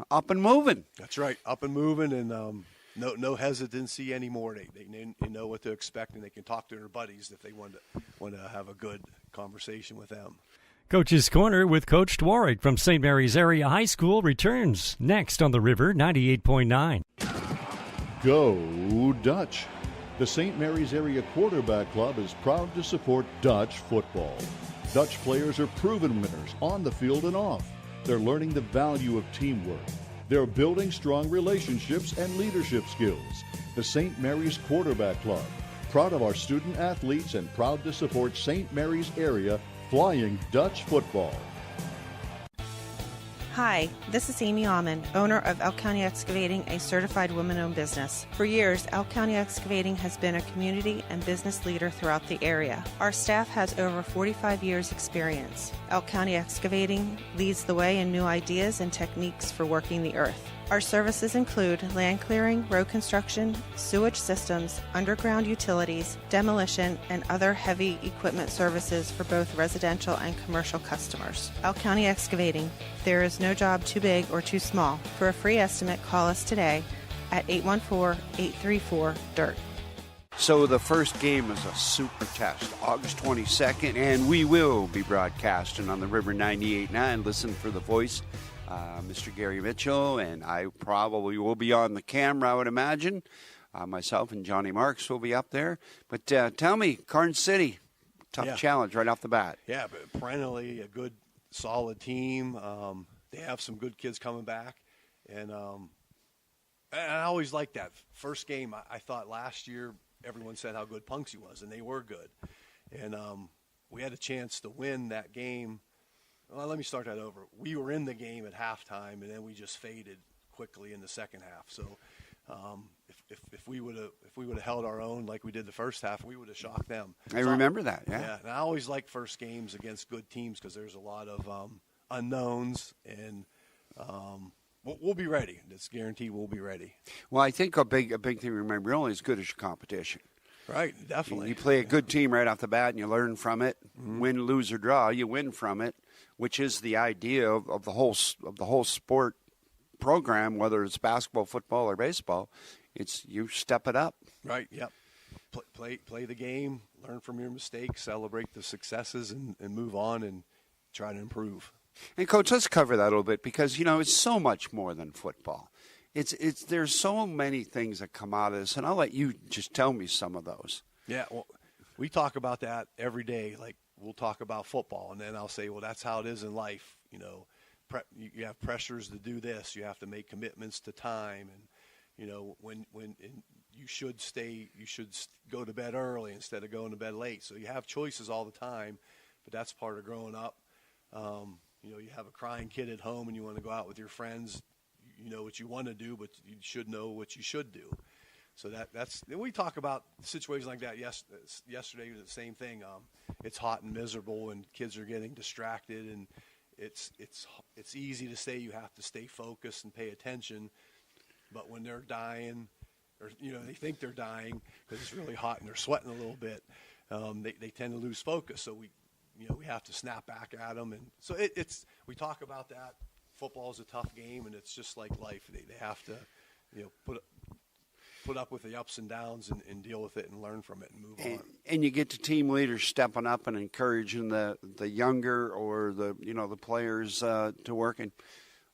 up and moving. That's right, up and moving, and no hesitancy anymore. They know what to expect, and they can talk to their buddies if they want to have a good conversation with them. Coach's Corner with Coach Dworak from St. Mary's Area High School returns next on the River 98.9. Go Dutch! The St. Mary's Area Quarterback Club is proud to support Dutch football. Dutch players are proven winners on the field and off. They're learning the value of teamwork. They're building strong relationships and leadership skills. The St. Mary's Quarterback Club, proud of our student athletes and proud to support St. Mary's Area Flying Dutch football. Hi, this is Amy Almond, owner of Elk County Excavating, a certified woman-owned business. For years, Elk County Excavating has been a community and business leader throughout the area. Our staff has over 45 years' experience. Elk County Excavating leads the way in new ideas and techniques for working the earth. Our services include land clearing, road construction, sewage systems, underground utilities, demolition, and other heavy equipment services for both residential and commercial customers. Elk County Excavating. There is no job too big or too small. For a free estimate, call us today at 814-834-DIRT. So the first game is a super test, August 22nd, and we will be broadcasting on the River 98.9. Listen for the voice. Mr. Gary Mitchell, and I probably will be on the camera, I would imagine. Myself and Johnny Marks will be up there. But tell me, Karns City, tough challenge right off the bat. Yeah, but perennially a good, solid team. They have some good kids coming back. And I always like that. First game, I thought last year everyone said how good Punksy was, and they were good. And we had a chance to win that game. Well, let me start that over. We were in the game at halftime, and then we just faded quickly in the second half. So, if we would have held our own like we did the first half, we would have shocked them. I remember that. Yeah. And I always like first games against good teams because there's a lot of unknowns, and we'll be ready. It's guaranteed we'll be ready. Well, I think a big thing to remember: you're only as good as your competition. Right, definitely. You play a good team right off the bat, and you learn from it. Mm-hmm. Win, lose, or draw, you win from it, which is the idea of the whole sport program, whether it's basketball, football, or baseball. It's you step it up. Right. Yep. Play the game, learn from your mistakes, celebrate the successes, and move on and try to improve. And Coach, let's cover that a little bit because it's so much more than football. There's so many things that come out of this, and I'll let you just tell me some of those. Yeah, well, we talk about that every day. Like we'll talk about football, and then I'll say, well, that's how it is in life. You have pressures to do this. You have to make commitments to time, and when you should go to bed early instead of going to bed late. So you have choices all the time, but that's part of growing up. You have a crying kid at home, and you want to go out with your friends. You know what you want to do, but you should know what you should do. So that's we talk about situations like that. Yesterday was the same thing. It's hot and miserable, and kids are getting distracted, and it's easy to say you have to stay focused and pay attention, but when they're dying, or they think they're dying because it's really hot and they're sweating a little bit, they tend to lose focus. So we have to snap back at them, and so we talk about that. Football is a tough game, and it's just like life. They have to, put up with the ups and downs and deal with it and learn from it and move on. And you get to team leaders stepping up and encouraging the younger or the players to work. And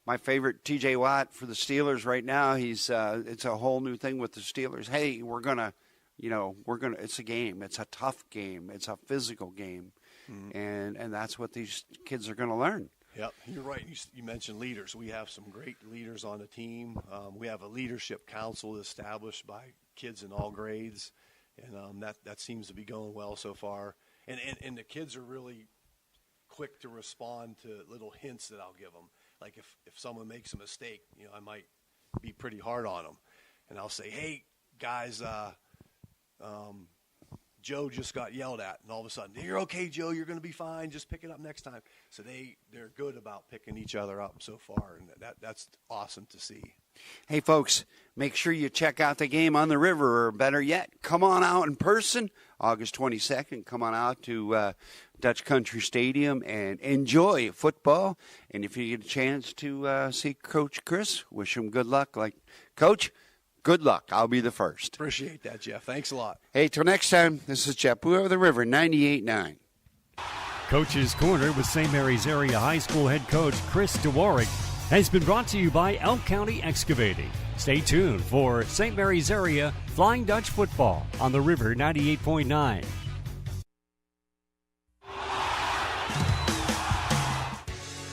my favorite, T.J. Watt for the Steelers right now. He's it's a whole new thing with the Steelers. Hey, it's a game. It's a tough game. It's a physical game, and that's what these kids are going to learn. Yep, you're right. You mentioned leaders. We have some great leaders on the team. We have a leadership council established by kids in all grades, and that seems to be going well so far. And the kids are really quick to respond to little hints that I'll give them. Like if someone makes a mistake, I might be pretty hard on them, and I'll say, "Hey, guys, Joe just got yelled at, and all of a sudden, you're okay, Joe, you're going to be fine, just pick it up next time. So they're good about picking each other up so far, and that's awesome to see. Hey, folks, make sure you check out the game on the river, or better yet, come on out in person, August 22nd. Come on out to Dutch Country Stadium and enjoy football. And if you get a chance to see Coach Chris, wish him good luck. Like, Coach, good luck. I'll be the first. Appreciate that, Jeff. Thanks a lot. Hey, till next time, this is Jeff Boo of the River, 98.9. Coach's Corner with St. Mary's Area High School head coach Chris DeWarrick has been brought to you by Elk County Excavating. Stay tuned for St. Mary's Area Flying Dutch football on the River 98.9.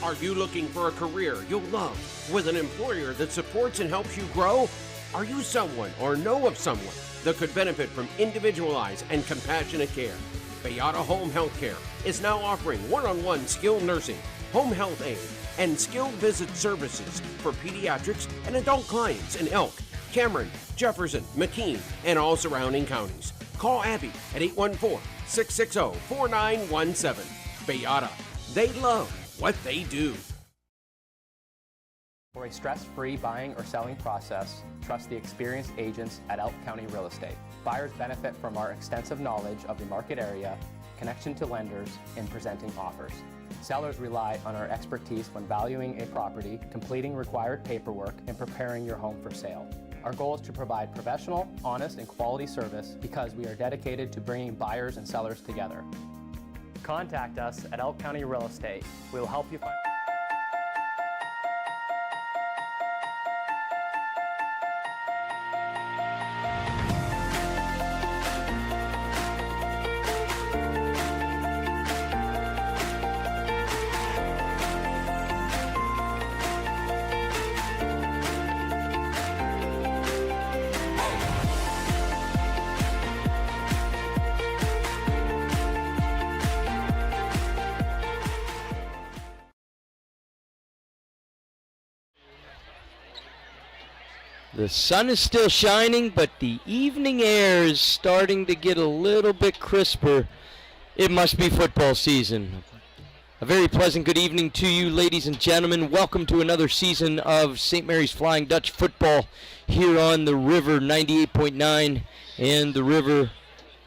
Are you looking for a career you'll love with an employer that supports and helps you grow? Are you someone or know of someone that could benefit from individualized and compassionate care? Bayada Home Health Care is now offering one-on-one skilled nursing, home health aid, and skilled visit services for pediatrics and adult clients in Elk, Cameron, Jefferson, McKean, and all surrounding counties. Call Abby at 814-660-4917. Bayada, they love what they do. For a stress-free buying or selling process, trust the experienced agents at Elk County Real Estate. Buyers benefit from our extensive knowledge of the market area, connection to lenders, and presenting offers. Sellers rely on our expertise when valuing a property, completing required paperwork, and preparing your home for sale. Our goal is to provide professional, honest, and quality service because we are dedicated to bringing buyers and sellers together. Contact us at Elk County Real Estate. We will help you find... The sun is still shining, but the evening air is starting to get a little bit crisper. It must be football season. A very pleasant good evening to you, ladies and gentlemen. Welcome to another season of St. Mary's Flying Dutch football here on the River 98.9 and the River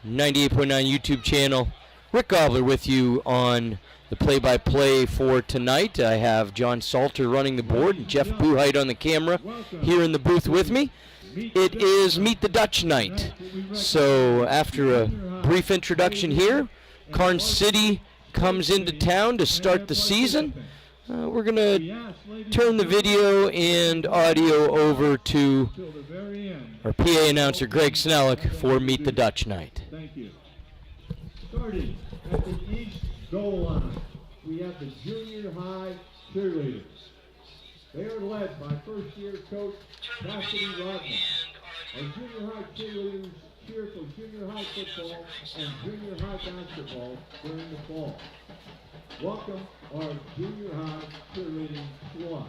98.9 YouTube channel. Rick Gobbler with you on the play-by-play for tonight. I have John Salter running the board and Jeff Buhite on the camera here in the booth with me. It is Meet the Dutch night. So after a brief introduction here, Karns City comes into town to start the season. We're going to turn the video and audio over to our PA announcer, Greg Snellick, for Meet the Dutch night. Thank you. Starting at the east goal line, we have the junior high cheerleaders. They are led by first-year coach Cassidy Rodman. Our junior high cheerleaders cheer for junior high football and junior high basketball during the fall. Welcome our junior high cheerleading squad.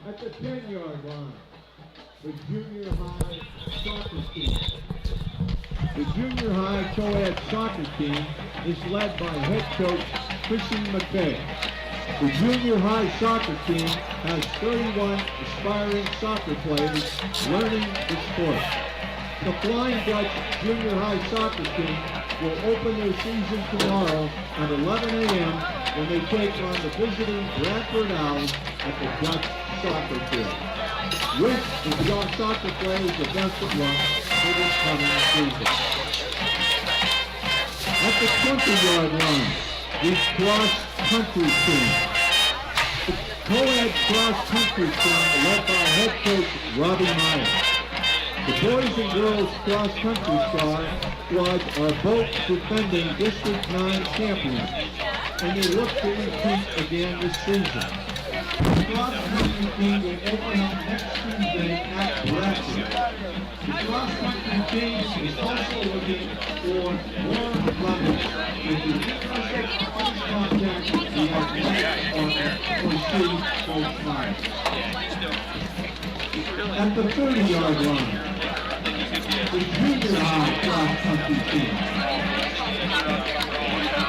At the 10-yard line, the junior high soccer team. The junior high co-ed soccer team is led by head coach Chrissy McKay. The junior high soccer team has 31 aspiring soccer players learning the sport. The Flying Dutch junior high soccer team will open their season tomorrow at 11 a.m. when they take on the visiting Bradford Owls at the Dutch soccer field. Wish the young soccer players the best of luck for this coming season. At the 20-yard line, the cross-country team. The co-ed cross-country team led by head coach Robbie Meyer. The boys and girls cross-country squads are both defending District 9 champions, and they look to repeat again this season. The cross-country team will open up next Tuesday at Bradford. The cross-country team is also looking for Warren Clemens. If you need to make contact, we have or see Coach Meyer. At the 30-yard line, the junior high cross country team.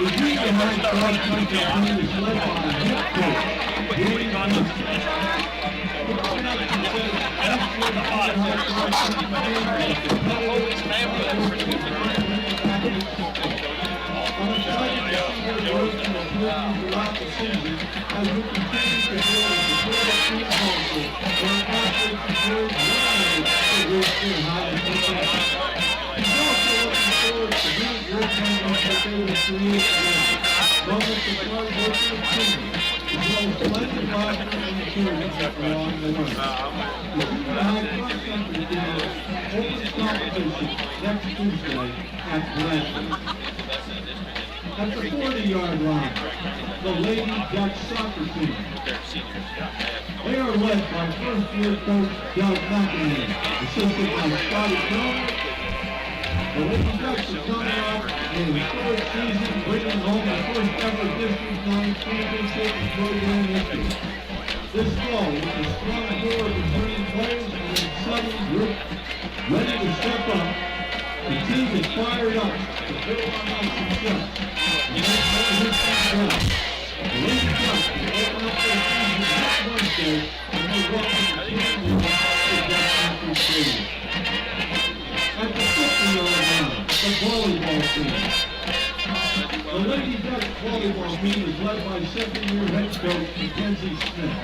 The junior high cross country team is led by head coach Danny Karns. I'm excited to see their growth and improvement throughout the season as we continue to build a supportive team culture where athletes encourage one another to reach their highest potential. He's also looking forward to many great moments that they will create together. Moments of hard work and teamwork, as well as plenty of laughter and encouragement along the way. The junior high cross country team opens competition next Tuesday at Bradford. At the 40-yard line, the Lady Dutch soccer team. They are led by first-year coach Doug McEnany, assisted by Scotty Jones. The Lady Dutch is coming off a third season, bringing home the first ever District 9 championship in program history. This fall, with a strong core of returning players and an exciting group ready to step up, the team is fired up to build on that success. The Lady Ducks will open up their season next Wednesday when they welcome the team to Dutch Country Stadium. At the 50-yard line, the volleyball team. The Lady Ducks volleyball team is led by second-year head coach Mackenzie Smith.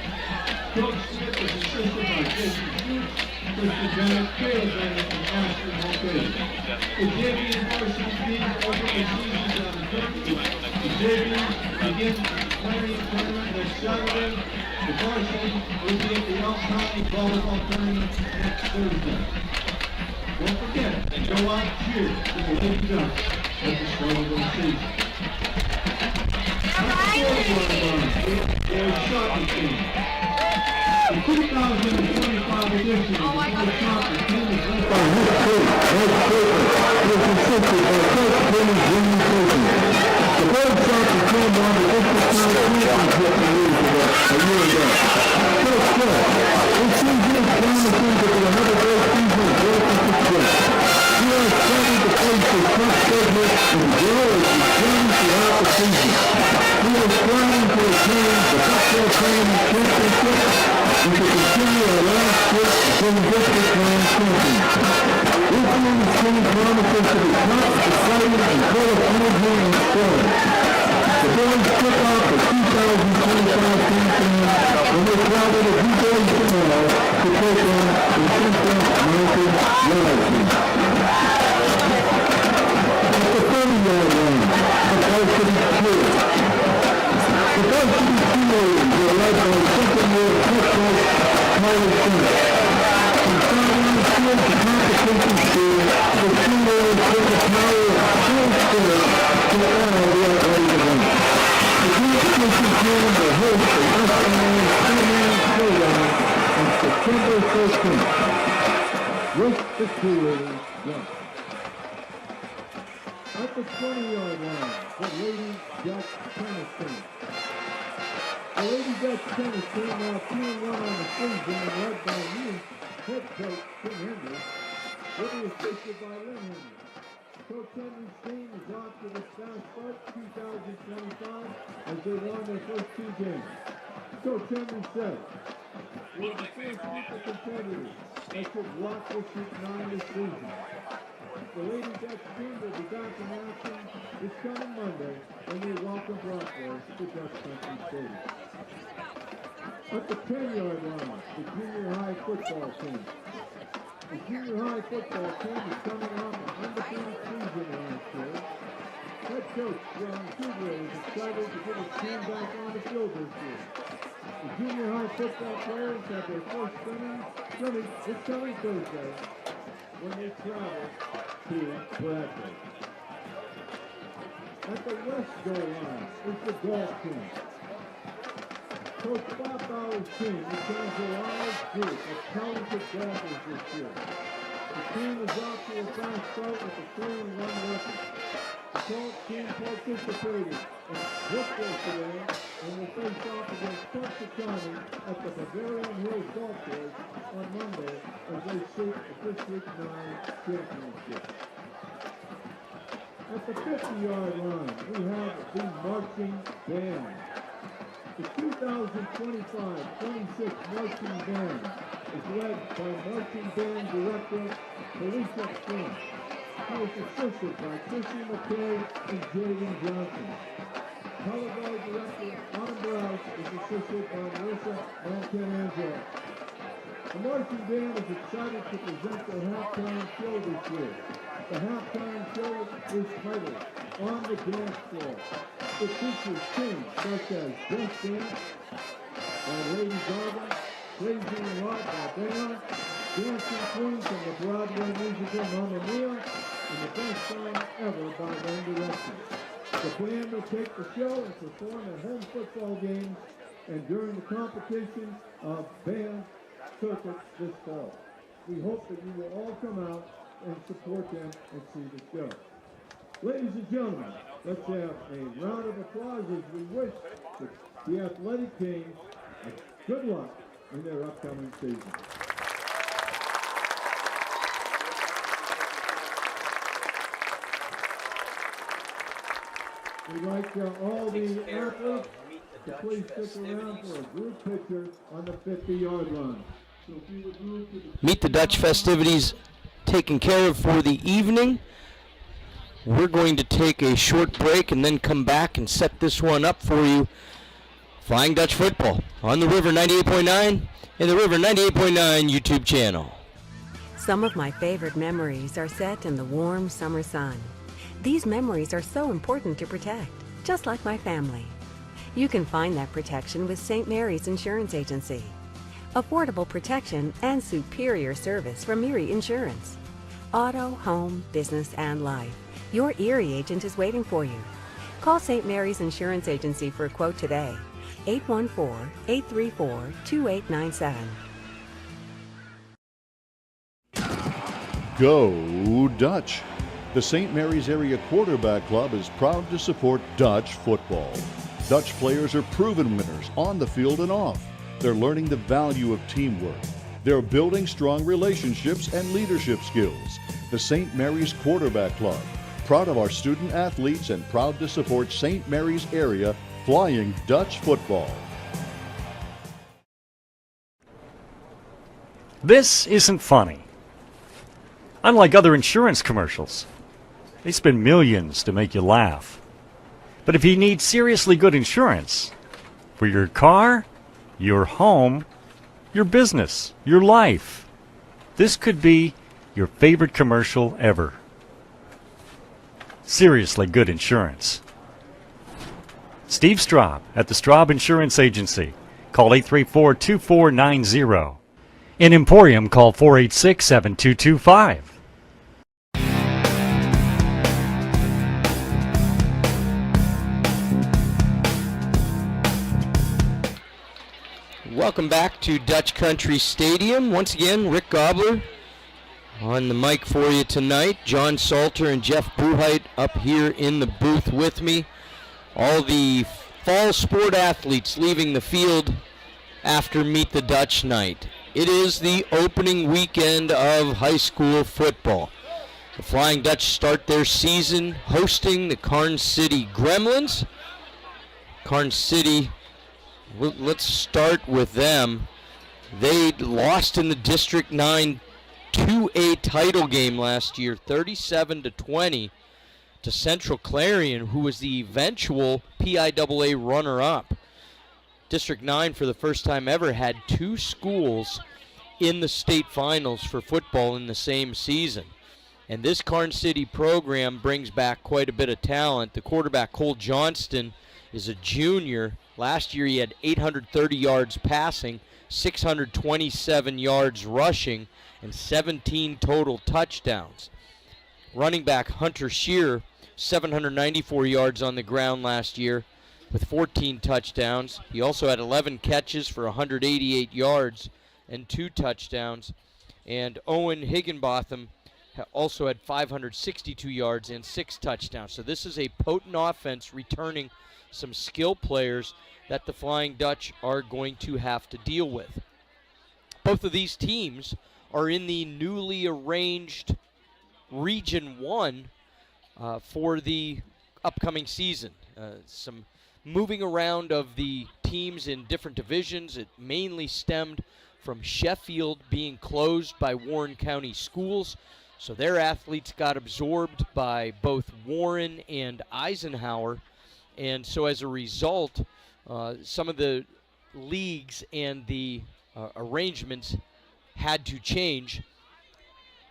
Coach Smith is assisted by Jason Fuchs, Christian Bennett, Caleb Bennett, and Ashton Mulcahy. The JV varsity team opened the season on the 30th. The JV begins the playing tournament next Saturday. The varsity will be at the Elk County Volleyball Tournament next Thursday. Don't forget to go out and cheer for the Lady Ducks at the start of the season. At the 40-yard line, the soccer team. The 2025 edition of the boys soccer team is led by head coach Ed Cooper, who is assisted by Coach Benny Junior Coaching. The boys soccer team won the District 9 championship a year ago. Coach Cook, this season is promising to be another great season of growth and success. We are excited to face this tough schedule and grow as we train throughout the season. We are striving to attain the football training championship and to continue our last trip to the District 9 champions. This year's team promises to be tough, exciting, and full of energy and spirit. The boys kick off the 2025 campaign when they travel to D-Day tomorrow to take on the Central American Yard team. At the 30-yard line, the varsity cheer. The varsity cheerleaders are led by second-year head coach Tyler Simmons. From sideline field to competition field, the cheerleaders bring the power of full spirit to all the athletic events. The competition team will host the Westland Summer Showdown on September 13th. With the cheerleaders, yes. At the 20-yard line, the Lady Dutch tennis team. The Lady Dutch tennis team now 2-1 on the season and led by new head coach Tim Henry, will be assisted by Lynn Henry. Coach Henry's team is off to the fast start 2025 as they won their first two games. Coach Henry said, "We're the first group of competitors that should rock District 9 this season. The Lady Dutch team will be back in action this coming Monday when they welcome Brockwell to Dutch Country Stadium." At the 10-yard line, the junior high football team. The junior high football team is coming off an undefeated season last year. Head coach John Kugler is excited to get his team back on the field this year. The junior high football players have their first scrimmage this coming Thursday when they travel to Bradford. At the west goal line is the golf team. Coach Bob Bauer's team returns a large group of talented golfers this year. The team is off to a fast start with a 3-1 record. The 12th team participated in Windfall today and will face off against Punxsutawney at the Bavarian Hills Golf Course on Monday as they seek the District 9 championship. At the 50-yard line, we have the marching band. The 2025-26 marching band is led by marching band director Felicia Flynn. He is assisted by Chrissy McKay and Jaden Johnson. Color guard director Autumn Browse is assisted by Melissa Montanangelo. The marching band is excited to present their halftime show this year. The halftime show is titled On the Dance Floor. It features tunes such as Just Dance by Lady Gaga, Crazy and Rock by Band, Dancing Queen from the Broadway musical Mamma Mia, and the best song ever by One Direction. The band will take the show and perform at home football games and during the competition of band circuits this fall. We hope that you will all come out and support them and see the show. Ladies and gentlemen, let's have a round of applause as we wish the athletic teams good luck in their upcoming season. We'd like all the athletes to please stick around for a group picture on the 50-yard line. So if you would move to the Meet the Dutch festivities taken care of for the evening. We're going to take a short break and then come back and set this one up for you. Flying Dutch football on the River 98.9 and the River 98.9 YouTube channel. Some of my favorite memories are set in the warm summer sun. These memories are so important to protect, just like my family. You can find that protection with St. Mary's Insurance Agency. Affordable protection and superior service from Erie Insurance. Auto, home, business, and life. Your Erie agent is waiting for you. Call St. Mary's Insurance Agency for a quote today. 814-834-2897. Go Dutch! The St. Mary's Area Quarterback Club is proud to support Dutch football. Dutch players are proven winners on the field and off. They're learning the value of teamwork. They're building strong relationships and leadership skills. The St. Mary's Quarterback Club, proud of our student athletes and proud to support St. Mary's Area Flying Dutch football. This isn't funny. Unlike other insurance commercials, they spend millions to make you laugh. But if you need seriously good insurance for your car, your home, your business, your life, this could be your favorite commercial ever. Seriously good insurance. Steve Straub at the Straub Insurance Agency. Call 834-2490. In Emporium, call 486-7225. Welcome back to Dutch Country Stadium. Once again, Rick Gobler on the mic for you tonight. John Salter and Jeff Bruheit up here in the booth with me. All the fall sport athletes leaving the field after Meet the Dutch night. It is the opening weekend of high school football. The Flying Dutch start their season hosting the Karns City Gremlins. Karns City, let's start with them. They lost in the District 9 2A title game last year, 37-20 to Central Clarion, who was the eventual PIAA runner-up. District 9, for the first time ever, had two schools in the state finals for football in the same season. And this Karns City program brings back quite a bit of talent. The quarterback, Cole Johnston, is a junior. Last year he had 830 yards passing, 627 yards rushing, and 17 total touchdowns. Running back Hunter Shearer, 794 yards on the ground last year with 14 touchdowns. He also had 11 catches for 188 yards and 2 touchdowns. And Owen Higginbotham also had 562 yards and 6 touchdowns. So this is a potent offense returning some skill players that the Flying Dutch are going to have to deal with. Both of these teams are in the newly arranged Region 1 for the upcoming season. Some moving around of the teams in different divisions. It mainly stemmed from Sheffield being closed by Warren County Schools, so their athletes got absorbed by both Warren and Eisenhower, and so as a result, some of the leagues and the arrangements had to change.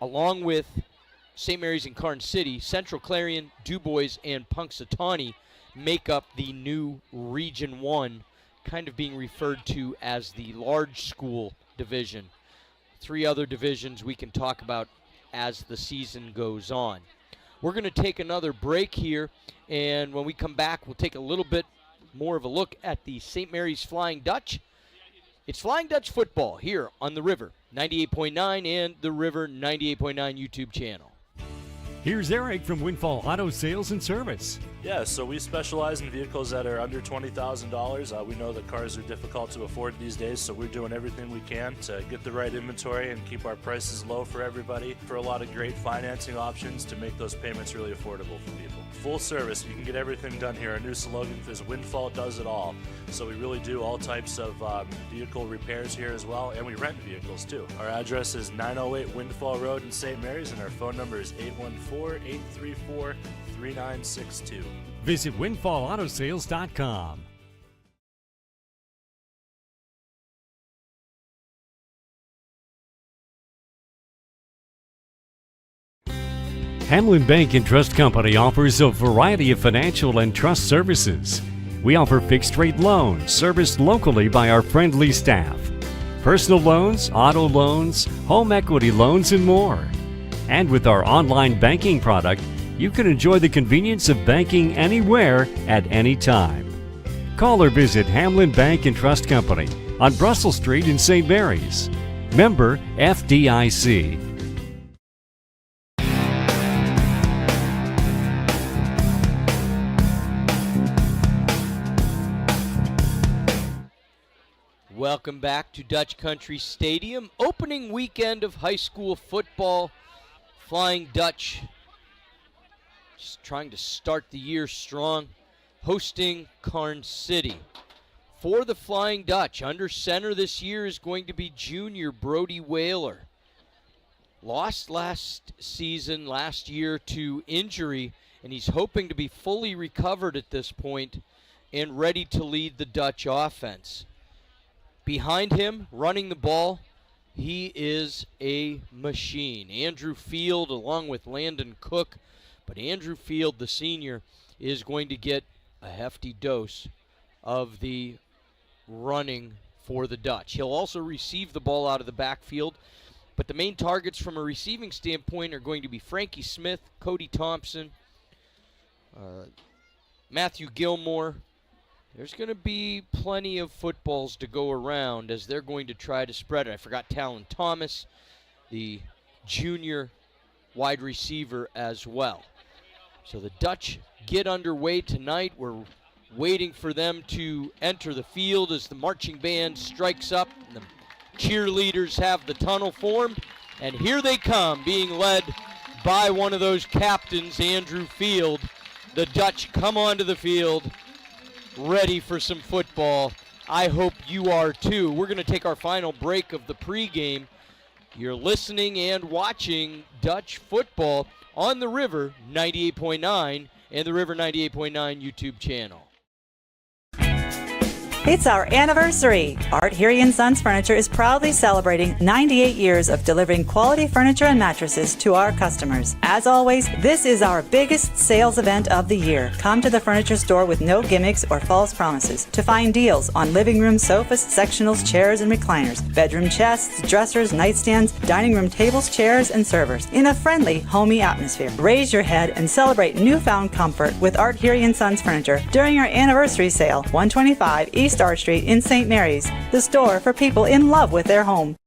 Along with St. Mary's and Karns City, Central Clarion, DuBois, and Punxsutawney make up the new Region 1, kind of being referred to as the large school division. 3 other divisions we can talk about as the season goes on. We're going to take another break here, and when we come back, we'll take a little bit more of a look at the St. Mary's Flying Dutch. It's Flying Dutch football here on the River 98.9 and the River 98.9 YouTube channel. Here's Eric from Windfall Auto Sales and Service. Yeah, so we specialize in vehicles that are under $20,000. We know that cars are difficult to afford these days, so we're doing everything we can to get the right inventory and keep our prices low for everybody, for a lot of great financing options to make those payments really affordable for people. Full service, you can get everything done here. Our new slogan is Windfall does it all. So we really do all types of vehicle repairs here as well, and we rent vehicles too. Our address is 908 Windfall Road in St. Mary's, and our phone number is 814-834-3962. Visit windfallautosales.com. Hamlin Bank and Trust Company offers a variety of financial and trust services. We offer fixed-rate loans serviced locally by our friendly staff, personal loans, auto loans, home equity loans, and more. And with our online banking product, you can enjoy the convenience of banking anywhere at any time. Call or visit Hamlin Bank and Trust Company on Brussels Street in St. Mary's. Member FDIC. Welcome back to Dutch Country Stadium. Opening weekend of high school football. Flying Dutch just trying to start the year strong, hosting Karns City. For the Flying Dutch, under center this year is going to be junior Brody Whaler. Lost last year to injury, and he's hoping to be fully recovered at this point and ready to lead the Dutch offense. Behind him, running the ball, he is a machine. Andrew Field along with Landon Cook, but Andrew Field, the senior, is going to get a hefty dose of the running for the Dutch. He'll also receive the ball out of the backfield, but the main targets from a receiving standpoint are going to be Frankie Smith, Cody Thompson, Matthew Gilmore. There's going to be plenty of footballs to go around as they're going to try to spread it. I forgot Talon Thomas, the junior wide receiver as well. So the Dutch get underway tonight. We're waiting for them to enter the field as the marching band strikes up and the cheerleaders have the tunnel formed. And here they come, being led by one of those captains, Andrew Field. The Dutch come onto the field, ready for some football. I hope you are too. We're going to take our final break of the pregame. You're listening and watching Dutch football on the River 98.9 and the River 98.9 YouTube channel. It's our anniversary. Art Heary & Sons Furniture is proudly celebrating 98 years of delivering quality furniture and mattresses to our customers. As always, this is our biggest sales event of the year. Come to the furniture store with no gimmicks or false promises to find deals on living room sofas, sectionals, chairs, and recliners, bedroom chests, dressers, nightstands, dining room tables, chairs, and servers in a friendly, homey atmosphere. Raise your head and celebrate newfound comfort with Art Heary & Sons Furniture during our anniversary sale, 125 East Star Street in St. Mary's, the store for people in love with their home.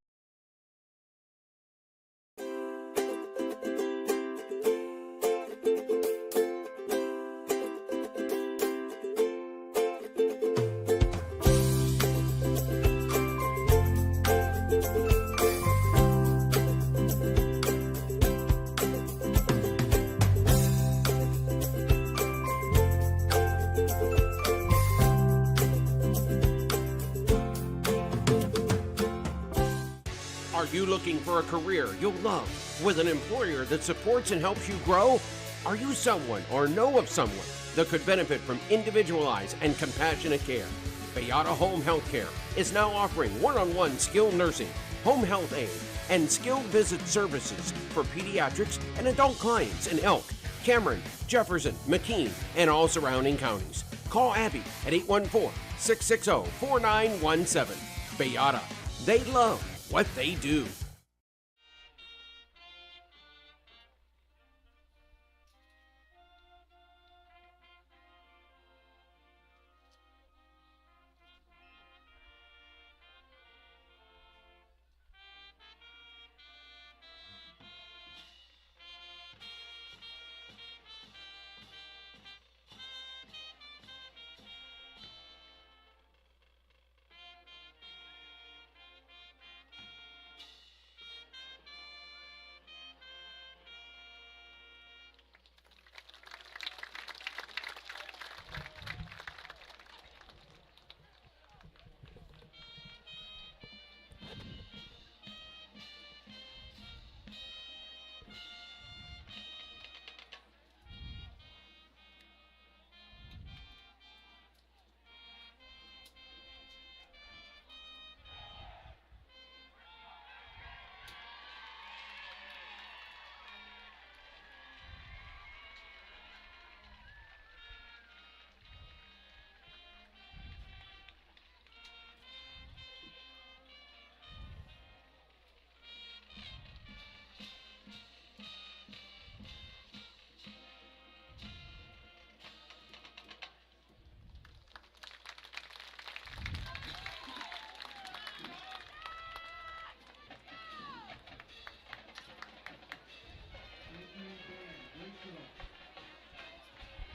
Are you looking for a career you'll love with an employer that supports and helps you grow? Are you someone or know of someone that could benefit from individualized and compassionate care? Bayada Home Health Care is now offering one-on-one skilled nursing, home health aid, and skilled visit services for pediatrics and adult clients in Elk, Cameron, Jefferson, McKean, and all surrounding counties. Call Abby at 814-660-4917. Bayada. They love what they do.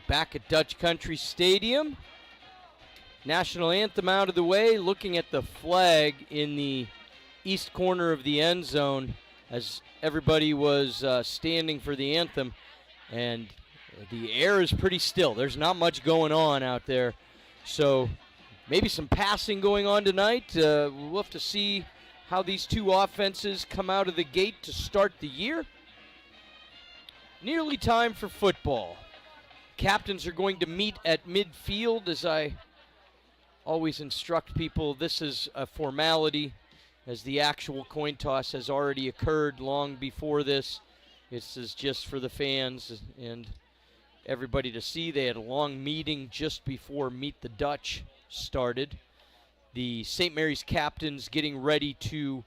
Back at Dutch Country Stadium. National anthem out of the way, looking at the flag in the east corner of the end zone as everybody was standing for the anthem. And the air is pretty still. There's not much going on out there. So maybe some passing going on tonight. We'll have to see how these two offenses come out of the gate to start the year. Nearly time for football. Captains are going to meet at midfield. As I always instruct people, this is a formality, as the actual coin toss has already occurred long before this. This is just for the fans and everybody to see. They had a long meeting just before Meet the Dutch started. The St. Mary's captains getting ready to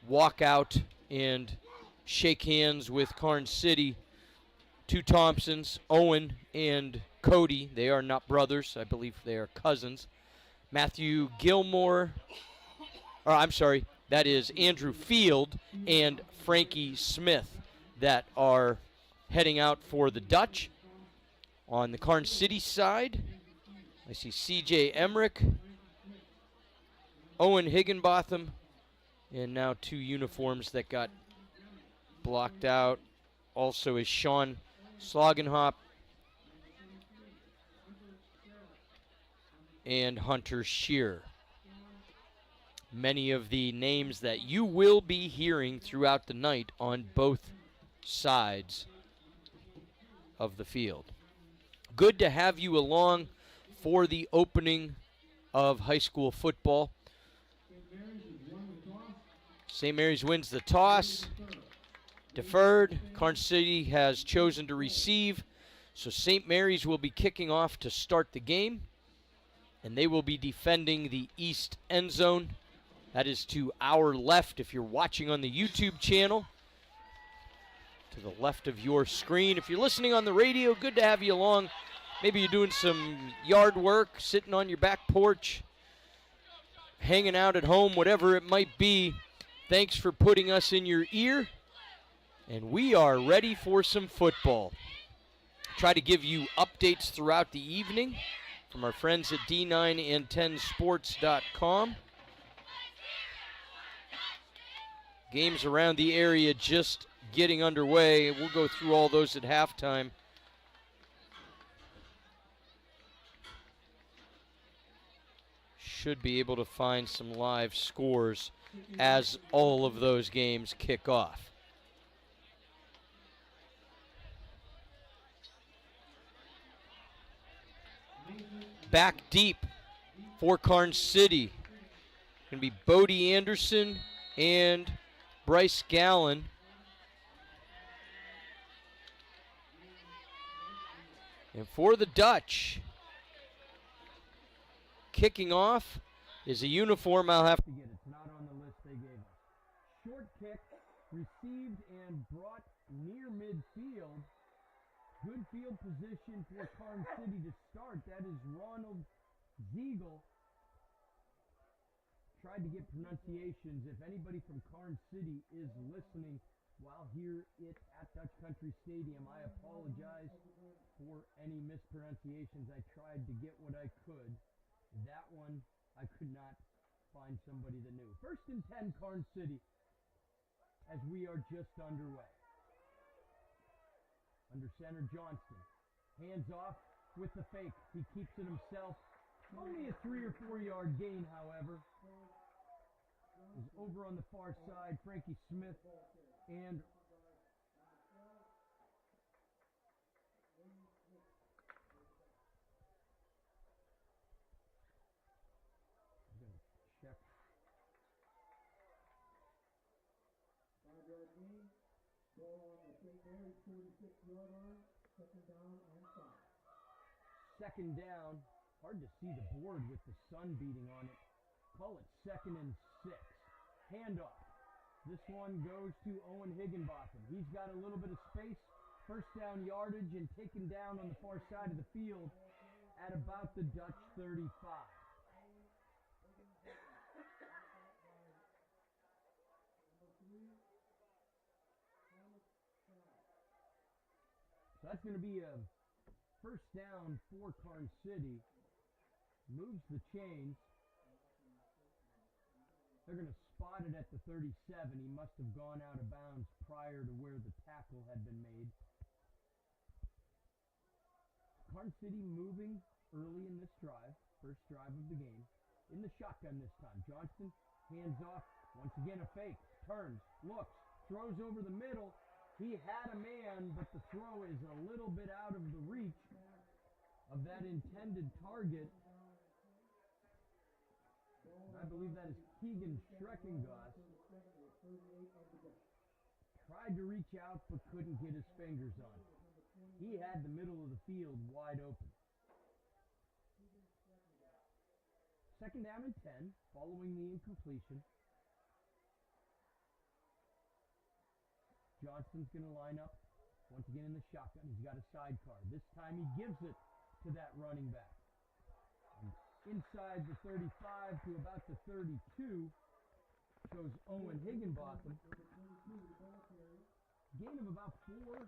walk out and shake hands with Karns City. Two Thompsons, Owen and Cody. They are not brothers. I believe they are cousins. Matthew Gilmore, that is Andrew Field and Frankie Smith that are heading out for the Dutch. On the Karns City side, I see C.J. Emmerich, Owen Higginbotham, and now two uniforms that got blocked out. Also is Sean Slogenhop and Hunter Shear. Many of the names that you will be hearing throughout the night on both sides of the field. Good to have you along for the opening of high school football. St. Mary's wins the toss. Deferred. Karns City has chosen to receive. So St. Mary's will be kicking off to start the game. And they will be defending the east end zone. That is to our left if you're watching on the YouTube channel. To the left of your screen. If you're listening on the radio, good to have you along. Maybe you're doing some yard work, sitting on your back porch, hanging out at home, whatever it might be. Thanks for putting us in your ear. And we are ready for some football. Try to give you updates throughout the evening from our friends at D9and10sports.com. Games around the area just getting underway. We'll go through all those at halftime. Should be able to find some live scores as all of those games kick off. Back deep for Karns City. Going to be Bodie Anderson and Bryce Gallen. And for the Dutch, kicking off is a uniform I'll have to get. It's not on the list they gave us. Short kick, received and brought near midfield. Good field position for Karns City to start. That is Ronald Ziegel. Tried to get pronunciations. If anybody from Karns City is listening while here at Dutch Country Stadium, I apologize for any mispronunciations. I tried to get what I could. That one, I could not find somebody that knew. 1st and 10, Karns City, as we are just underway. Under center, Johnston. Hands off with the fake. He keeps it himself. Only a 3 or 4 yard gain, however. Is over on the far side, Frankie Smith and check. 5-yard gain. Goal on the St. Mary's 46-yard line. 2nd down and 5. 2nd down. Hard to see the board with the sun beating on it. Call it 2nd and 6. Handoff. This one goes to Owen Higginbotham. He's got a little bit of space. 1st down yardage and taken down on the far side of the field at about the Dutch 35. So that's going to be a 1st down for Karns City. Moves the chains. They're going to spot it at the 37. He must have gone out of bounds prior to where the tackle had been made. Karns City moving early in this drive. 1st drive of the game. In the shotgun this time. Johnston hands off. Once again a fake. Turns. Looks. Throws over the middle. He had a man, but the throw is a little bit out of the reach of that intended target. I believe that is Keegan Schreckengoss. Tried to reach out, but couldn't get his fingers on it. He had the middle of the field wide open. 2nd down and 10, following the incompletion. Johnston's going to line up once again in the shotgun. He's got a sidecar. This time he gives it to that running back. And inside the 35 to about the 32 shows Owen Higginbotham. Gain of about 4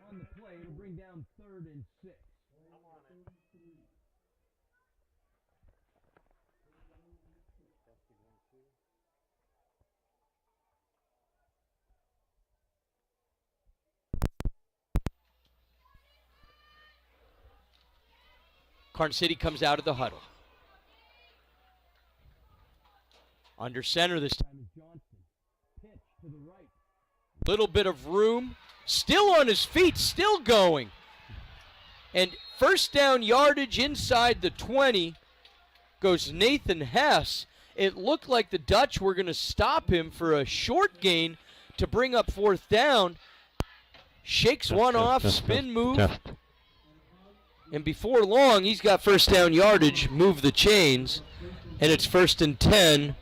on the play. It'll bring down 3rd and 6. Karns City comes out of the huddle. Under center this time is Johnston. Pitch to the right. Little bit of room. Still on his feet, still going. And 1st down yardage inside the 20 goes Nathan Hess. It looked like the Dutch were going to stop him for a short gain to bring up 4th down. Shakes one off, spin move. And before long, he's got 1st down yardage, move the chains, and it's 1st and 10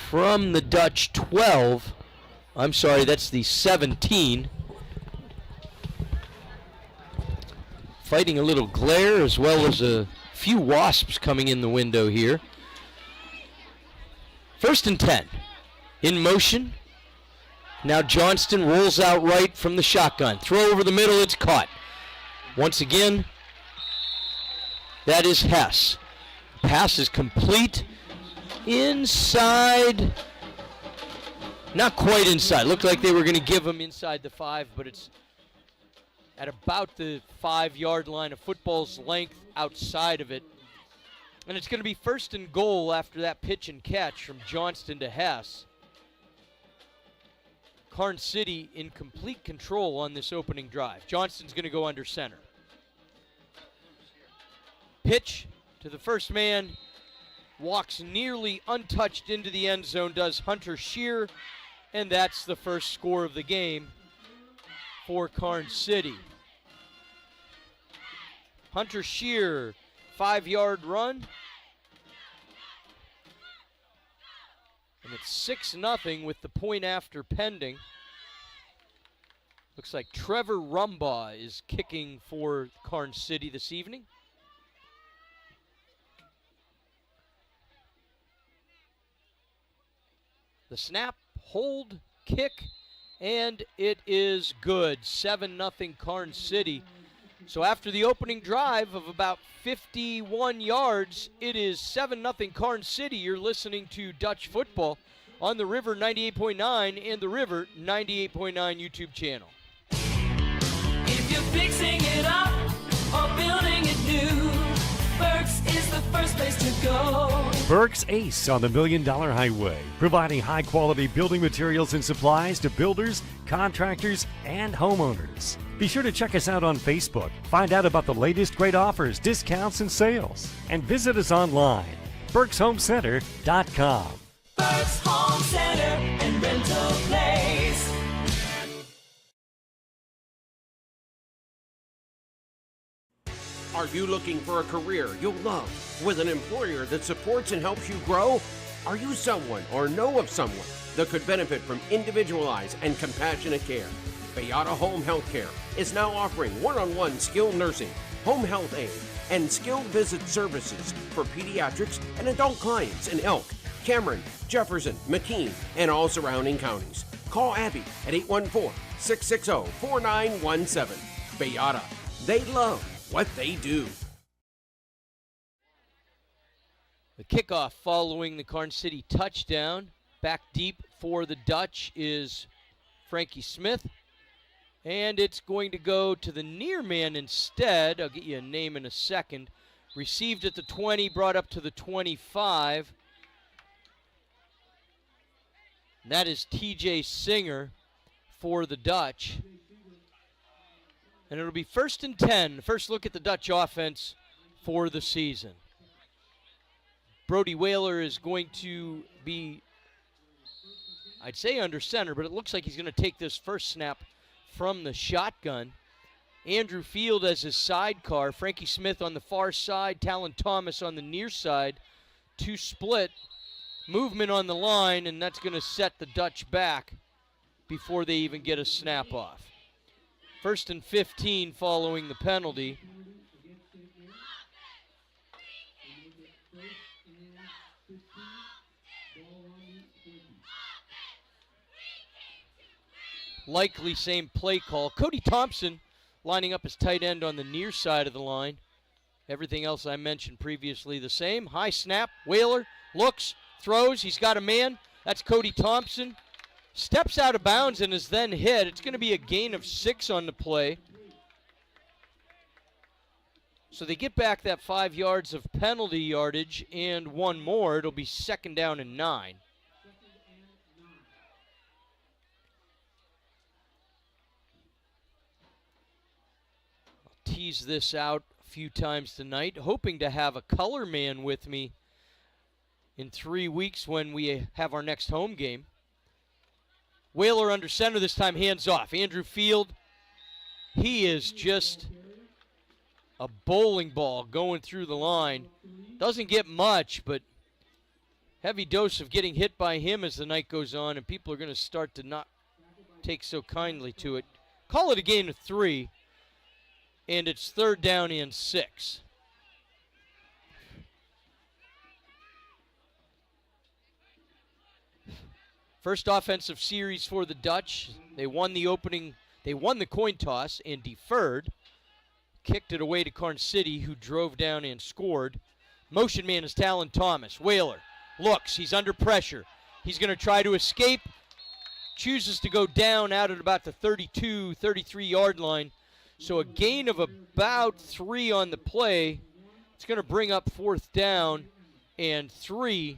from the Dutch 12. I'm sorry, that's the 17. Fighting a little glare as well as a few wasps coming in the window here. 1st and 10. In motion. Now Johnston rolls out right from the shotgun. Throw over the middle, it's caught. Once again, that is Hess. Pass is complete. Inside. Not quite inside. Looked like they were going to give him inside the 5, but it's at about the 5-yard line, a football's length outside of it. And it's going to be 1st and goal after that pitch and catch from Johnston to Hess. Karns City in complete control on this opening drive. Johnston's going to go under center. Pitch to the first man. Walks nearly untouched into the end zone, does Hunter Shear, and that's the first score of the game for Karns City. Hunter Shear, 5-yard run. And it's 6-0 with the point after pending. Looks like Trevor Rumbaugh is kicking for Karns City this evening. The snap, hold, kick, and it is good. 7-0 Karns City. So after the opening drive of about 51 yards, it is 7-0 Karns City. You're listening to Dutch Football on the River 98.9 and the River 98.9 YouTube channel. If you're fixing it up or building it new, Burke's is the first place to go. Burke's Ace on the $1 Million Highway, providing high-quality building materials and supplies to builders, contractors, and homeowners. Be sure to check us out on Facebook. Find out about the latest great offers, discounts, and sales. And visit us online, Burke'sHomeCenter.com. Burke's Home Center and Rental Place. Are you looking for a career you'll love with an employer that supports and helps you grow? Are you someone or know of someone that could benefit from individualized and compassionate care? Beata Home Health Care is now offering one-on-one skilled nursing, home health aid, and skilled visit services for pediatrics and adult clients in Elk, Cameron, Jefferson, McKean, and all surrounding counties. Call Abby at 814-660-4917. Beata, they love what they do. The kickoff following the Karns City touchdown. Back deep for the Dutch is Frankie Smith. And it's going to go to the near man instead. I'll get you a name in a second. Received at the 20, brought up to the 25. And that is TJ Singer for the Dutch. And it'll be 1st and 10. First look at the Dutch offense for the season. Brody Whaler is going to be, I'd say under center, but it looks like he's going to take this first snap from the shotgun. Andrew Field as his sidecar. Frankie Smith on the far side. Talon Thomas on the near side. 2 split. Movement on the line, and that's going to set the Dutch back before they even get a snap off. 1st and 15 following the penalty. Likely same play call. Cody Thompson lining up as tight end on the near side of the line. Everything else I mentioned previously the same. High snap. Whaler looks, throws. He's got a man. That's Cody Thompson. Steps out of bounds and is then hit. It's going to be a gain of 6 on the play. So they get back that 5 yards of penalty yardage and 1 more. It'll be 2nd down and 9. I'll tease this out a few times tonight, hoping to have a color man with me in 3 weeks when we have our next home game. Whaler under center, this time hands off. Andrew Field, he is just a bowling ball going through the line. Doesn't get much, but heavy dose of getting hit by him as the night goes on, and people are going to start to not take so kindly to it. Call it a gain of 3, and it's 3rd down and 6. First offensive series for the Dutch. They won the coin toss and deferred. Kicked it away to Karns City, who drove down and scored. Motion man is Talon Thomas. Whaler looks, he's under pressure. He's going to try to escape. Chooses to go down out at about the 32, 33-yard line. So a gain of about 3 on the play. It's going to bring up 4th down and 3,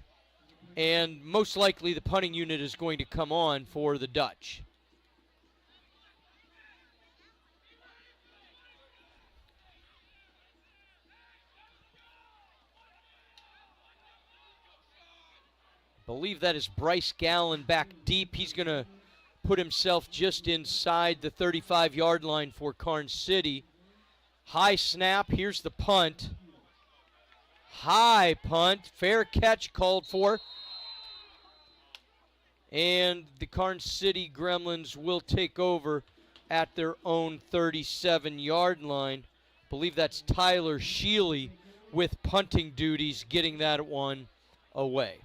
and most likely the punting unit is going to come on for the Dutch. I believe that is Bryce Gallen back deep. He's going to put himself just inside the 35-yard line for Karns City. High snap. Here's the punt. High punt. Fair catch called for. And the Karns City Gremlins will take over at their own 37-yard line. I believe that's Tyler Sheely with punting duties getting that one away.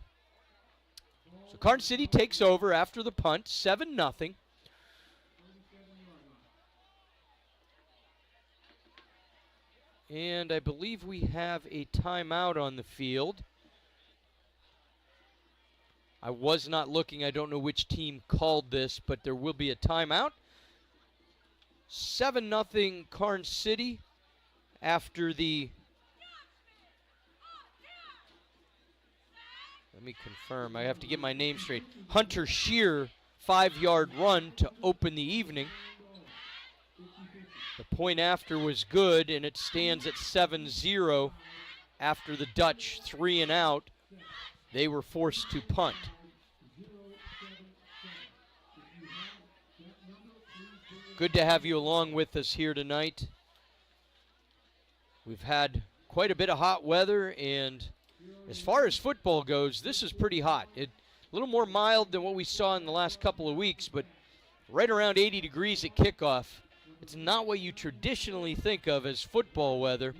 So Karns City takes over after the punt, 7-0. And I believe we have a timeout on the field. I was not looking. I don't know which team called this, but there will be a timeout. 7-0 Karns City after the... Let me confirm. I have to get my name straight. Hunter Shear 5-yard run to open the evening. The point after was good, and it stands at 7-0 after the Dutch 3 and out. They were forced to punt. Good to have you along with us here tonight. We've had quite a bit of hot weather, and as far as football goes, this is pretty hot. A little more mild than what we saw in the last couple of weeks, but right around 80 degrees at kickoff. It's not what you traditionally think of as football weather.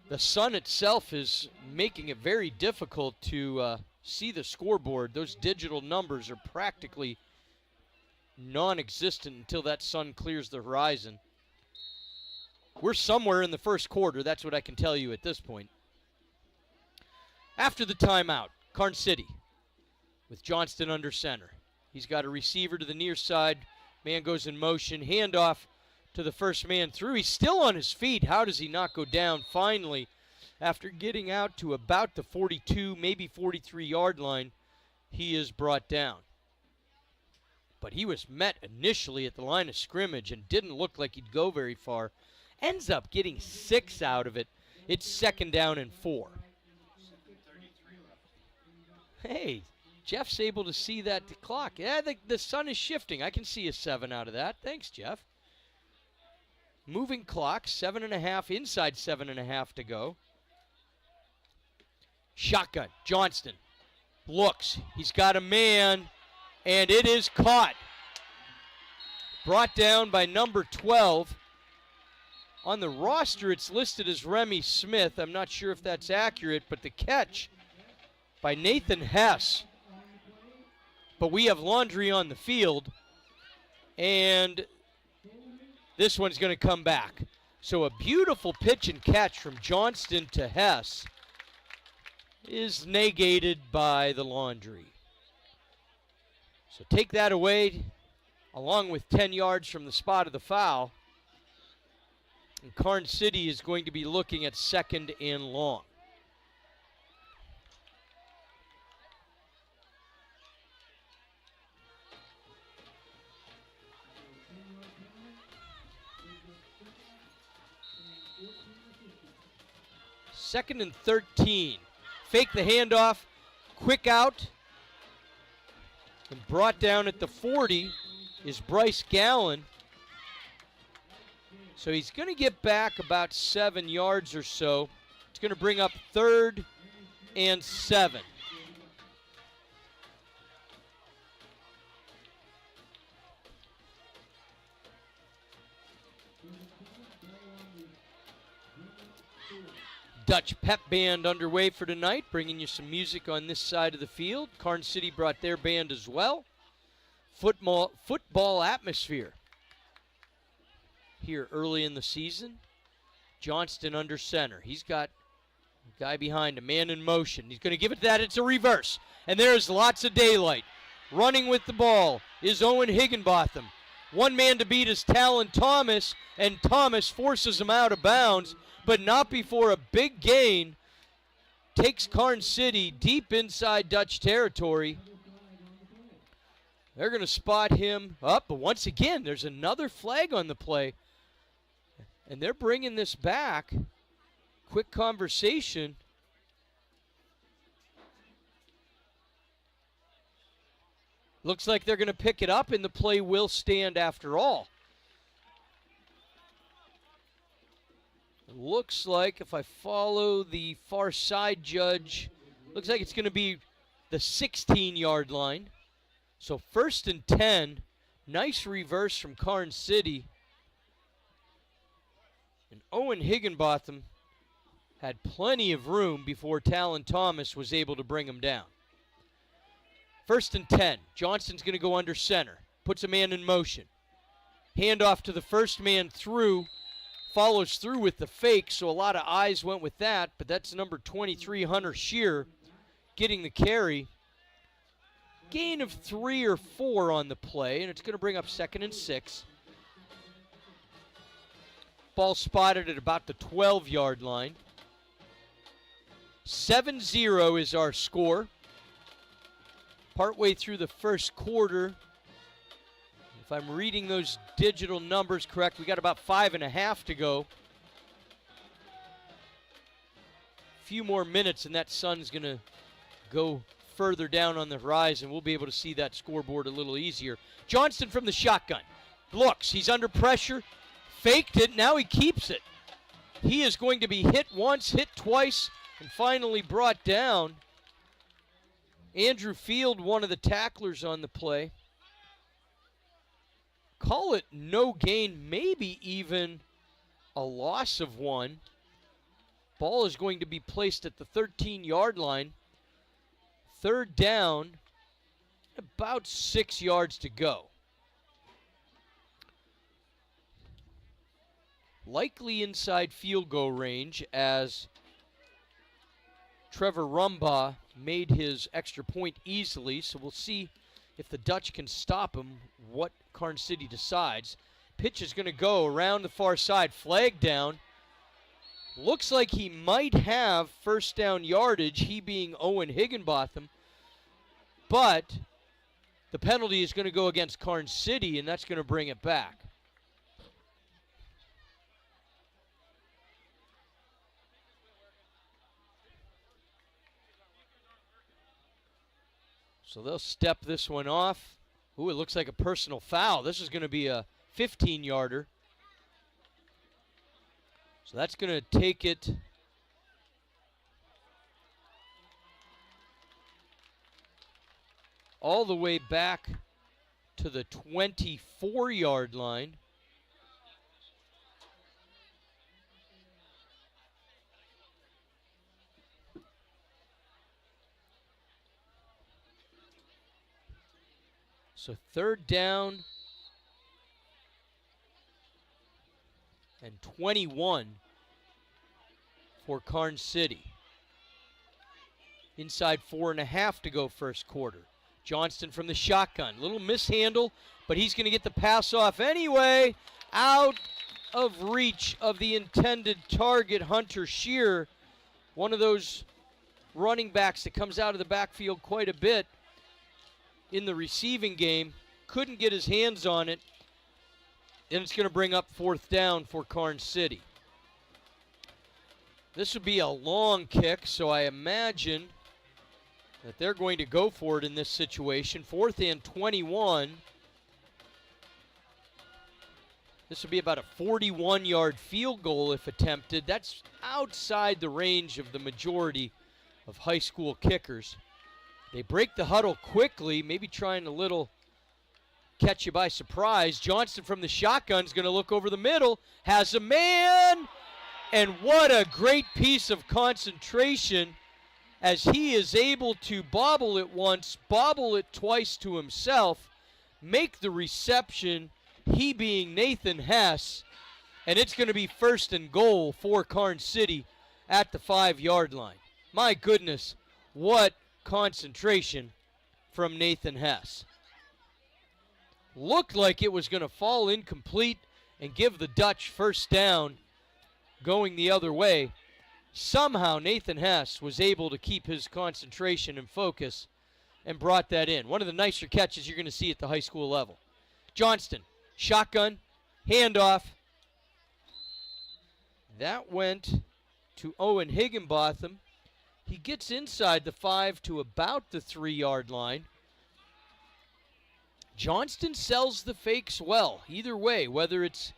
The sun itself is making it very difficult to see the scoreboard. Those digital numbers are practically non-existent until that sun clears the horizon. We're somewhere in the first quarter. That's what I can tell you at this point. After the timeout, Karns City with Johnston under center. He's got a receiver to the near side. Man goes in motion. Handoff to the first man through. He's still on his feet. How does he not go down? Finally, after getting out to about the 42, maybe 43-yard line, he is brought down. But he was met initially at the line of scrimmage and didn't look like he'd go very far. Ends up getting 6 out of it. It's 2nd down and 4. Hey, Jeff's able to see that clock. Yeah, the sun is shifting. I can see a 7 out of that. Thanks, Jeff. Moving clock, 7.5, inside 7.5 to go. Shotgun, Johnston looks. He's got a man, and it is caught. Brought down by number 12. On the roster, it's listed as Remy Smith. I'm not sure if that's accurate, but the catch by Nathan Hess. But we have laundry on the field, and this one's going to come back. So a beautiful pitch and catch from Johnston to Hess is negated by the laundry. So take that away, along with 10 yards from the spot of the foul. And Karns City is going to be looking at 2nd and long. Second and 13. Fake the handoff. Quick out. And brought down at the 40 is Bryce Gallen. So he's going to get back about 7 yards or so. It's going to bring up 3rd and 7. Dutch pep band underway for tonight, bringing you some music on this side of the field. Karns City brought their band as well. Football atmosphere here early in the season. Johnston under center. He's got a guy behind him, man in motion. He's going to give it that. It's a reverse. And there's lots of daylight. Running with the ball is Owen Higginbotham. One man to beat is Talon Thomas, and Thomas forces him out of bounds. but not before a big gain takes Karns City deep inside Dutch territory. They're going to spot him up, but once again, there's another flag on the play. And they're bringing this back. Quick conversation. Looks like they're going to pick it up, and the play will stand after all. Looks like, if I follow the far side judge, looks like it's going to be the 16-yard line. So 1st and 10. Nice reverse from Karns City. And Owen Higginbotham had plenty of room before Talon Thomas was able to bring him down. 1st and 10. Johnston's going to go under center. Puts a man in motion. Handoff to the first man through. Follows through with the fake, so a lot of eyes went with that, but that's number 23, Hunter Shear, getting the carry. Gain of 3 or 4 on the play, and it's going to bring up 2nd and 6. Ball spotted at about the 12-yard line. 7-0 is our score. Partway through the first quarter. If I'm reading those digital numbers correct, we got about 5.5 to go. A few more minutes and that sun's going to go further down on the horizon. We'll be able to see that scoreboard a little easier. Johnston from the shotgun. Looks, he's under pressure. Faked it, now he keeps it. He is going to be hit once, hit twice, and finally brought down. Andrew Field, one of the tacklers on the play. Call it no gain, maybe even a loss of 1. Ball is going to be placed at the 13-yard line. 3rd down, about 6 yards to go. Likely inside field goal range as Trevor Rumbaugh made his extra point easily, so we'll see if the Dutch can stop him, what Karns City decides. Pitch is going to go around the far side, flag down. Looks like he might have first down yardage, he being Owen Higginbotham, but the penalty is going to go against Karns City, and that's going to bring it back. So they'll step this one off. Ooh, it looks like a personal foul. This is going to be a 15-yarder. So that's going to take it all the way back to the 24-yard line. So 3rd down and 21 for Karns City. Inside 4.5 to go first quarter. Johnston from the shotgun. Little mishandle, but he's going to get the pass off anyway. Out of reach of the intended target, Hunter Shear. One of those running backs that comes out of the backfield quite a bit in the receiving game. Couldn't get his hands on it. And it's going to bring up 4th down for Karns City. This would be a long kick, so I imagine that they're going to go for it in this situation. 4th and 21. This would be about a 41-yard field goal if attempted. That's outside the range of the majority of high school kickers. They break the huddle quickly, maybe trying a little catch you by surprise. Johnston from the shotgun is going to look over the middle, has a man, and what a great piece of concentration as he is able to bobble it once, bobble it twice to himself, make the reception, he being Nathan Hess, and it's going to be 1st and goal for Karns City at the 5-yard line. My goodness, what concentration from Nathan Hess. Looked like it was going to fall incomplete and give the Dutch first down, going the other way. Somehow Nathan Hess was able to keep his concentration and focus and brought that in. One of the nicer catches you're going to see at the high school level. Johnston, shotgun, handoff. That went to Owen Higginbotham. He gets inside the 5 to about the 3-yard line. Johnston sells the fakes well, either way, whether it's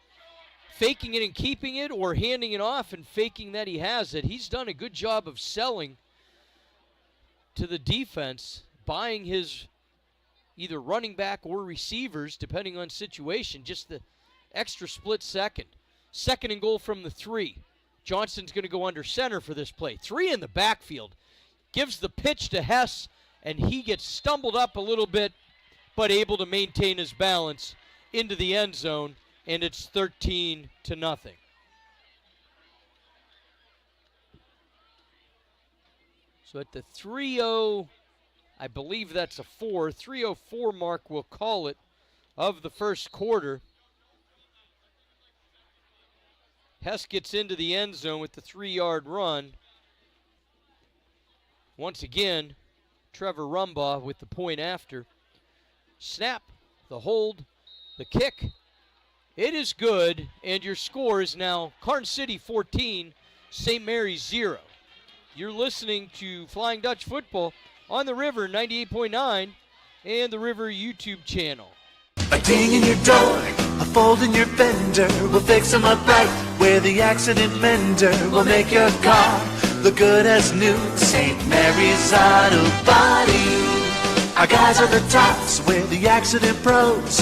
faking it and keeping it or handing it off and faking that he has it. He's done a good job of selling to the defense, buying his either running back or receivers, depending on situation, just the extra split second. 2nd and goal from the 3. Johnston's going to go under center for this play. 3 in the backfield. Gives the pitch to Hess, and he gets stumbled up a little bit, but able to maintain his balance into the end zone, and it's 13-0. So at the 3-0, I believe that's a 3:04 mark, we'll call it, of the first quarter. Hess gets into the end zone with the 3-yard run. Once again, Trevor Rumbaugh with the point after. Snap, the hold, the kick. It is good, and your score is now Karns City 14, St. Mary's 0. You're listening to Flying Dutch Football on the River 98.9 and the River YouTube channel. A ding in your door, a fold in your fender, we'll fix them up right where the accident mender will make your car look good as new. St. Mary's Auto Body. Our guys are the tops, we're the accident pros.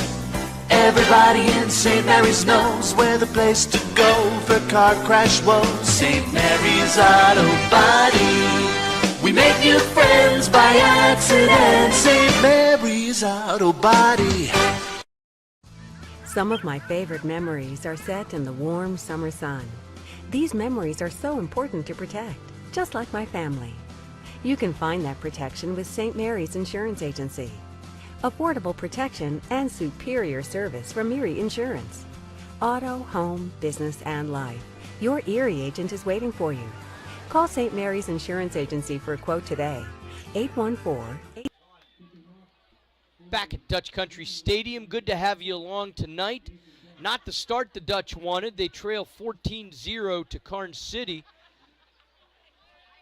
Everybody in St. Mary's knows we're the place to go for car crash woes. St. Mary's Auto Body. We make new friends by accident. St. Mary's Auto Body. Some of my favorite memories are set in the warm summer sun. These memories are so important to protect, just like my family. You can find that protection with St. Mary's Insurance Agency. Affordable protection and superior service from Erie Insurance. Auto, home, business, and life. Your Erie agent is waiting for you. Call St. Mary's Insurance Agency for a quote today. 814-8... Back at Dutch Country Stadium. Good to have you along tonight. Not the start the Dutch wanted. They trail 14-0 to Karns City.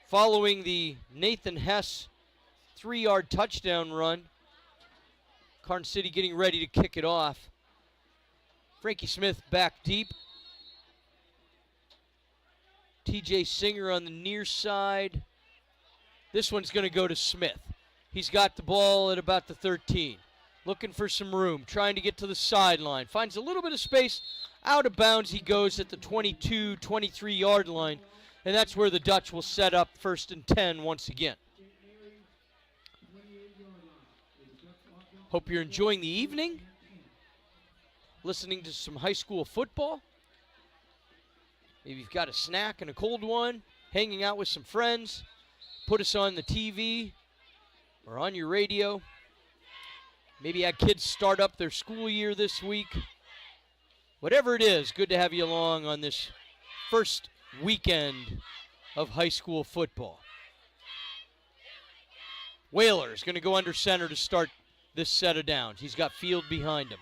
Following the Nathan Hess 3-yard touchdown run. Karns City getting ready to kick it off. Frankie Smith back deep. TJ Singer on the near side. This one's going to go to Smith. He's got the ball at about the 13. Looking for some room, trying to get to the sideline. Finds a little bit of space. Out of bounds he goes at the 22, 23-yard line. And that's where the Dutch will set up 1st and 10 once again. Hope you're enjoying the evening. Listening to some high school football. Maybe you've got a snack and a cold one. Hanging out with some friends. Put us on the TV. Or on your radio. Maybe had kids start up their school year this week. Whatever it is, good to have you along on this first weekend of high school football. Whaler is going to go under center to start this set of downs. He's got Field behind him.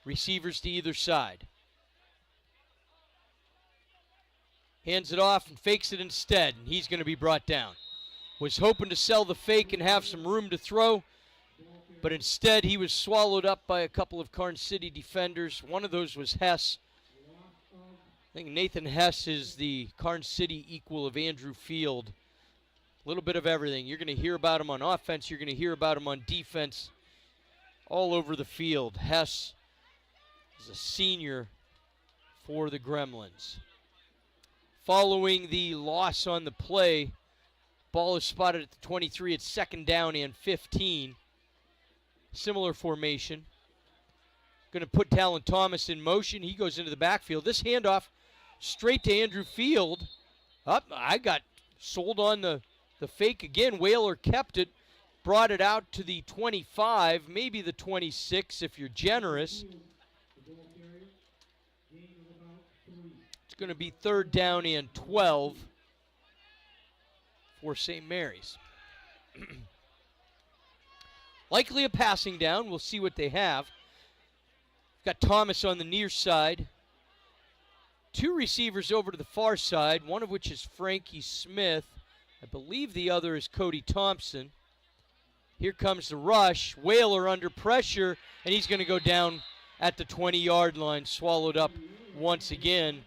Receivers to either side. Hands it off and fakes it instead, and he's going to be brought down. Was hoping to sell the fake and have some room to throw, but instead he was swallowed up by a couple of Karns City defenders. One of those was Hess. I think Nathan Hess is the Karns City equal of Andrew Field. A little bit of everything. You're going to hear about him on offense. You're going to hear about him on defense. All over the field. Hess is a senior for the Gremlins. Following the loss on the play, ball is spotted at the 23. It's 2nd down and 15. Similar formation. Going to put Talon Thomas in motion. He goes into the backfield. This handoff straight to Andrew Field. I got sold on the fake again. Whaler kept it. Brought it out to the 25, maybe the 26 if you're generous. It's going to be 3rd down and 12 for St. Mary's. Likely a passing down. We'll see what they have. Got Thomas on the near side. 2 receivers over to the far side, one of which is Frankie Smith. I believe the other is Cody Thompson. Here comes the rush. Whaler under pressure, and he's going to go down at the 20-yard line, swallowed up once again.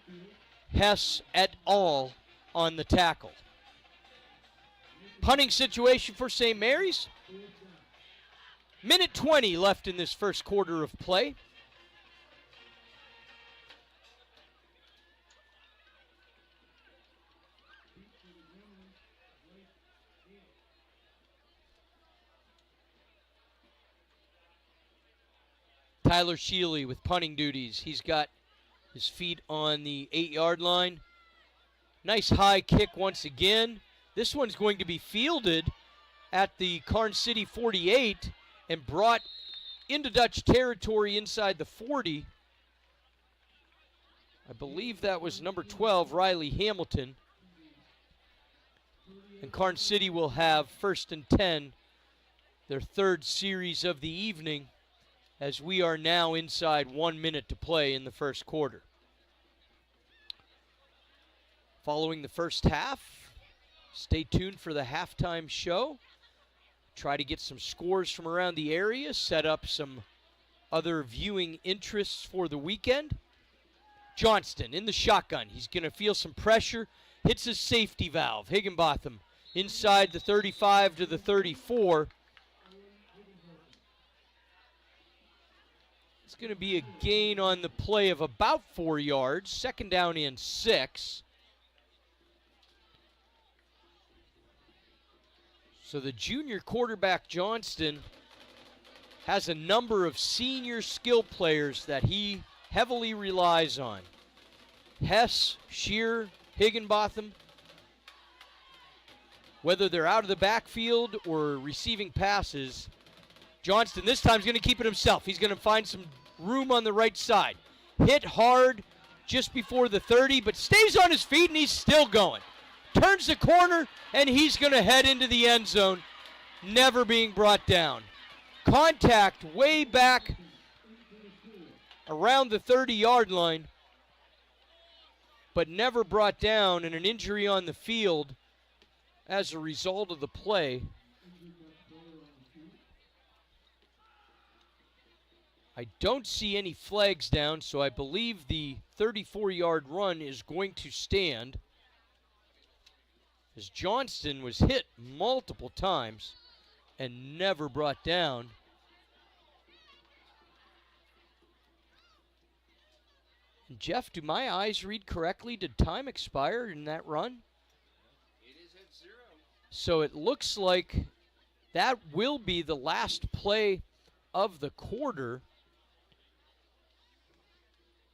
Hess et al. On the tackle. Punting situation for St. Mary's. Minute 20 left in this first quarter of play. Tyler Shealy with punting duties. He's got his feet on the 8-yard line. Nice high kick once again. This one's going to be fielded at the Karns City 48 and brought into Dutch territory inside the 40. I believe that was number 12, Riley Hamilton. And Karns City will have 1st and 10, their 3rd series of the evening, as we are now inside 1 minute to play in the first quarter. Following the first half, stay tuned for the halftime show. Try to get some scores from around the area, set up some other viewing interests for the weekend. Johnston in the shotgun. He's going to feel some pressure. Hits his safety valve. Higginbotham inside the 35 to the 34. It's going to be a gain on the play of about 4 yards. 2nd down and 6. So the junior quarterback, Johnston, has a number of senior skill players that he heavily relies on. Hess, Shear, Higginbotham. Whether they're out of the backfield or receiving passes, Johnston this time is going to keep it himself. He's going to find some room on the right side. Hit hard just before the 30, but stays on his feet, and he's still going. Turns the corner, and he's going to head into the end zone, never being brought down. Contact way back around the 30-yard line, but never brought down, and an injury on the field as a result of the play. I don't see any flags down, so I believe the 34-yard run is going to stand, as Johnston was hit multiple times and never brought down. And Jeff, do my eyes read correctly? Did time expire in that run? It is at 0. So it looks like that will be the last play of the quarter.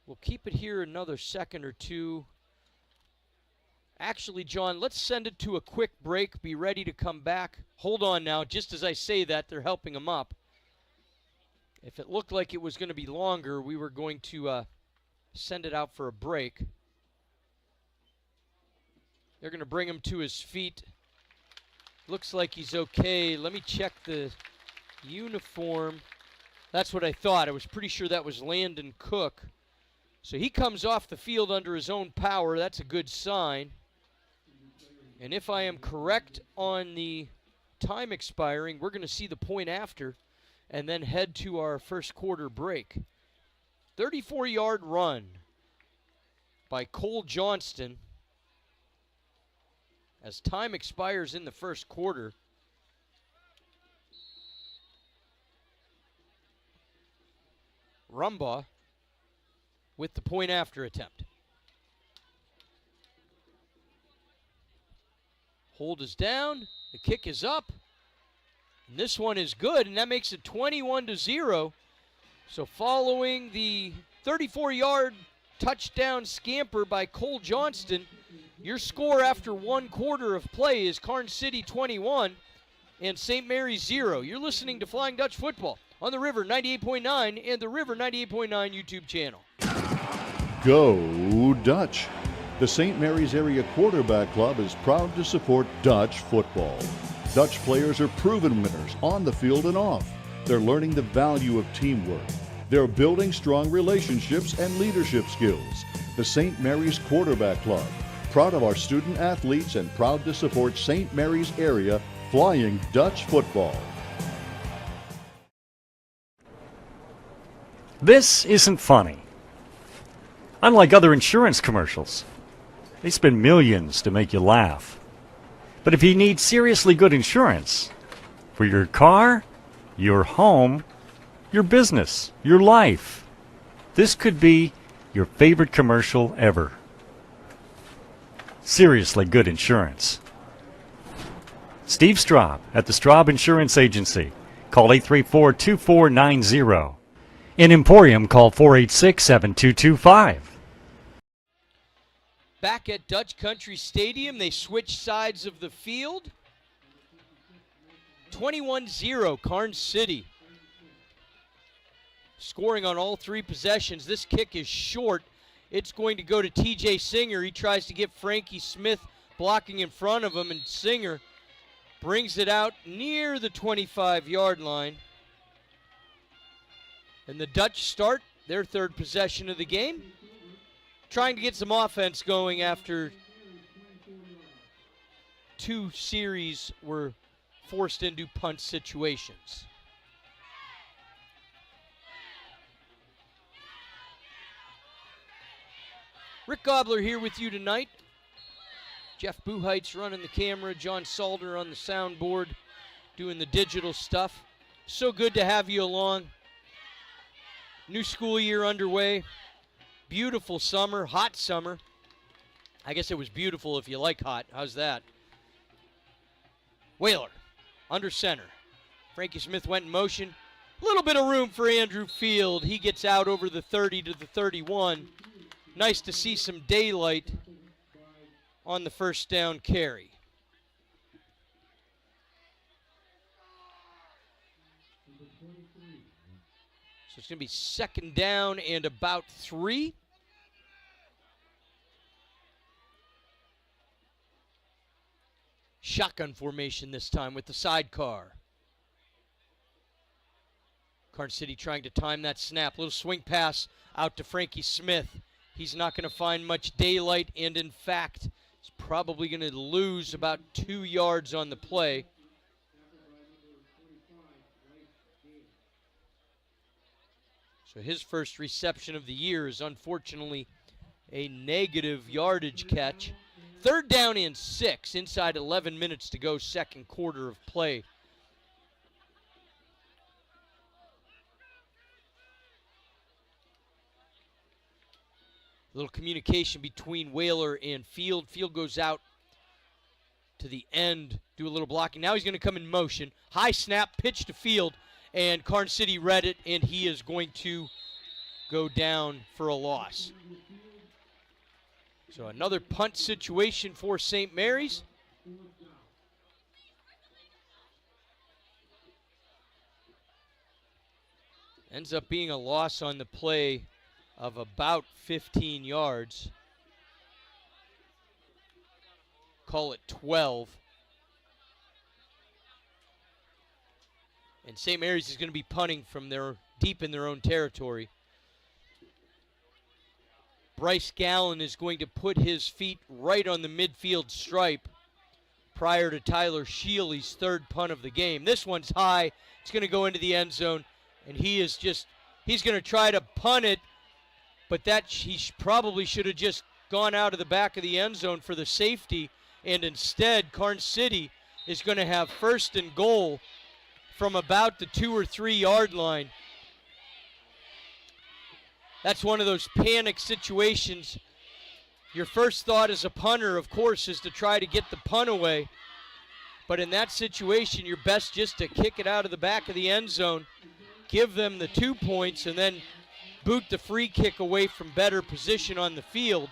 We'll keep it here another second or two. Actually, John, let's send it to a quick break. Be ready to come back. Hold on now. Just as I say that, they're helping him up. If it looked like it was going to be longer, we were going to send it out for a break. They're going to bring him to his feet. Looks like he's okay. Let me check the uniform. That's what I thought. I was pretty sure that was Landon Cook. So he comes off the field under his own power. That's a good sign. And if I am correct on the time expiring, we're going to see the point after and then head to our first quarter break. 34-yard run by Cole Johnston as time expires in the first quarter. Rumbaugh with the point after attempt. Hold is down. The kick is up. And this one is good, and that makes it 21-0. So following the 34-yard touchdown scamper by Cole Johnston, your score after 1 quarter of play is Karns City 21 and St. Mary's 0. You're listening to Flying Dutch Football on the River 98.9 and the River 98.9 YouTube channel. Go Dutch! The St. Mary's Area Quarterback Club is proud to support Dutch football. Dutch players are proven winners on the field and off. They're learning the value of teamwork. They're building strong relationships and leadership skills. The St. Mary's Quarterback Club, proud of our student athletes and proud to support St. Mary's Area Flying Dutch football. This isn't funny. Unlike other insurance commercials, they spend millions to make you laugh. But if you need seriously good insurance for your car, your home, your business, your life, this could be your favorite commercial ever. Seriously good insurance. Steve Straub at the Straub Insurance Agency. Call 834-2490. In Emporium, call 486-7225. Back at Dutch Country Stadium, they switch sides of the field. 21-0, Karns City. Scoring on all three possessions. This kick is short. It's going to go to TJ Singer. He tries to get Frankie Smith blocking in front of him, and Singer brings it out near the 25-yard line. And the Dutch start their third possession of the game, trying to get some offense going after two series were forced into punt situations. Rick Gobler here with you tonight. Jeff Buheitz running the camera, John Salder on the soundboard, doing the digital stuff. So good to have you along. New school year underway. Beautiful summer, hot summer. I guess it was beautiful if you like hot. How's that? Whaler, under center. Frankie Smith went in motion. A little bit of room for Andrew Field. He gets out over the 30 to the 31. Nice to see some daylight on the first down carry. So it's going to be second down and about 3. Shotgun formation this time with the sidecar. Karns City trying to time that snap. Little swing pass out to Frankie Smith. He's not going to find much daylight, and in fact, he's probably going to lose about 2 yards on the play. So his first reception of the year is unfortunately a negative yardage catch. Third down and 6, inside 11 minutes to go, second quarter of play. Little communication between Whaler and Field. Field goes out to the end, do a little blocking. Now he's going to come in motion. High snap, pitch to Field, and Karns City read it, and he is going to go down for a loss. So another punt situation for St. Mary's. Ends up being a loss on the play of about 15 yards. Call it 12. And St. Mary's is going to be punting from deep in their own territory. Bryce Gallen is going to put his feet right on the midfield stripe prior to Tyler Shealy's third punt of the game. This one's high. It's going to go into the end zone, and he's going to try to punt it, but he probably should have just gone out of the back of the end zone for the safety, and instead Karns City is going to have first and goal from about the 2 or 3 yard line. That's one of those panic situations. Your first thought as a punter, of course, is to try to get the punt away. But in that situation, you're best just to kick it out of the back of the end zone, give them the 2 points, and then boot the free kick away from better position on the field.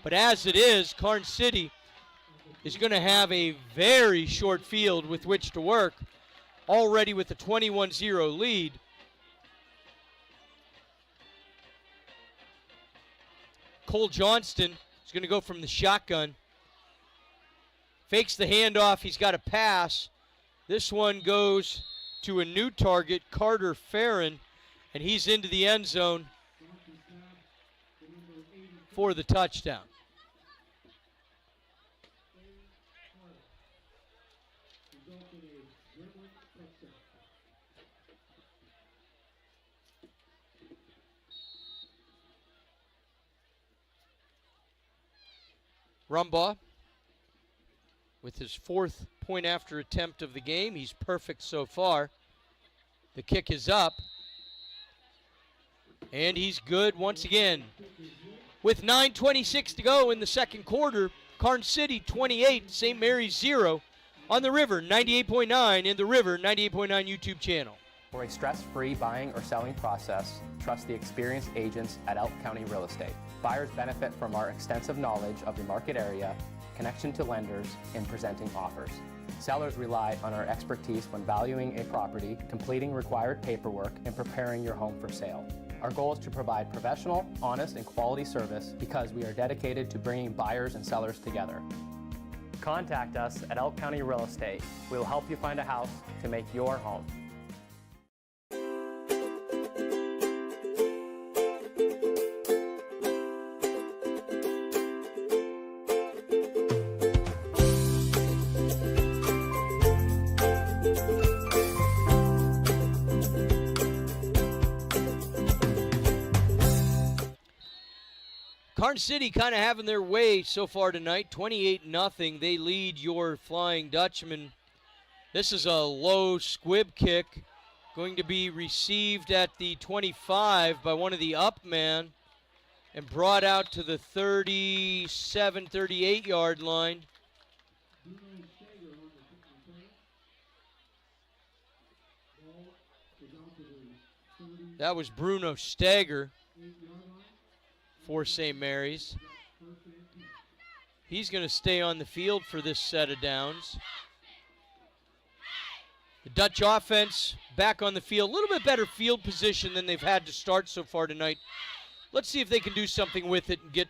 But as it is, Karns City is going to have a very short field with which to work, already with a 21-0 lead. Cole Johnston He's going to go from the shotgun. Fakes the handoff. He's got a pass. This one goes to a new target, Carter Farron, and he's into the end zone for the touchdown. Rumbaugh with his 4th point after attempt of the game. He's perfect so far. The kick is up. And he's good once again. With 9:26 to go in the second quarter, Karns City 28, St. Mary's 0 on the River 98.9 and the River 98.9 YouTube channel. For a stress-free buying or selling process, trust the experienced agents at Elk County Real Estate. Buyers benefit from our extensive knowledge of the market area, connection to lenders, and presenting offers. Sellers rely on our expertise when valuing a property, completing required paperwork, and preparing your home for sale. Our goal is to provide professional, honest, and quality service because we are dedicated to bringing buyers and sellers together. Contact us at Elk County Real Estate. We will help you find a house to make your home. Karns City kind of having their way so far tonight, 28-0. They lead your Flying Dutchman. This is a low squib kick, going to be received at the 25 by one of the up men and brought out to the 37, 38-yard line. That was Bruno Steger for St. Mary's. He's going to stay on the field for this set of downs. The Dutch offense back on the field. A little bit better field position than they've had to start so far tonight. Let's see if they can do something with it and get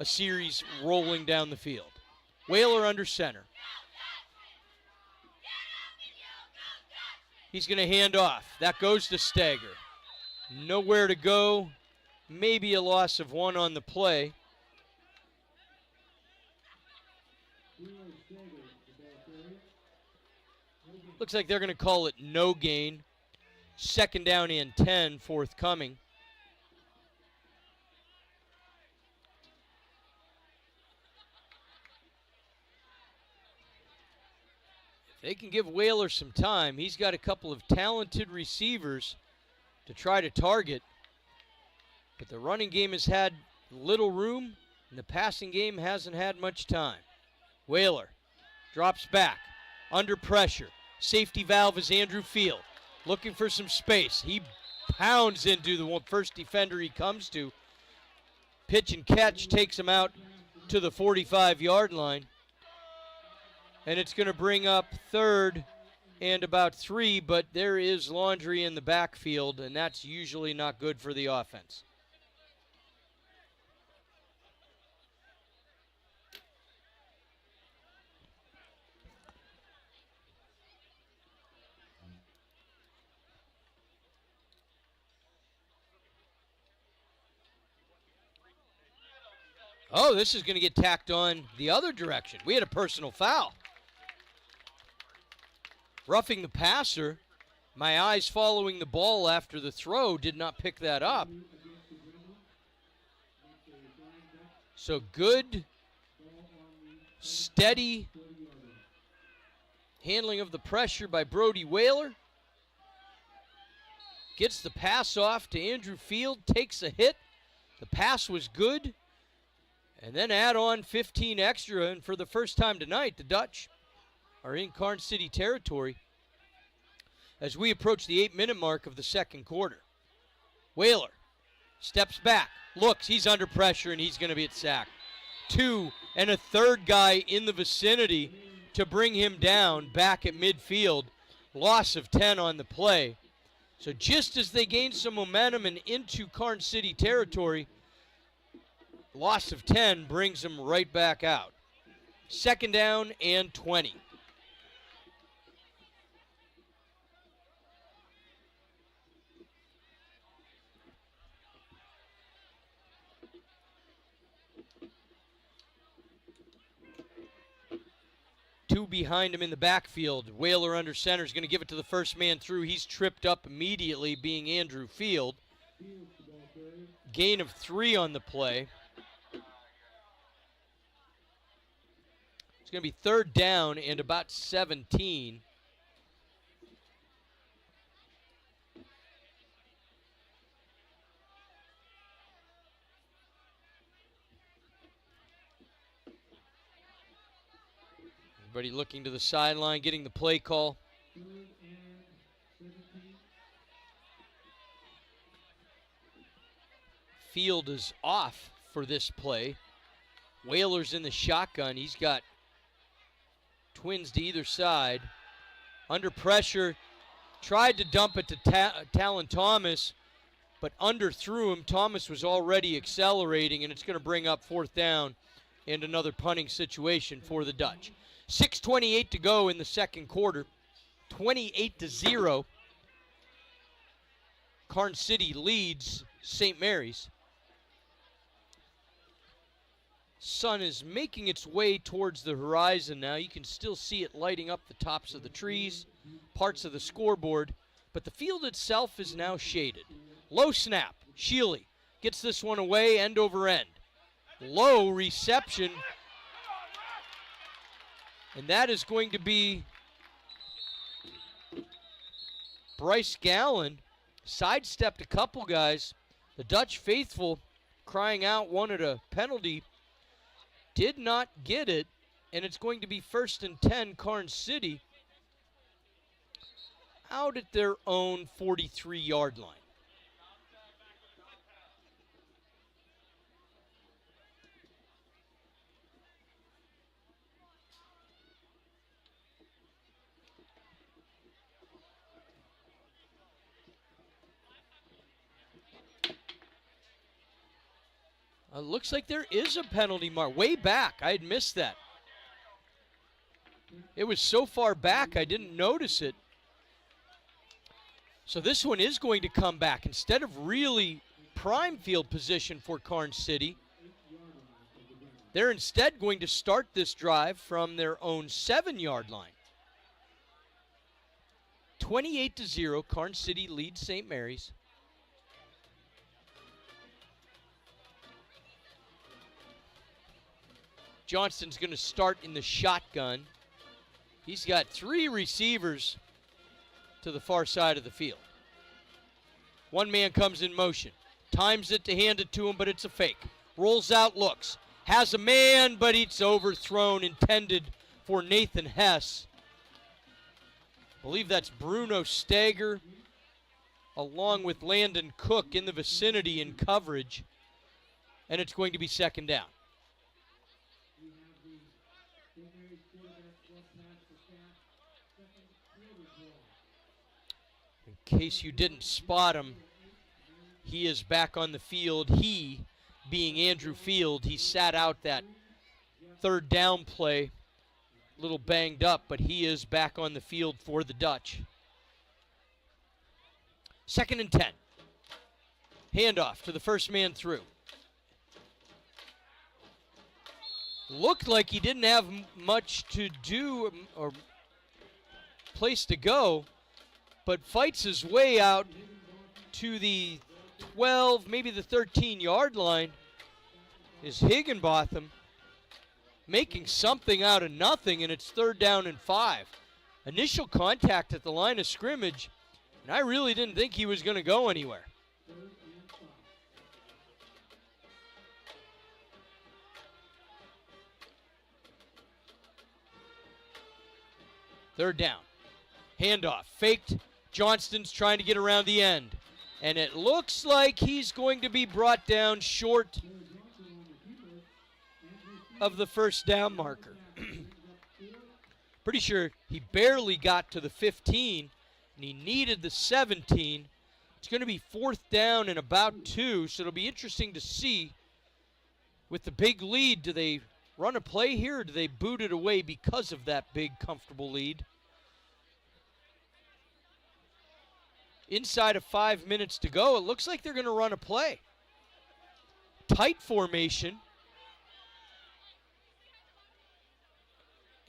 a series rolling down the field. Whaler under center. He's going to hand off. That goes to Steger. Nowhere to go. Maybe a loss of 1 on the play. Looks like they're going to call it no gain. 2nd down and 10 forthcoming. If they can give Whaler some time, he's got a couple of talented receivers to try to target. But the running game has had little room, and the passing game hasn't had much time. Whaler drops back, under pressure. Safety valve is Andrew Field, looking for some space. He pounds into the first defender he comes to. Pitch and catch takes him out to the 45-yard line. And it's going to bring up 3rd and about 3, but there is laundry in the backfield, and that's usually not good for the offense. Oh, this is going to get tacked on the other direction. We had a personal foul. Roughing the passer. My eyes following the ball after the throw did not pick that up. So good, steady handling of the pressure by Brody Whaler. Gets the pass off to Andrew Field, takes a hit. The pass was good. And then add on 15 extra, and for the first time tonight, the Dutch are in Karns City territory as we approach the 8-minute mark of the second quarter. Whaler steps back, looks, he's under pressure, and he's going to be sacked. 2 and a 3rd guy in the vicinity to bring him down back at midfield. Loss of 10 on the play. So just as they gain some momentum and into Karns City territory, loss of 10 brings them right back out. 2nd down and 20. Two behind him in the backfield. Whaler under center is going to give it to the first man through. He's tripped up immediately, being Andrew Field. Gain of 3 on the play. It's going to be 3rd down and about 17. Everybody looking to the sideline, getting the play call. Field is off for this play. Whaler's in the shotgun. He's got twins to either side. Under pressure, tried to dump it to Talon Thomas, but underthrew him. Thomas was already accelerating, and it's going to bring up 4th down and another punting situation for the Dutch. 6:28 to go in the second quarter. 28-0. Karns City leads St. Mary's. Sun is making its way towards the horizon now. You can still see it lighting up the tops of the trees, parts of the scoreboard, but the field itself is now shaded. Low snap. Shealy gets this one away, end over end. Low reception. And that is going to be Bryce Gallen. Sidestepped a couple guys. The Dutch faithful crying out wanted a penalty. Did not get it. And it's going to be 1st and 10, Karns City, out at their own 43-yard line. Looks like there is a penalty mark. Way back. I had missed that. It was so far back I didn't notice it. So this one is going to come back. Instead of really prime field position for Karns City, they're instead going to start this drive from their own 7-yard line. 28-0, Karns City leads St. Mary's. Johnston's going to start in the shotgun. He's got 3 receivers to the far side of the field. One man comes in motion. Times it to hand it to him, but it's a fake. Rolls out, looks. Has a man, but it's overthrown, intended for Nathan Hess. I believe that's Bruno Stager, along with Landon Cook in the vicinity in coverage. And it's going to be 2nd down. In case you didn't spot him, he is back on the field. He, being Andrew Field, he sat out that 3rd down play, a little banged up, but he is back on the field for the Dutch. 2nd and 10. Handoff to the first man through. Looked like he didn't have much to do or place to go, but fights his way out to the 12, maybe the 13-yard line, is Higginbotham making something out of nothing, and it's 3rd down and 5. Initial contact at the line of scrimmage, and I really didn't think he was going to go anywhere. Third down. Handoff. Faked. Johnston's trying to get around the end. And it looks like he's going to be brought down short of the first down marker. Pretty sure he barely got to the 15, and he needed the 17. It's going to be 4th down and about 2, so it'll be interesting to see with the big lead, do they run a play here, or do they boot it away because of that big, comfortable lead? Inside of 5 minutes to go, it looks like they're going to run a play. Tight formation.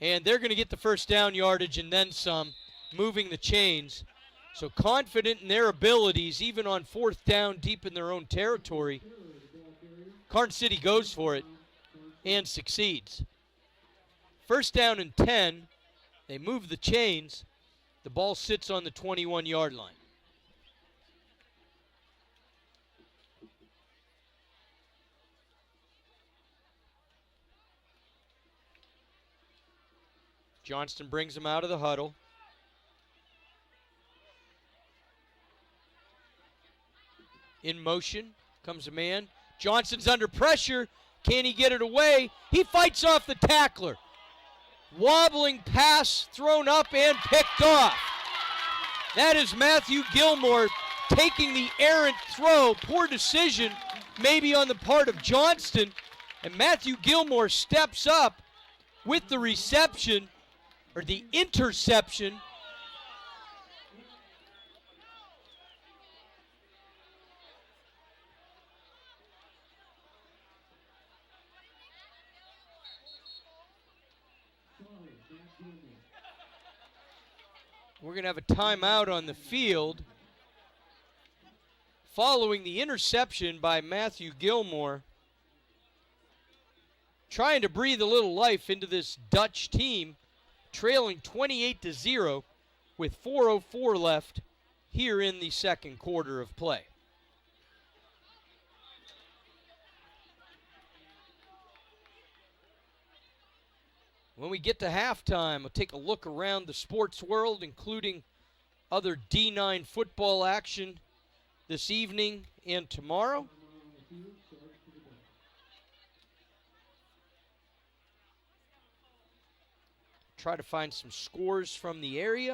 And they're going to get the first down yardage and then some, moving the chains. So confident in their abilities, even on 4th down deep in their own territory. Karns City goes for it and succeeds. First down and 10. They move the chains. The ball sits on the 21-yard line. Johnston brings him out of the huddle. In motion comes a man. Johnston's under pressure. Can he get it away? He fights off the tackler. Wobbling pass thrown up and picked off. That is Matthew Gilmore taking the errant throw. Poor decision maybe on the part of Johnston. And Matthew Gilmore steps up with the reception, or the interception. We're going to have a timeout on the field following the interception by Matthew Gilmore. Trying to breathe a little life into this Dutch team, trailing 28-0 with 4:04 left here in the second quarter of play. When we get to halftime, we'll take a look around the sports world, including other D9 football action this evening and tomorrow. Try to find some scores from the area.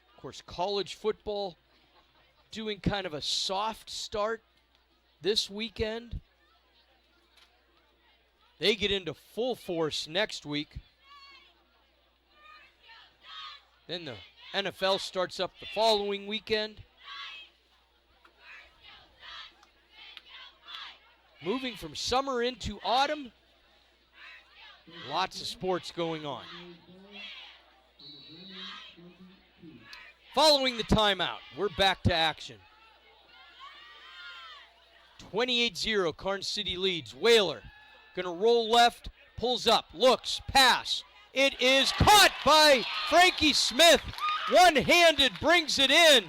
Of course, college football doing kind of a soft start this weekend. They get into full force next week. Then the NFL starts up the following weekend. Moving from summer into autumn, lots of sports going on. Following the timeout, we're back to action. 28-0, Karns City leads. Whaler gonna roll left, pulls up, looks, pass. It is caught by Frankie Smith. One-handed brings it in.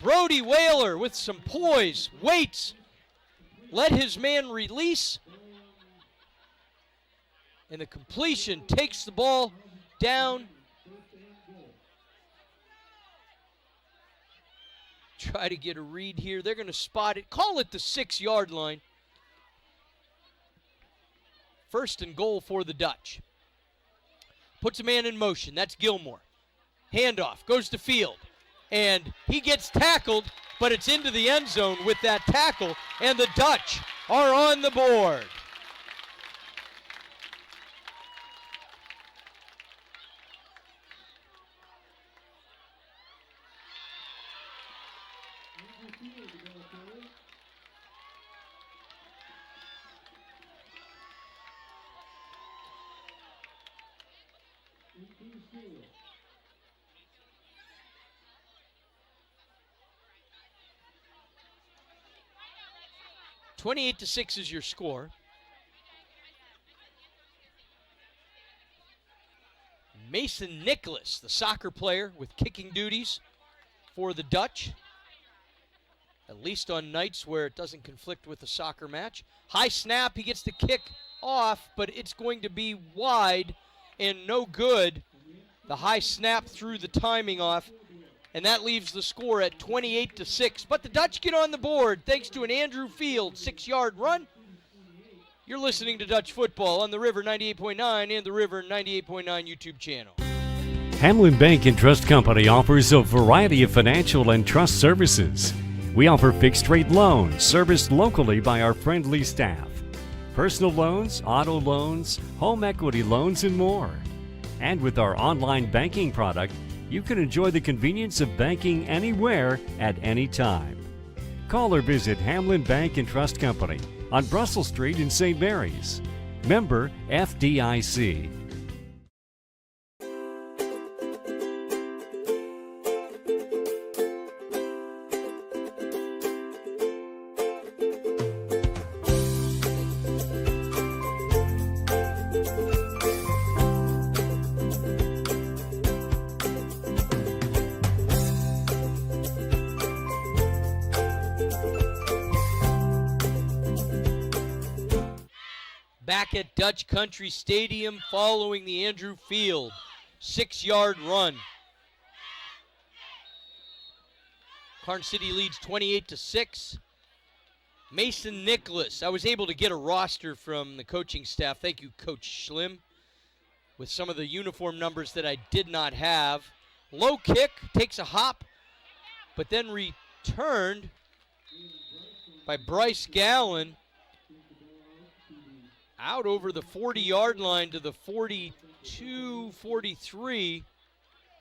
Brody Whaler with some poise, waits, let his man release, and the completion takes the ball down. Try to get a read here. They're going to spot it. Call it the 6-yard line. First and goal for the Dutch. Puts a man in motion. That's Gilmore. Handoff. Goes to field. And he gets tackled, but it's into the end zone with that tackle. And the Dutch are on the board. (28-6) is your score. Mason Nicholas, the soccer player with kicking duties for the Dutch, at least on nights where it doesn't conflict with a soccer match. High snap, he gets the kick off, but it's going to be wide and no good. The high snap threw the timing off, and that leaves the score at 28-6. But the Dutch get on the board thanks to an Andrew Field 6-yard run. You're listening to Dutch Football on the River 98.9 and the River 98.9 YouTube channel. Hamlin Bank and Trust Company offers a variety of financial and trust services. We offer fixed-rate loans serviced locally by our friendly staff. Personal loans, auto loans, home equity loans, and more. And with our online banking product, you can enjoy the convenience of banking anywhere at any time. Call or visit Hamlin Bank and Trust Company on Brussels Street in St. Mary's. Member FDIC. Back at Dutch Country Stadium following the Andrew Field 6-yard run. Karns City leads 28-6. Mason Nicholas. I was able to get a roster from the coaching staff. Thank you, Coach Schlim, with some of the uniform numbers that I did not have. Low kick, takes a hop, but then returned by Bryce Gallen out over the 40-yard line to the 42, 43.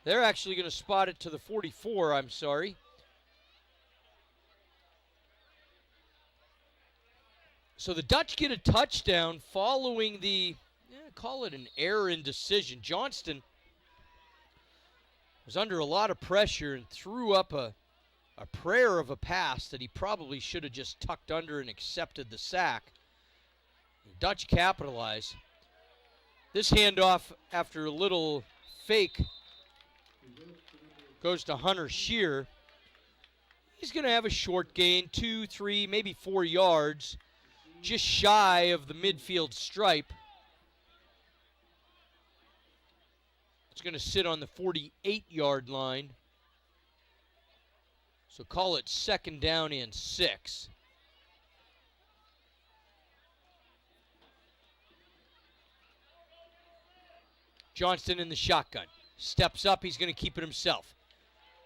They're actually going to spot it to the 44, I'm sorry. So the Dutch get a touchdown following the, call it an error in decision. Johnston was under a lot of pressure and threw up a prayer of a pass that he probably should have just tucked under and accepted the sack. Dutch capitalize. This handoff, after a little fake, goes to Hunter Shear. He's going to have a short gain, 2, 3, maybe 4 yards, just shy of the midfield stripe. It's going to sit on the 48-yard line. So call it 2nd down and 6. Johnston in the shotgun. Steps up, he's going to keep it himself.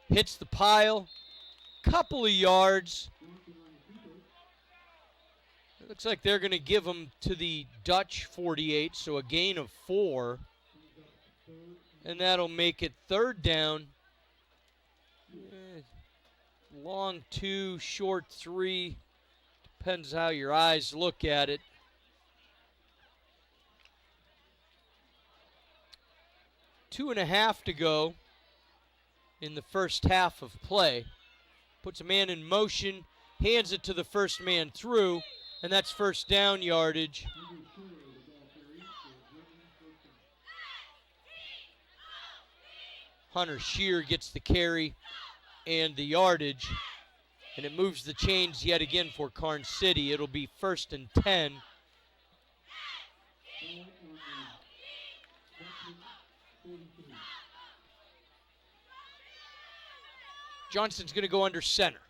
Hits the pile, couple of yards. It looks like they're going to give him to the Dutch 48, so a gain of 4. And that'll make it 3rd down. Long 2, short 3. Depends how your eyes look at it. Two and a half to go in the first half of play. Puts a man in motion, hands it to the first man through, and that's 1st down yardage. Hunter Shear gets the carry and the yardage, and it moves the chains yet again for Karns City. It'll be 1st and 10. Johnston's going to go under center.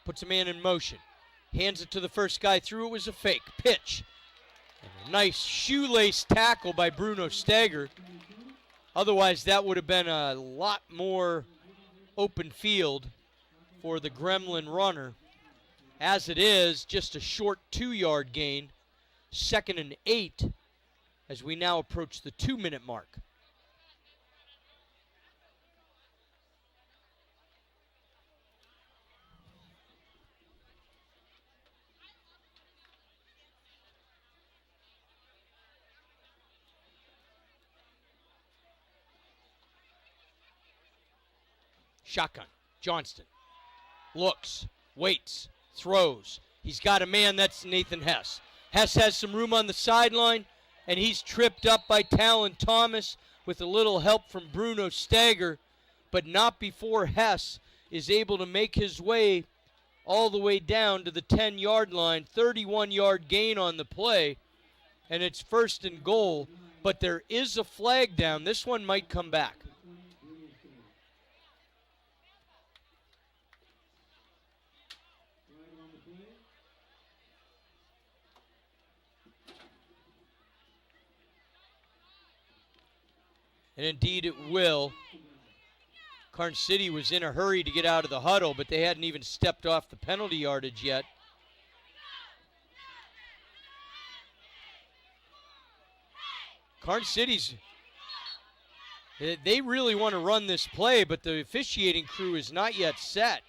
Puts a man in motion. Hands it to the first guy through. It was a fake. Pitch. And a nice shoelace tackle by Bruno Steger. Otherwise, that would have been a lot more open field for the Gremlin runner. As it is, just a short 2-yard gain. 2nd and 8 as we now approach the 2-minute mark. Shotgun. Johnston looks, waits, throws. He's got a man, that's Nathan Hess. Hess has some room on the sideline, and he's tripped up by Talon Thomas with a little help from Bruno Steger, but not before Hess is able to make his way all the way down to the 10-yard line. 31-yard gain on the play, and it's 1st and goal, but there is a flag down. This one might come back. And indeed it will. Karns City was in a hurry to get out of the huddle, but they hadn't even stepped off the penalty yardage yet. Karns City's, they really want to run this play, but the officiating crew is not yet set.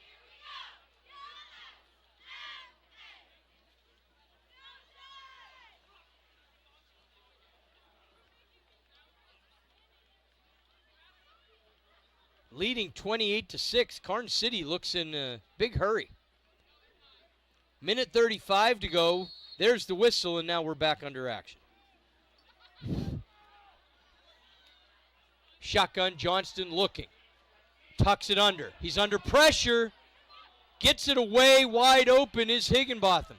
Leading 28-6, Karns City looks in a big hurry. Minute 35 to go. There's the whistle, and now we're back under action. Shotgun, Johnston looking. Tucks it under. He's under pressure. Gets it away. Wide open is Higginbotham.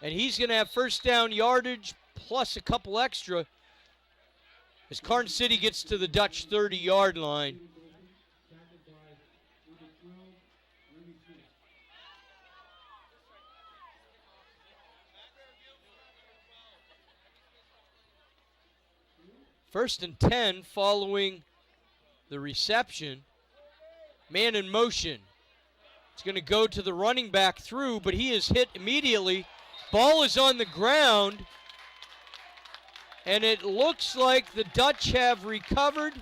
And he's going to have first down yardage plus a couple extra as Karns City gets to the Dutch 30-yard line. First and 10 following the reception. Man in motion. It's going to go to the running back through, but he is hit immediately. Ball is on the ground, and it looks like the Dutch have recovered.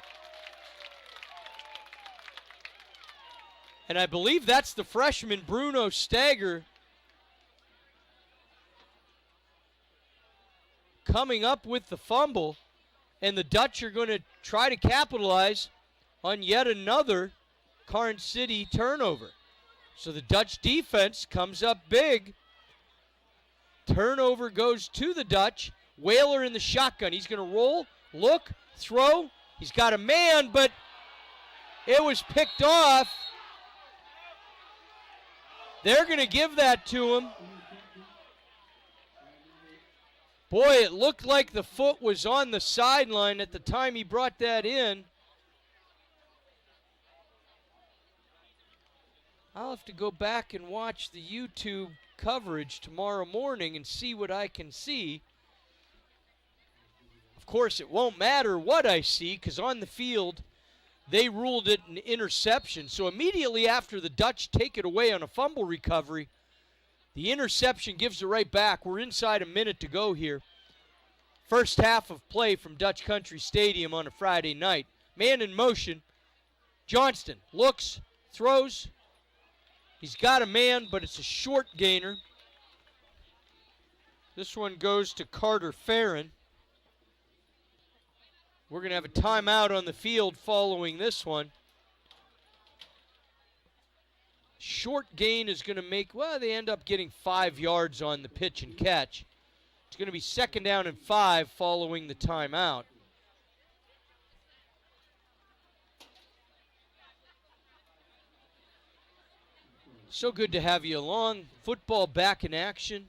And I believe that's the freshman, Bruno Stager, coming up with the fumble. And the Dutch are going to try to capitalize on yet another Karns City turnover. So the Dutch defense comes up big. Turnover goes to the Dutch. Whaler in the shotgun. He's going to roll, look, throw. He's got a man, but it was picked off. They're going to give that to him. Boy, it looked like the foot was on the sideline at the time he brought that in. I'll have to go back and watch the YouTube coverage tomorrow morning and see what I can see. Of course, it won't matter what I see because on the field, they ruled it an interception. So immediately after the Dutch take it away on a fumble recovery, the interception gives it right back. We're inside a minute to go here. First half of play from Dutch Country Stadium on a Friday night. Man in motion. Johnston looks, throws. He's got a man, but it's a short gainer. This one goes to Carter Farron. We're going to have a timeout on the field following this one. Short gain is going to make, well, they end up getting 5 yards on the pitch and catch. It's going to be 2nd down and 5 following the timeout. So good to have you along. Football back in action.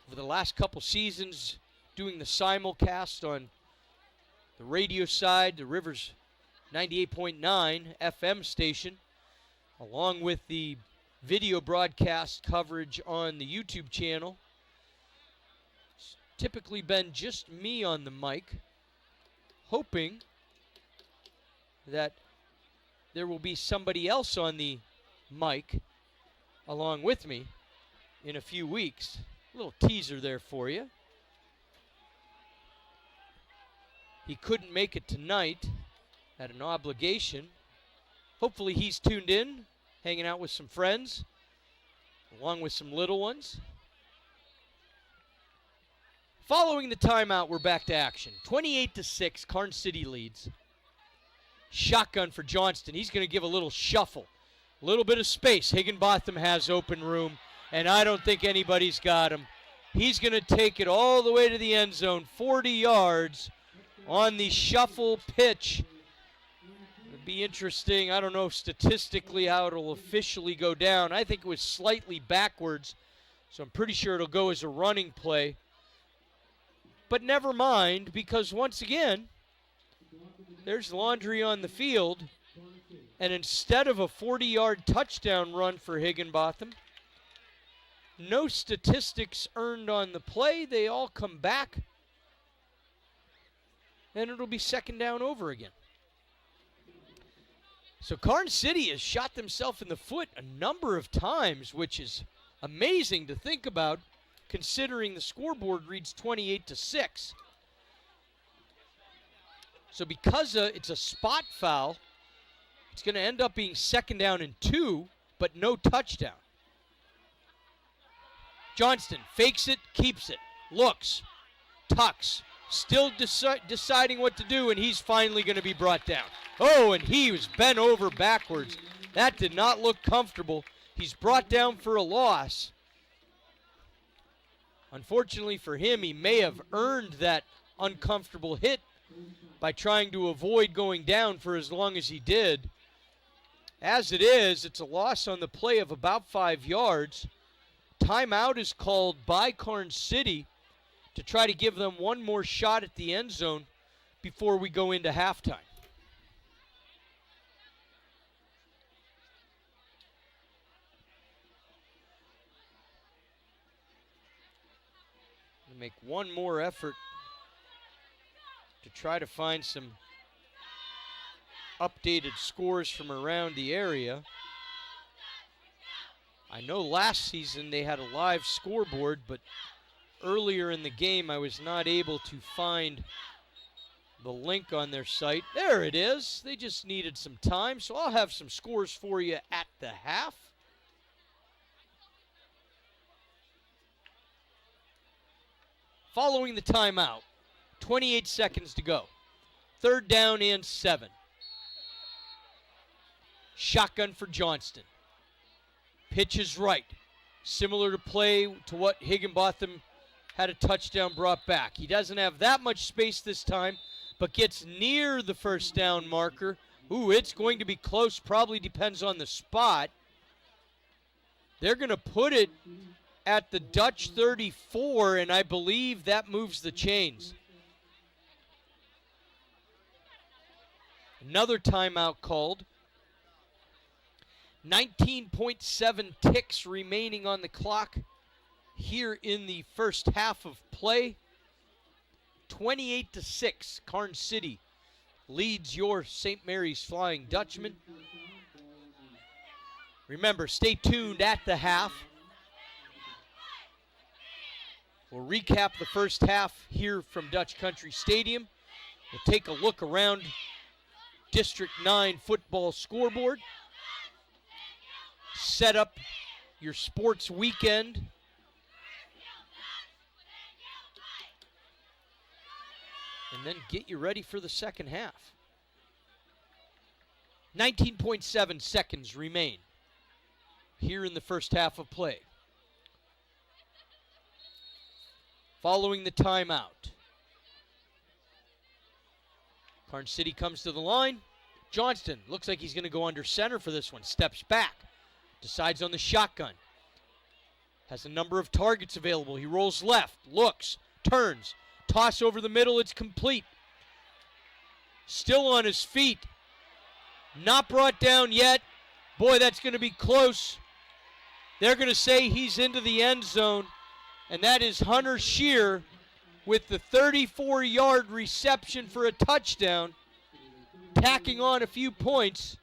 For the last couple seasons, doing the simulcast on the radio side, the Rivers 98.9 FM station, along with the video broadcast coverage on the YouTube channel. It's typically been just me on the mic, hoping that there will be somebody else on the mic along with me in a few weeks. A little teaser there for you. He couldn't make it tonight. Had an obligation. Hopefully he's tuned in, hanging out with some friends, along with some little ones. Following the timeout, we're back to action. 28-6, Karns City leads. Shotgun for Johnston. He's going to give a little shuffle. A little bit of space. Higginbotham has open room, and I don't think anybody's got him. He's going to take it all the way to the end zone, 40 yards on the shuffle pitch. Be interesting. I don't know statistically how it'll officially go down. I think it was slightly backwards, so I'm pretty sure it'll go as a running play. But never mind, because once again, there's laundry on the field, and instead of a 40-yard touchdown run for Higginbotham, no statistics earned on the play. They all come back and it'll be second down over again. So Karns City has shot themselves in the foot a number of times, which is amazing to think about considering the scoreboard reads 28-6. So because it's a spot foul, it's going to end up being second down and 2, but no touchdown. Johnston fakes it, keeps it, looks, tucks, still deciding what to do, and he's finally going to be brought down. Oh, and he was bent over backwards. That did not look comfortable. He's brought down for a loss. Unfortunately for him, he may have earned that uncomfortable hit by trying to avoid going down for as long as he did. As it is, it's a loss on the play of about 5 yards. Timeout is called by Karns City to try to give them one more shot at the end zone before we go into halftime. Make one more effort to try to find some updated scores from around the area. I know last season they had a live scoreboard, but earlier in the game I was not able to find the link on their site. There it is. They just needed some time, so I'll have some scores for you at the half. Following the timeout, 28 seconds to go. 3rd down and 7. Shotgun for Johnston. Pitch is right. Similar to play to what Higginbotham had a touchdown brought back. He doesn't have that much space this time, but gets near the first down marker. Ooh, it's going to be close. Probably depends on the spot. They're going to put it at the Dutch 34, and I believe that moves the chains. Another timeout called. 19.7 ticks remaining on the clock here in the first half of play. 28-6, Karns City leads your St. Mary's Flying Dutchman. Remember, stay tuned at the half. We'll recap the first half here from Dutch Country Stadium. We'll take a look around District 9 football scoreboard. Set up your sports weekend. And then get you ready for the second half. 19.7 seconds remain here in the first half of play. Following the timeout. Karns City comes to the line. Johnston looks like he's going to go under center for this one. Steps back. Decides on the shotgun. Has a number of targets available. He rolls left. Looks. Turns. Toss over the middle. It's complete. Still on his feet. Not brought down yet. Boy, that's going to be close. They're going to say he's into the end zone. And that is Hunter Shear with the 34-yard reception for a touchdown, tacking on a few points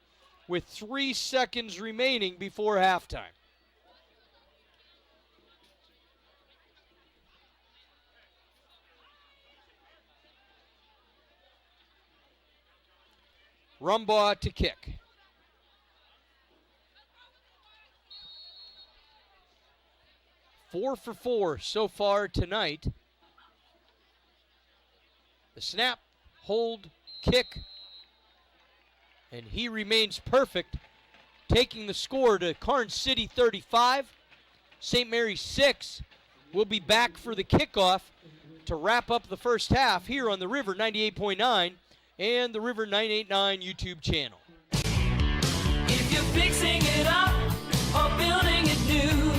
with 3 seconds remaining before halftime. Rumbaugh to kick. Four for 4 so far tonight. The snap, hold, kick, and he remains perfect, taking the score to Karns City 35, St. Mary's 6. We'll be back for the kickoff to wrap up the first half here on the River 98.9 and the River 989 YouTube channel. If you're fixing it up or building it new,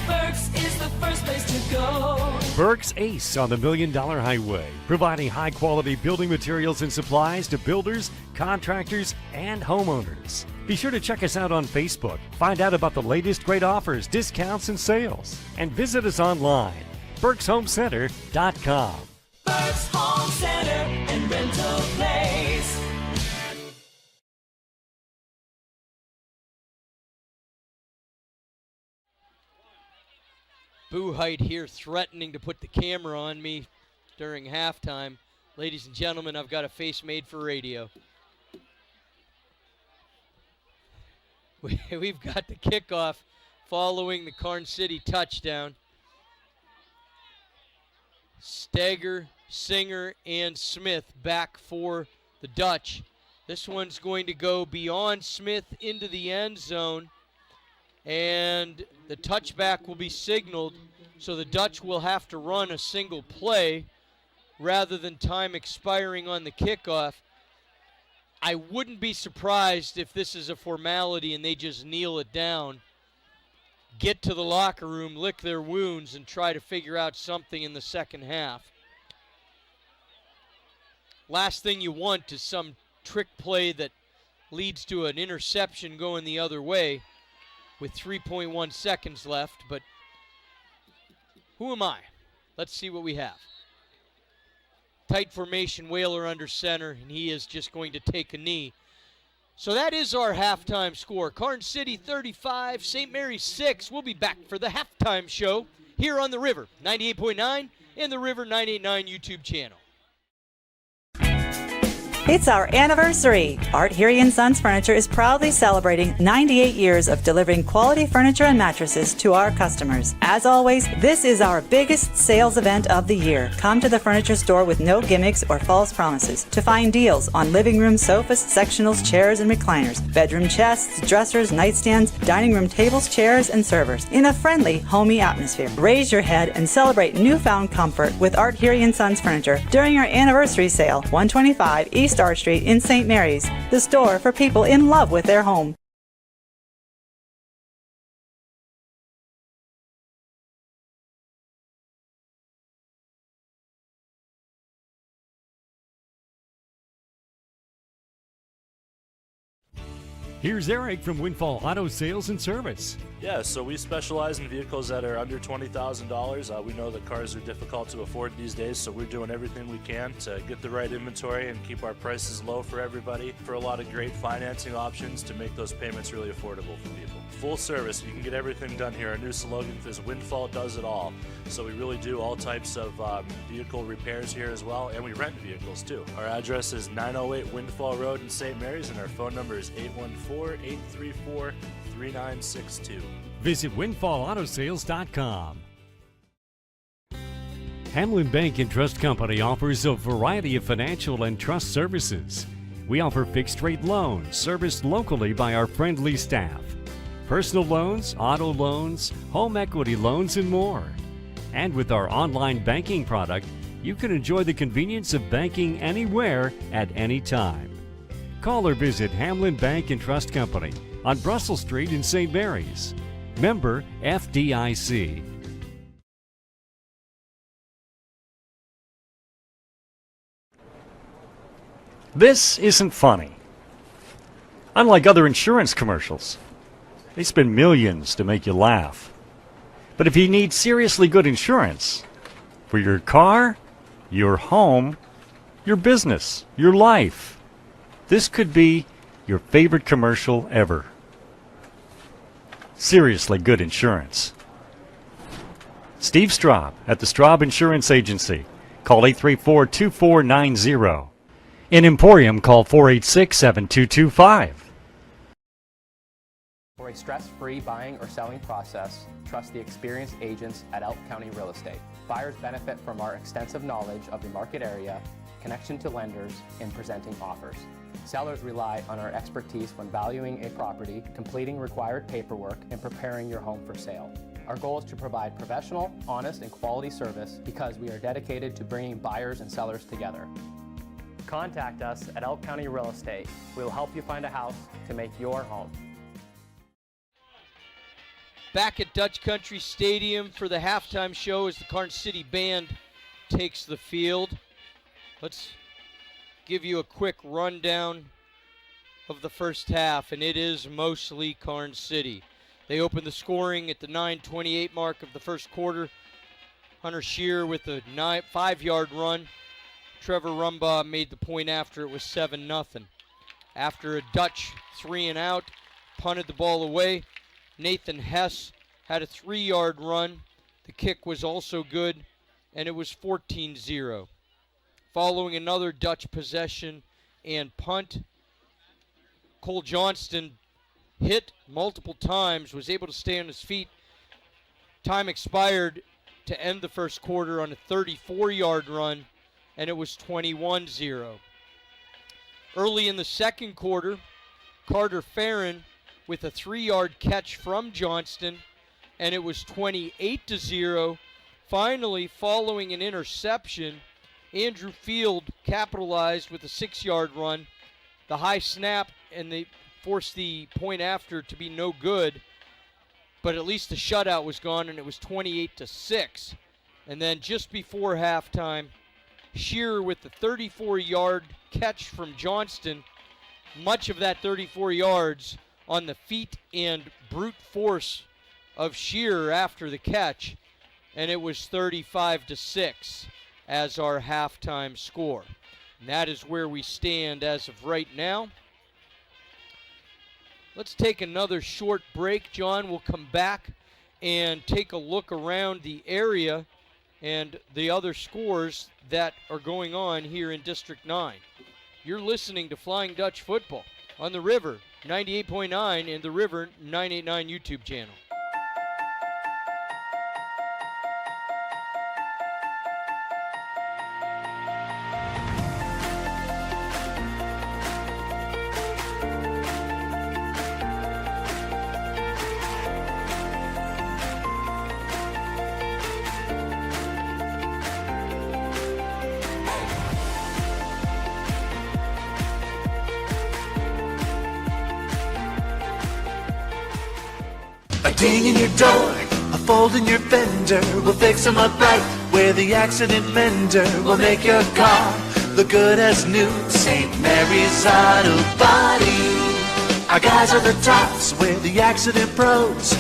Burke's is the first place to go. Burke's Ace on the $1 Million Highway, providing high-quality building materials and supplies to builders, contractors, and homeowners. Be sure to check us out on Facebook. Find out about the latest great offers, discounts, and sales. And visit us online, Burke'sHomeCenter.com. Burke's Home Center and Rental Boo-Height here threatening to put the camera on me during halftime. Ladies and gentlemen, I've got a face made for radio. We've got the kickoff following the Karns City touchdown. Steger, Singer, and Smith back for the Dutch. This one's going to go beyond Smith into the end zone, and the touchback will be signaled, so the Dutch will have to run a single play rather than time expiring on the kickoff. I wouldn't be surprised if this is a formality and they just kneel it down, get to the locker room, lick their wounds, and try to figure out something in the second half. Last thing you want is some trick play that leads to an interception going the other way with 3.1 seconds left, but who am I? Let's see what we have. Tight formation, Whaler under center, and he is just going to take a knee. So that is our halftime score. Karns City 35, St. Mary's 6. We'll be back for the halftime show here on The River 98.9 and The River 98.9 YouTube channel. It's our anniversary. Art Heary & Sons Furniture is proudly celebrating 98 years of delivering quality furniture and mattresses to our customers. As always, this is our biggest sales event of the year. Come to the furniture store with no gimmicks or false promises to find deals on living room sofas, sectionals, chairs, and recliners, bedroom chests, dressers, nightstands, dining room tables, chairs, and servers in a friendly, homey atmosphere. Raise your head and celebrate newfound comfort with Art Heary & Sons Furniture during our anniversary sale, 125 East Star Street in St. Mary's, the store for people in love with their home. Here's Eric from Windfall Auto Sales and Service. Yeah, so we specialize in vehicles that are under $20,000. We know that cars are difficult to afford these days, so we're doing everything we can to get the right inventory and keep our prices low for everybody, for a lot of great financing options to make those payments really affordable for people. Full service, you can get everything done here. Our new slogan is Windfall does it all. So we really do all types of vehicle repairs here as well, and we rent vehicles too. Our address is 908 Windfall Road in St. Mary's, and our phone number is 814-834-3962. Visit windfallautosales.com. Hamlin Bank and Trust Company offers a variety of financial and trust services. We offer fixed-rate loans serviced locally by our friendly staff, personal loans, auto loans, home equity loans, and more. And with our online banking product, you can enjoy the convenience of banking anywhere at any time. Call or visit Hamlin Bank and Trust Company on Brussels Street in St. Mary's. Member FDIC. This isn't funny. Unlike other insurance commercials, they spend millions to make you laugh. But if you need seriously good insurance for your car, your home, your business, your life, this could be your favorite commercial ever. Seriously good insurance. Steve Straub at the Straub Insurance Agency. Call 834-2490. In Emporium, call 486-7225. For a stress-free buying or selling process, trust the experienced agents at Elk County Real Estate. Buyers benefit from our extensive knowledge of the market area, connection to lenders, and presenting offers. Sellers rely on our expertise when valuing a property, completing required paperwork, and preparing your home for sale. Our goal is to provide professional, honest, and quality service because we are dedicated to bringing buyers and sellers together. Contact us at Elk County Real Estate. We will help you find a house to make your home. Back at Dutch Country Stadium for the halftime show as the Karns City Band takes the field. Let's give you a quick rundown of the first half, and it is mostly Karns City. They opened the scoring at the 9:28 mark of the first quarter. Hunter Shear with a 5-yard run. Trevor Rumbaugh made the point after it was 7-0. After a Dutch 3-and-out, punted the ball away. Nathan Hess had a 3-yard run The kick was also good, and it was 14-0. Following another Dutch possession and punt, Cole Johnston hit multiple times, was able to stay on his feet. Time expired to end the first quarter on a 34-yard run, and it was 21-0. Early in the second quarter, Carter Farron with a 3-yard catch from Johnston, and it was 28-0. Finally, following an interception, Andrew Field capitalized with a 6-yard run. The high snap, and they forced the point after to be no good, but at least the shutout was gone, and it was 28-6. And then just before halftime, Shearer with the 34-yard catch from Johnston, much of that 34 yards on the feet and brute force of Shearer after the catch, and it was 35-6 as our halftime score. And that is where we stand as of right now. Let's take another short break. John will come back and take a look around the area and the other scores that are going on here in District 9. You're listening to Flying Dutch Football on the River 98.9 and the River 989 YouTube channel. A ding in your door, a fold in your fender, we'll fix them up right where the accident mender will make your car look good as new. St. Mary's Auto Body. Our guys are the tops, we're the accident pros.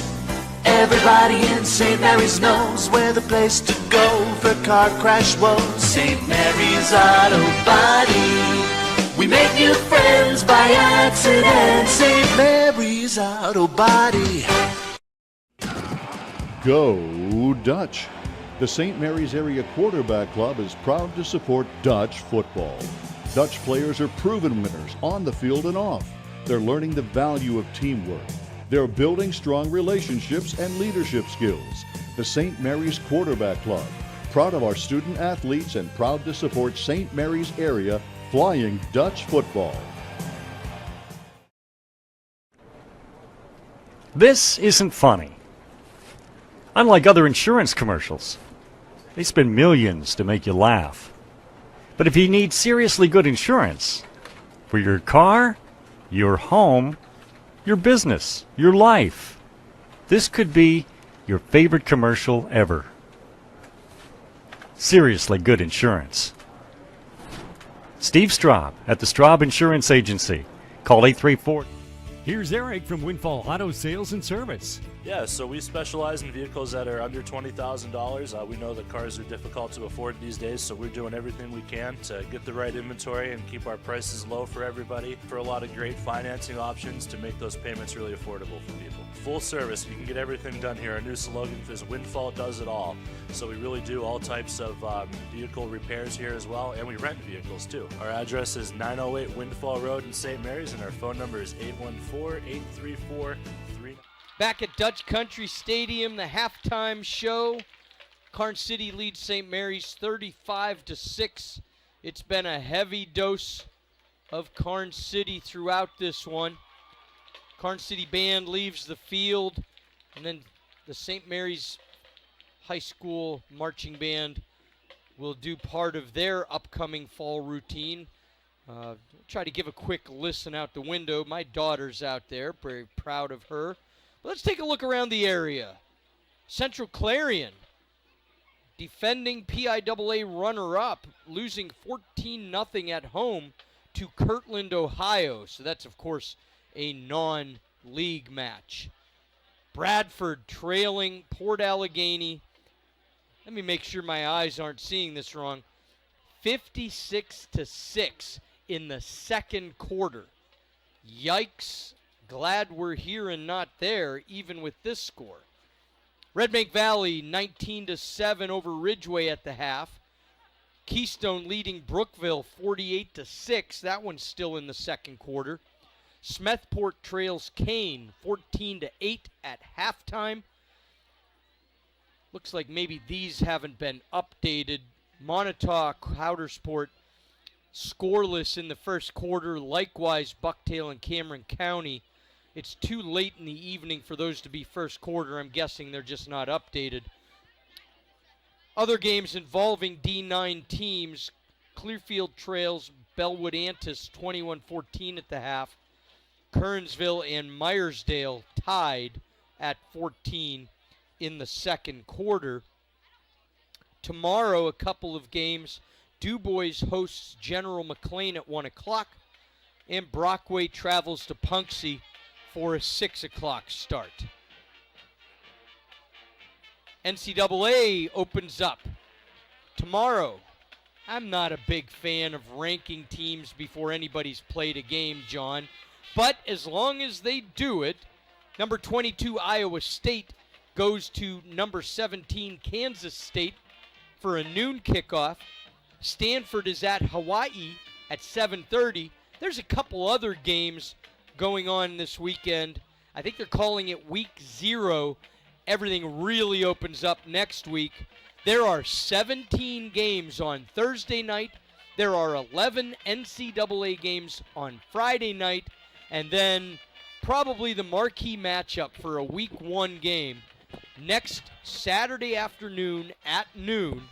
Everybody in St. Mary's knows we're the place to go for car crash woes. St. Mary's Auto Body. We make new friends by accident. St. Mary's Auto Body. Go Dutch! The St. Mary's Area Quarterback Club is proud to support Dutch football. Dutch players are proven winners on the field and off. They're learning the value of teamwork. They're building strong relationships and leadership skills. The St. Mary's Quarterback Club, proud of our student athletes and proud to support St. Mary's Area Flying Dutch football. This isn't funny. Unlike other insurance commercials, they spend millions to make you laugh. But if you need seriously good insurance for your car, your home, your business, your life, this could be your favorite commercial ever. Seriously good insurance. Steve Straub at the Straub Insurance Agency. Call 834. Here's Eric from Windfall Auto Sales and Service. Yeah, so we specialize in vehicles that are under $20,000. We know that cars are difficult to afford these days, so we're doing everything we can to get the right inventory and keep our prices low for everybody, for a lot of great financing options to make those payments really affordable for people. Full service, you can get everything done here. Our new slogan is Windfall does it all. So we really do all types of vehicle repairs here as well, and we rent vehicles too. Our address is 908 Windfall Road in St. Mary's, and our phone number is 814-834-3. Back at Dutch Country Stadium, the halftime show. Karns City leads St. Mary's 35-6. It's been a heavy dose of Karns City throughout this one. Karns City band leaves the field, and then the St. Mary's High School marching band will do part of their upcoming fall routine. Try to give a quick listen out the window. My daughter's out there, very proud of her. But let's take a look around the area. Central Clarion, defending PIAA runner-up, losing 14-0 at home to Kirtland, Ohio. So that's, of course, a non-league match. Bradford trailing Port Allegheny. Let me make sure my eyes aren't seeing this wrong. 56-6 in the second quarter. Yikes. Glad we're here and not there, even with this score. Red Bank Valley 19-7 over Ridgeway at the half. Keystone leading Brookville 48-6. That one's still in the second quarter. Smethport trails Kane 14-8 at halftime. Looks like maybe these haven't been updated. Montauk, Coudersport scoreless in the first quarter. Likewise, Bucktail and Cameron County. It's too late in the evening for those to be first quarter. I'm guessing they're just not updated. Other games involving D9 teams. Clearfield trails Bellwood Antis 21-14 at the half. Kernsville and Myersdale tied at 14 in the second quarter. Tomorrow, a couple of games. DuBois hosts General McLean at 1 o'clock, and Brockway travels to Punxsy for a 6 o'clock start. NCAA opens up tomorrow. I'm not a big fan of ranking teams before anybody's played a game, John, but as long as they do it, number 22 Iowa State goes to number 17 Kansas State for a noon kickoff. Stanford is at Hawaii at 7:30. There's a couple other games going on this weekend. I think they're calling it week 0. Everything really opens up next week. There are 17 games on Thursday night. There are 11 NCAA games on Friday night. And then probably the marquee matchup for a week 1 game. Next Saturday afternoon at noon,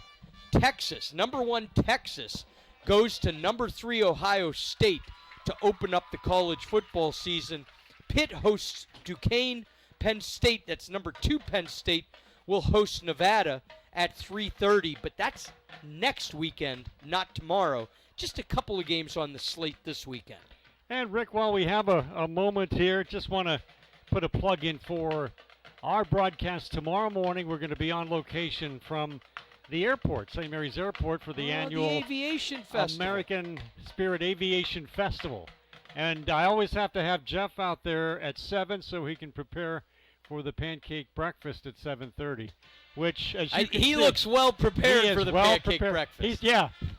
Texas, number 1 Texas, goes to number 3 Ohio State to open up the college football season. Pitt hosts Duquesne. Penn State, that's number 2 Penn State, will host Nevada at 3:30. But that's next weekend, not tomorrow. Just a couple of games on the slate this weekend. And, Rick, while we have a moment here, just want to put a plug in for our broadcast tomorrow morning. We're going to be on location from the airport, St. Mary's Airport, for the annual the Aviation Festival. American Spirit Aviation Festival. And I always have to have Jeff out there at 7 so he can prepare for the pancake breakfast at 7:30, which, as you can see, he looks well prepared for the pancake breakfast.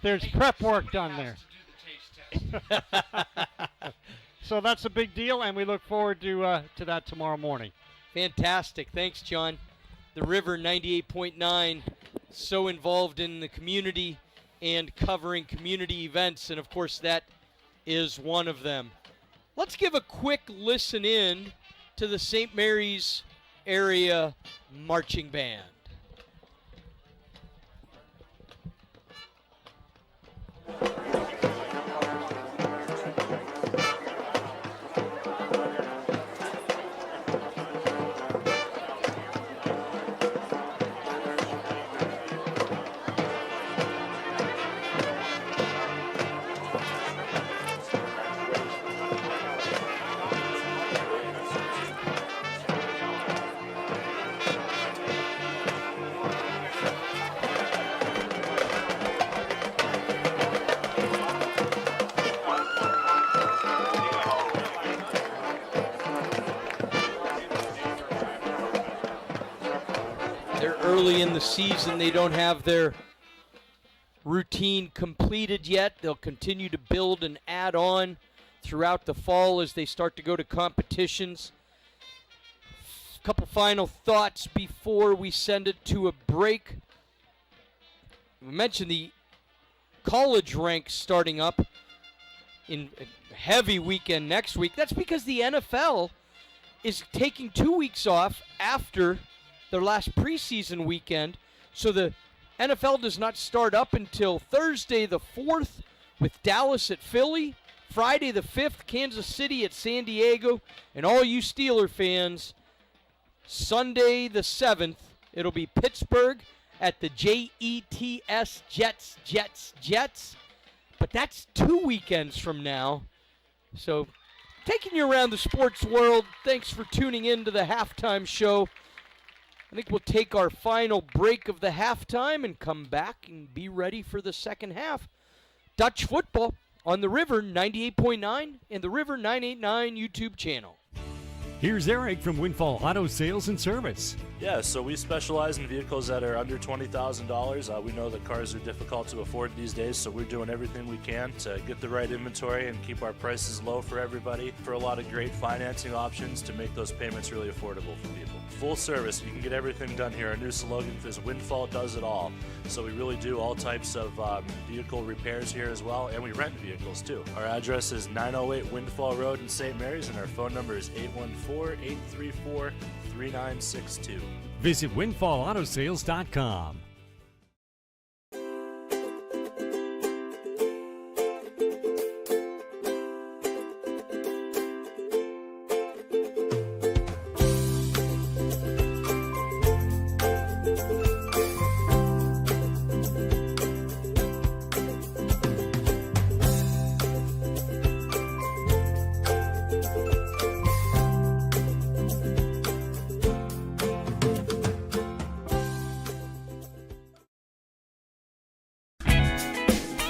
There's prep work done there. So that's a big deal, and we look forward to that tomorrow morning. Fantastic. Thanks, John. The River 98.9, so involved in the community and covering community events, and of course that is one of them. Let's give a quick listen in to the St. Mary's area marching band. Early in the season, they don't have their routine completed yet. They'll continue to build and add on throughout the fall as they start to go to competitions. A couple final thoughts before we send it to a break. We mentioned the college ranks starting up in a heavy weekend next week. That's because the NFL is taking 2 weeks off after their last preseason weekend, so the NFL does not start up until Thursday the 4th with Dallas at Philly, Friday the 5th, Kansas City at San Diego, and all you Steeler fans, Sunday the 7th, it'll be Pittsburgh at the JETS Jets. But that's 2 weekends from now. So taking you around the sports world, thanks for tuning in to the halftime show. I think we'll take our final break of the halftime and come back and be ready for the second half. Dutch football on the River 98.9 and the River 989 YouTube channel. Here's Eric from Windfall Auto Sales and Service. Yeah, so we specialize in vehicles that are under $20,000. We know that cars are difficult to afford these days, so we're doing everything we can to get the right inventory and keep our prices low for everybody, for a lot of great financing options to make those payments really affordable for people. Full service, you can get everything done here. Our new slogan is Windfall does it all. So we really do all types of vehicle repairs here as well, and we rent vehicles too. Our address is 908 Windfall Road in St. Mary's, and our phone number is 814-834-3962. Visit windfallautosales.com.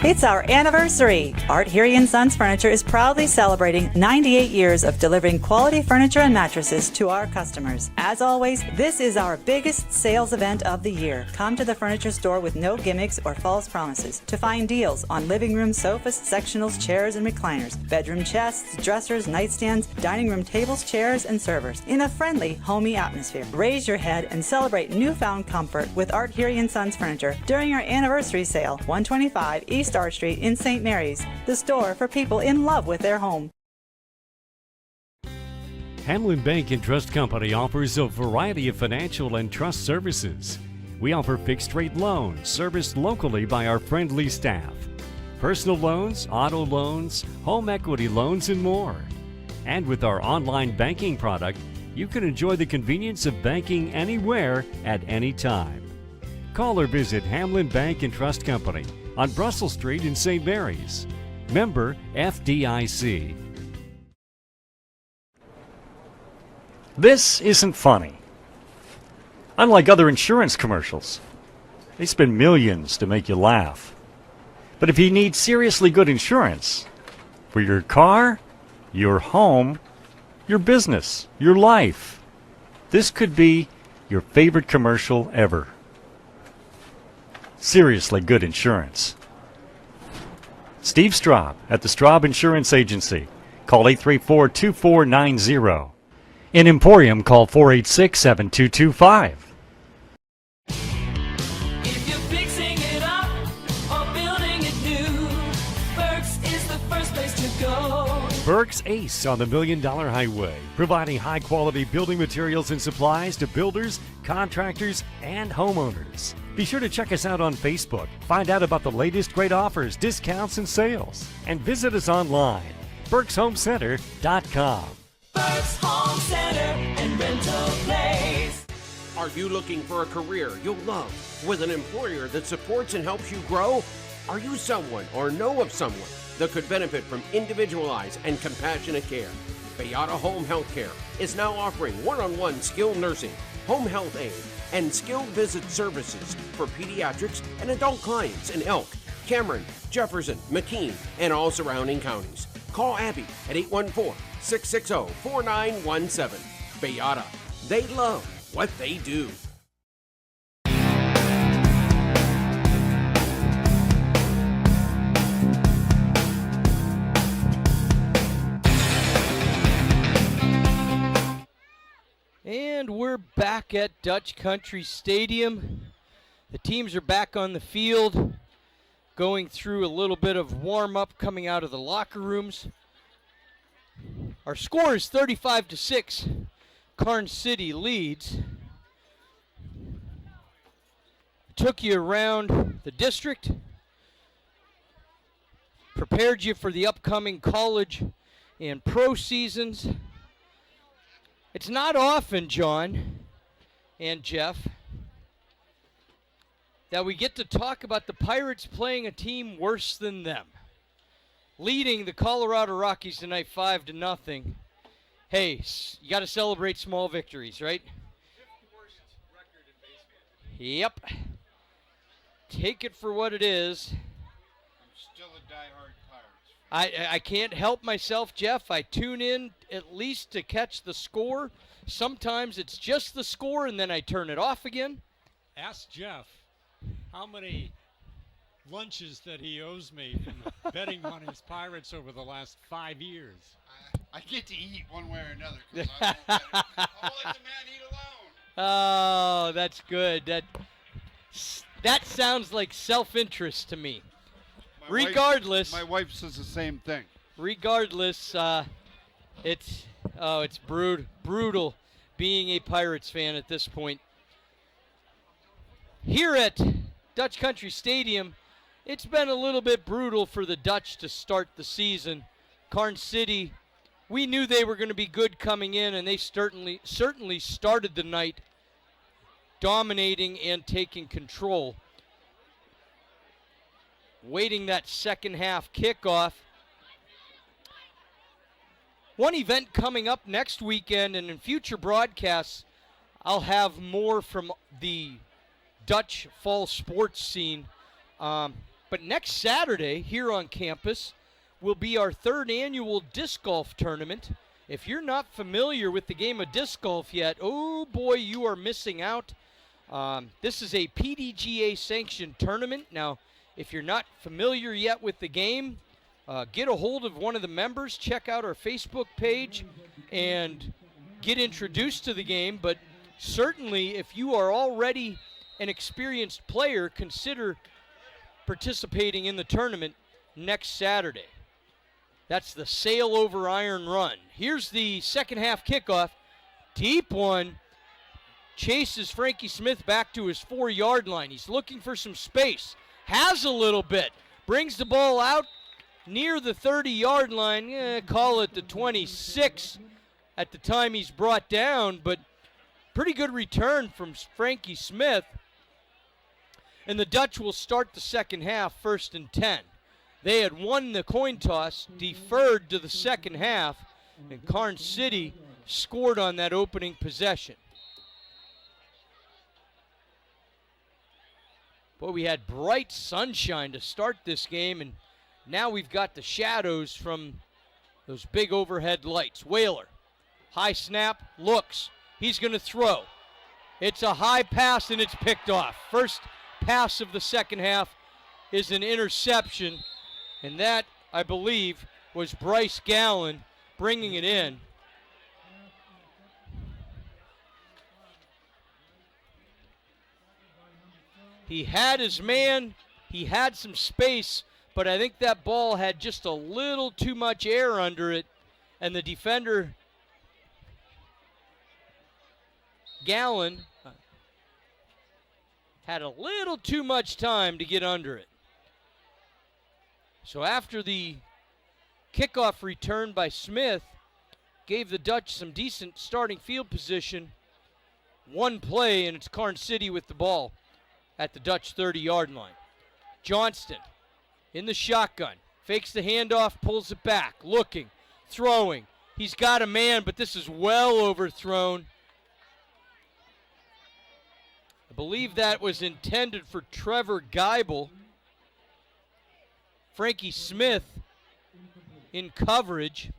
It's our anniversary. Art Heary & Sons Furniture is proudly celebrating 98 years of delivering quality furniture and mattresses to our customers. As always, this is our biggest sales event of the year. Come to the furniture store with no gimmicks or false promises to find deals on living room sofas, sectionals, chairs, and recliners, bedroom chests, dressers, nightstands, dining room tables, chairs, and servers in a friendly, homey atmosphere. Raise your head and celebrate newfound comfort with Art Heary & Sons Furniture during our anniversary sale, 125 East Star Street in St. Mary's, the store for people in love with their home. Hamlin Bank and Trust Company offers a variety of financial and trust services. We offer fixed-rate loans serviced locally by our friendly staff, personal loans, auto loans, home equity loans, and more. And with our online banking product, you can enjoy the convenience of banking anywhere at any time. Call or visit Hamlin Bank and Trust Company on Brussels Street in St. Mary's. Member FDIC. This isn't funny. Unlike other insurance commercials, they spend millions to make you laugh. But if you need seriously good insurance for your car, your home, your business, your life, this could be your favorite commercial ever. Seriously good insurance. Steve Straub at the Straub Insurance Agency. Call 834-2490. In Emporium, call 486-7225. If you're fixing it up or building it new, Burke's is the first place to go. Burke's Ace on the $1 Million Highway, providing high-quality building materials and supplies to builders, contractors, and homeowners. Be sure to check us out on Facebook. Find out about the latest great offers, discounts, and sales. And visit us online, Burke'sHomeCenter.com. Burke's Home Center and Rental Place. Are you looking for a career you'll love with an employer that supports and helps you grow? Are you someone or know of someone that could benefit from individualized and compassionate care? Beata Home Health Care is now offering one-on-one skilled nursing, home health aid, and skilled visit services for pediatrics and adult clients in Elk, Cameron, Jefferson, McKean, and all surrounding counties. Call Abby at 814-660-4917. Beata, they love what they do. And we're back at Dutch Country Stadium. The teams are back on the field, going through a little bit of warm-up coming out of the locker rooms. Our score is 35-6. Karns City leads. Took you around the district, prepared you for the upcoming college and pro seasons. It's not often, John and Jeff, that we get to talk about the Pirates playing a team worse than them, leading the Colorado Rockies tonight 5-0. Hey, you got to celebrate small victories, right? Fifth worst record in baseball. Yep. Take it for what it is. I'm still a I can't help myself, Jeff. I tune in at least to catch the score. Sometimes it's just the score, and then I turn it off again. Ask Jeff how many lunches that he owes me from betting on his Pirates over the last 5 years. I get to eat one way or another because I won't let the man eat alone. Oh, that's good. That sounds like self-interest to me. Regardless, my wife says the same thing. Regardless, it's brutal being a Pirates fan at this point. Here at Dutch Country Stadium, it's been a little bit brutal for the Dutch to start the season. Karns City, we knew they were going to be good coming in, and they certainly started the night dominating and taking control. Waiting that second half kickoff. One event coming up next weekend, and in future broadcasts, I'll have more from the Dutch fall sports scene. But next Saturday here on campus will be our third annual disc golf tournament. If you're not familiar with the game of disc golf yet, oh boy, you are missing out. This is a PDGA sanctioned tournament. Now, if you're not familiar yet with the game, get a hold of one of the members, check out our Facebook page, and get introduced to the game. But certainly, if you are already an experienced player, consider participating in the tournament next Saturday. That's the Sail Over Iron Run. Here's the second half kickoff. Deep one. Chases Frankie Smith back to his 4-yard line. He's looking for some space. Has a little bit. Brings the ball out near the 30-yard line. Call it the 26 at the time he's brought down, but pretty good return from Frankie Smith. And the Dutch will start the second half 1st and 10. They had won the coin toss, deferred to the second half, and Karns City scored on that opening possession. Boy, we had bright sunshine to start this game, and now we've got the shadows from those big overhead lights. Whaler, high snap, looks. He's going to throw. It's a high pass, and it's picked off. First pass of the second half is an interception, and that, I believe, was Bryce Gallen bringing it in. He had his man, he had some space, but I think that ball had just a little too much air under it, and the defender, Gallen, had a little too much time to get under it. So after the kickoff return by Smith gave the Dutch some decent starting field position, one play, and it's Karns City with the ball at the Dutch 30-yard line. Johnston in the shotgun, fakes the handoff, pulls it back, looking, throwing. He's got a man, but this is well overthrown. I believe that was intended for Trevor Geibel. Frankie Smith in coverage.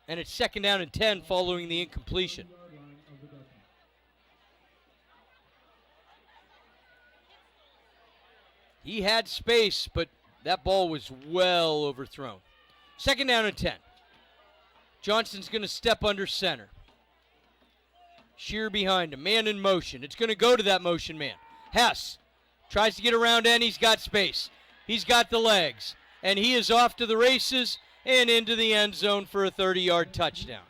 And it's 2nd down and 10 following the incompletion. He had space, but that ball was well overthrown. 2nd down and 10. Johnston's going to step under center. Shear behind him. Man in motion. It's going to go to that motion man. Hess tries to get around and he's got space. He's got the legs. And he is off to the races and into the end zone for a 30-yard touchdown.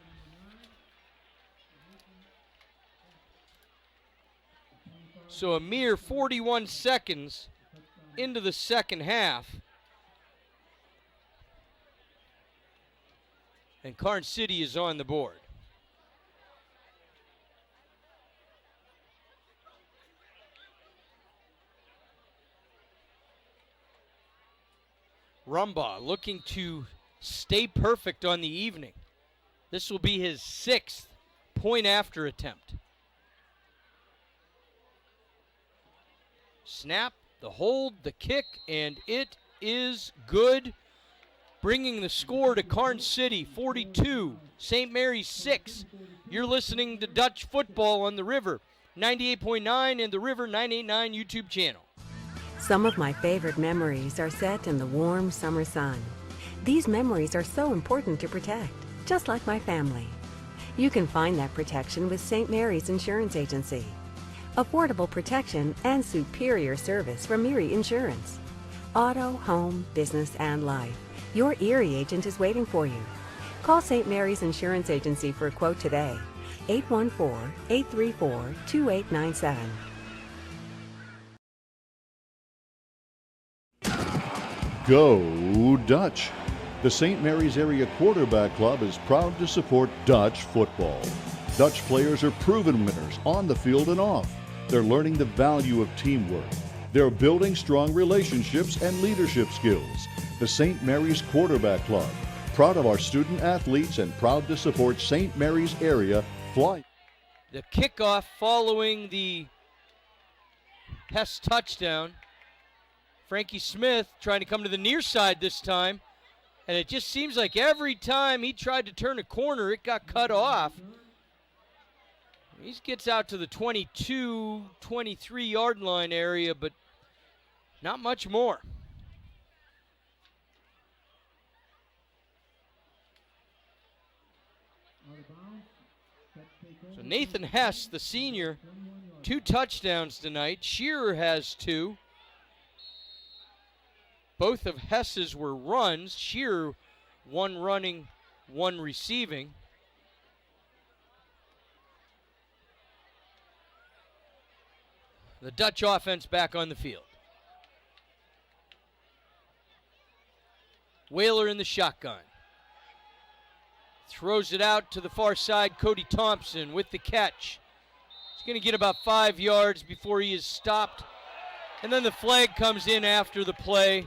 So a mere 41 seconds into the second half. And Karns City is on the board. Rumbaugh looking to stay perfect on the evening. This will be his 6th point after attempt. Snap, The hold, the kick, and it is good. Bringing the score to Karns City, 42, St. Mary's 6. You're listening to Dutch Football on the River, 98.9 and the River 989 YouTube channel. Some of my favorite memories are set in the warm summer sun. These memories are so important to protect, just like my family. You can find that protection with St. Mary's Insurance Agency. Affordable protection and superior service from Erie Insurance. Auto, home, business, and life. Your Erie agent is waiting for you. Call St. Mary's Insurance Agency for a quote today. 814-834-2897. Go Dutch! The St. Mary's Area Quarterback Club is proud to support Dutch football. Dutch players are proven winners on the field and off. They're learning the value of teamwork. They're building strong relationships and leadership skills. The St. Mary's Quarterback Club, proud of our student athletes and proud to support St. Mary's Area Fly. The kickoff following the Hess touchdown. Frankie Smith trying to come to the near side this time. And it just seems like every time he tried to turn a corner, it got cut off. He gets out to the 22, 23-yard line area, but not much more. So Nathan Hess, the senior, 2 touchdowns tonight. Shearer has 2. Both of Hess's were runs. Shearer, 1 running, 1 receiving. The Dutch offense back on the field. Whaler in the shotgun. Throws it out to the far side. Cody Thompson with the catch. He's going to get about 5 yards before he is stopped. And then the flag comes in after the play.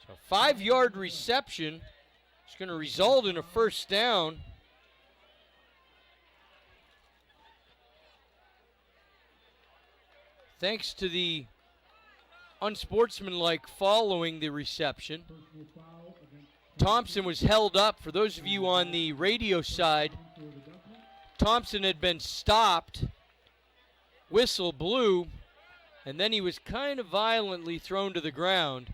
So 5-yard reception is going to result in a first down. Thanks to the unsportsmanlike following the reception. Thompson was held up. For those of you on the radio side, Thompson had been stopped. Whistle blew, and then he was kind of violently thrown to the ground.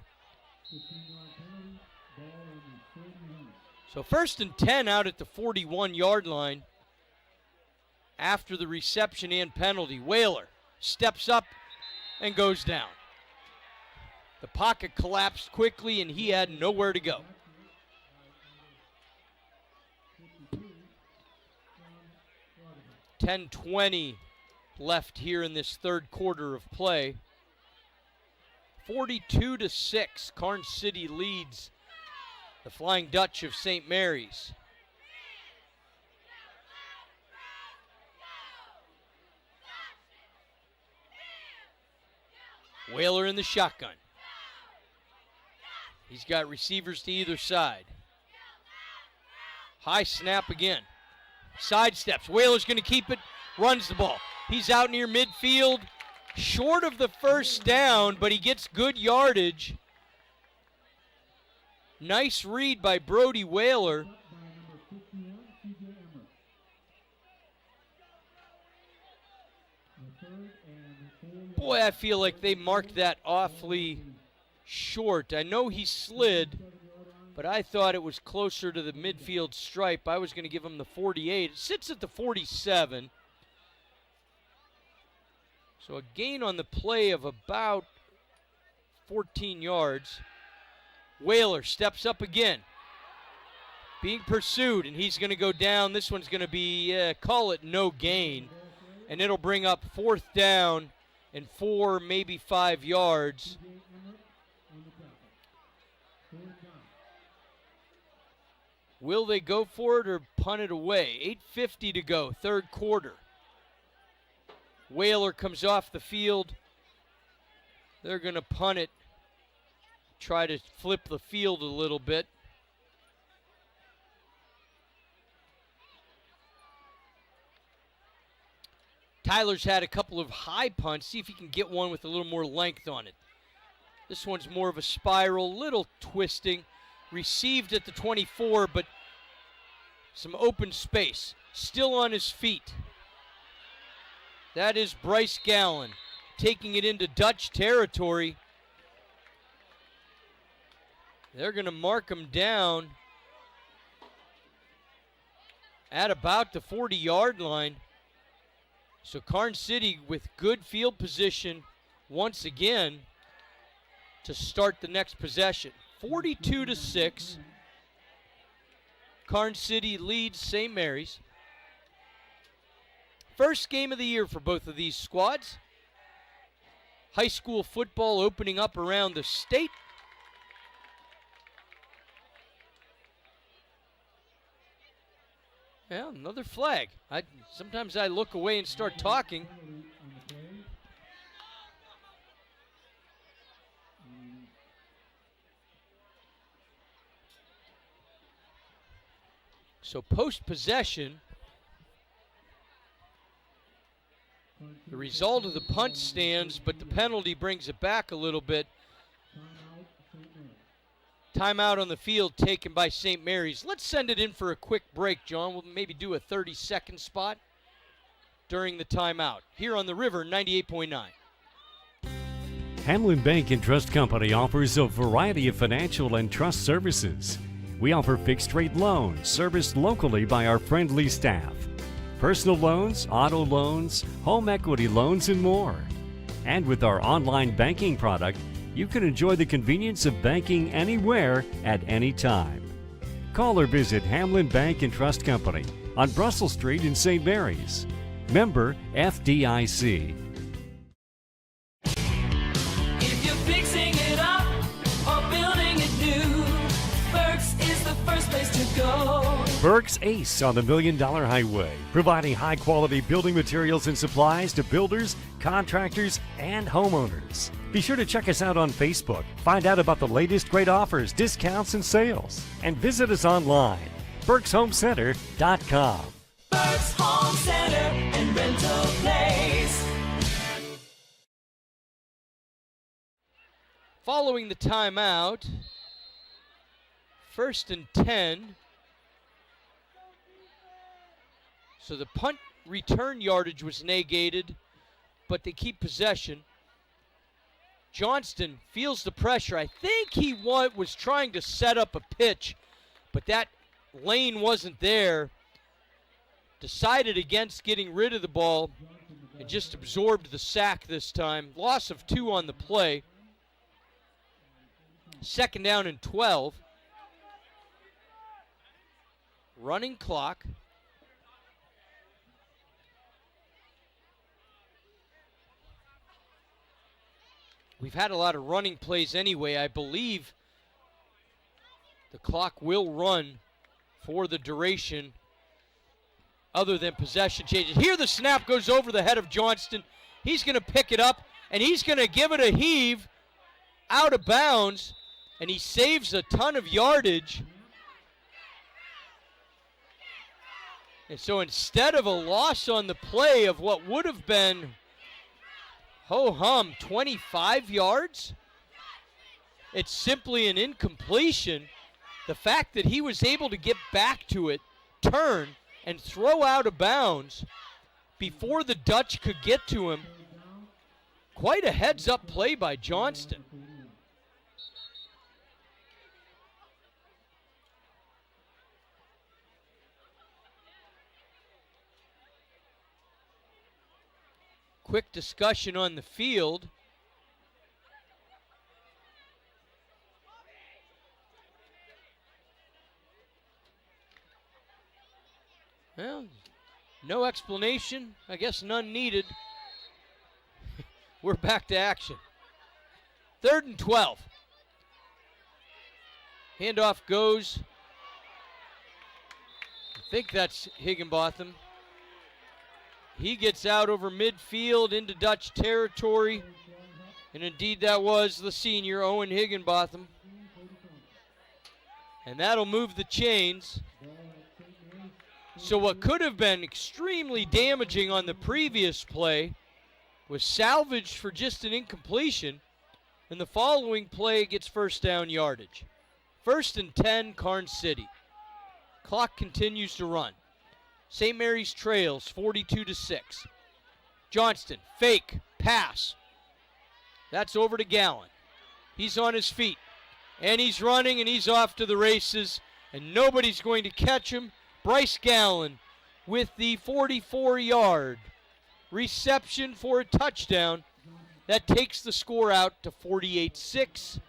So 1st and 10 out at the 41-yard line after the reception and penalty. Whaler steps up and goes down. The pocket collapsed quickly, and he had nowhere to go. $10:20 left here in this third quarter of play. 42-6, Karns City leads the Flying Dutch of St. Mary's. Whaler in the shotgun. He's got receivers to either side. High snap again. Sidesteps. Whaler's going to keep it. Runs the ball. He's out near midfield. Short of the first down, but he gets good yardage. Nice read by Brody Whaler. Boy, I feel like they marked that awfully short. I know he slid, but I thought it was closer to the midfield stripe. I was going to give him the 48. It sits at the 47. So a gain on the play of about 14 yards. Whaler steps up again. Being pursued, and he's going to go down. This one's going to be, call it no gain. And it'll bring up 4th down and 4, maybe 5 yards. Will they go for it or punt it away? 8:50 to go, third quarter. Whaler comes off the field. They're going to punt it. Try to flip the field a little bit. Tyler's had a couple of high punts. See if he can get one with a little more length on it. This one's more of a spiral, little twisting. Received at the 24, but some open space. Still on his feet. That is Bryce Gallen taking it into Dutch territory. They're going to mark him down at about the 40-yard line. So Karns City with good field position once again to start the next possession. 42-6. Karns City leads St. Mary's. First game of the year for both of these squads. High school football opening up around the state. Well, another flag. Sometimes I look away and start talking. So post-possession, the result of the punt stands, but the penalty brings it back a little bit. Timeout on the field taken by St. Mary's. Let's send it in for a quick break, John. We'll maybe do a 30-second spot during the timeout. Here on the River, 98.9. Hamlin Bank and Trust Company offers a variety of financial and trust services. We offer fixed-rate loans serviced locally by our friendly staff. Personal loans, auto loans, home equity loans, and more. And with our online banking product, you can enjoy the convenience of banking anywhere at any time. Call or visit Hamlin Bank and Trust Company on Brussels Street in St. Mary's. Member FDIC. If you're fixing it up or building it new, Burke's is the first place to go. Burke's Ace on the $1 Million Highway, providing high-quality building materials and supplies to builders, contractors, and homeowners. Be sure to check us out on Facebook. Find out about the latest great offers, discounts, and sales. And visit us online, Burke'sHomeCenter.com. Burke's Home Center and Rental Place. Following the timeout, 1st and 10. So the punt return yardage was negated, but they keep possession. Johnston feels the pressure. I think he was trying to set up a pitch, but that lane wasn't there. Decided against getting rid of the ball and just absorbed the sack this time. Loss of 2 on the play. 2nd down and 12. Running clock. We've had a lot of running plays anyway. I believe the clock will run for the duration other than possession changes. Here the snap goes over the head of Johnston. He's going to pick it up, and he's going to give it a heave out of bounds, and he saves a ton of yardage. And so instead of a loss on the play of what would have been ho-hum 25 yards, it's simply an incompletion. The fact that he was able to get back to it, turn, and throw out of bounds before the Dutch could get to him, quite a heads-up play by Johnston. Quick discussion on the field. Well, no explanation. I guess none needed. We're back to action. 3rd and 12. Handoff goes. I think that's Higginbotham. He gets out over midfield into Dutch territory. And indeed that was the senior, Owen Higginbotham. And that'll move the chains. So what could have been extremely damaging on the previous play was salvaged for just an incompletion, and the following play gets first down yardage. 1st and 10, Karns City. Clock continues to run. St. Mary's trails 42-6. Johnston, fake, pass. That's over to Gallen. He's on his feet, and he's running, and he's off to the races, and nobody's going to catch him. Bryce Gallen with the 44-yard reception for a touchdown. That takes the score out to 48-6.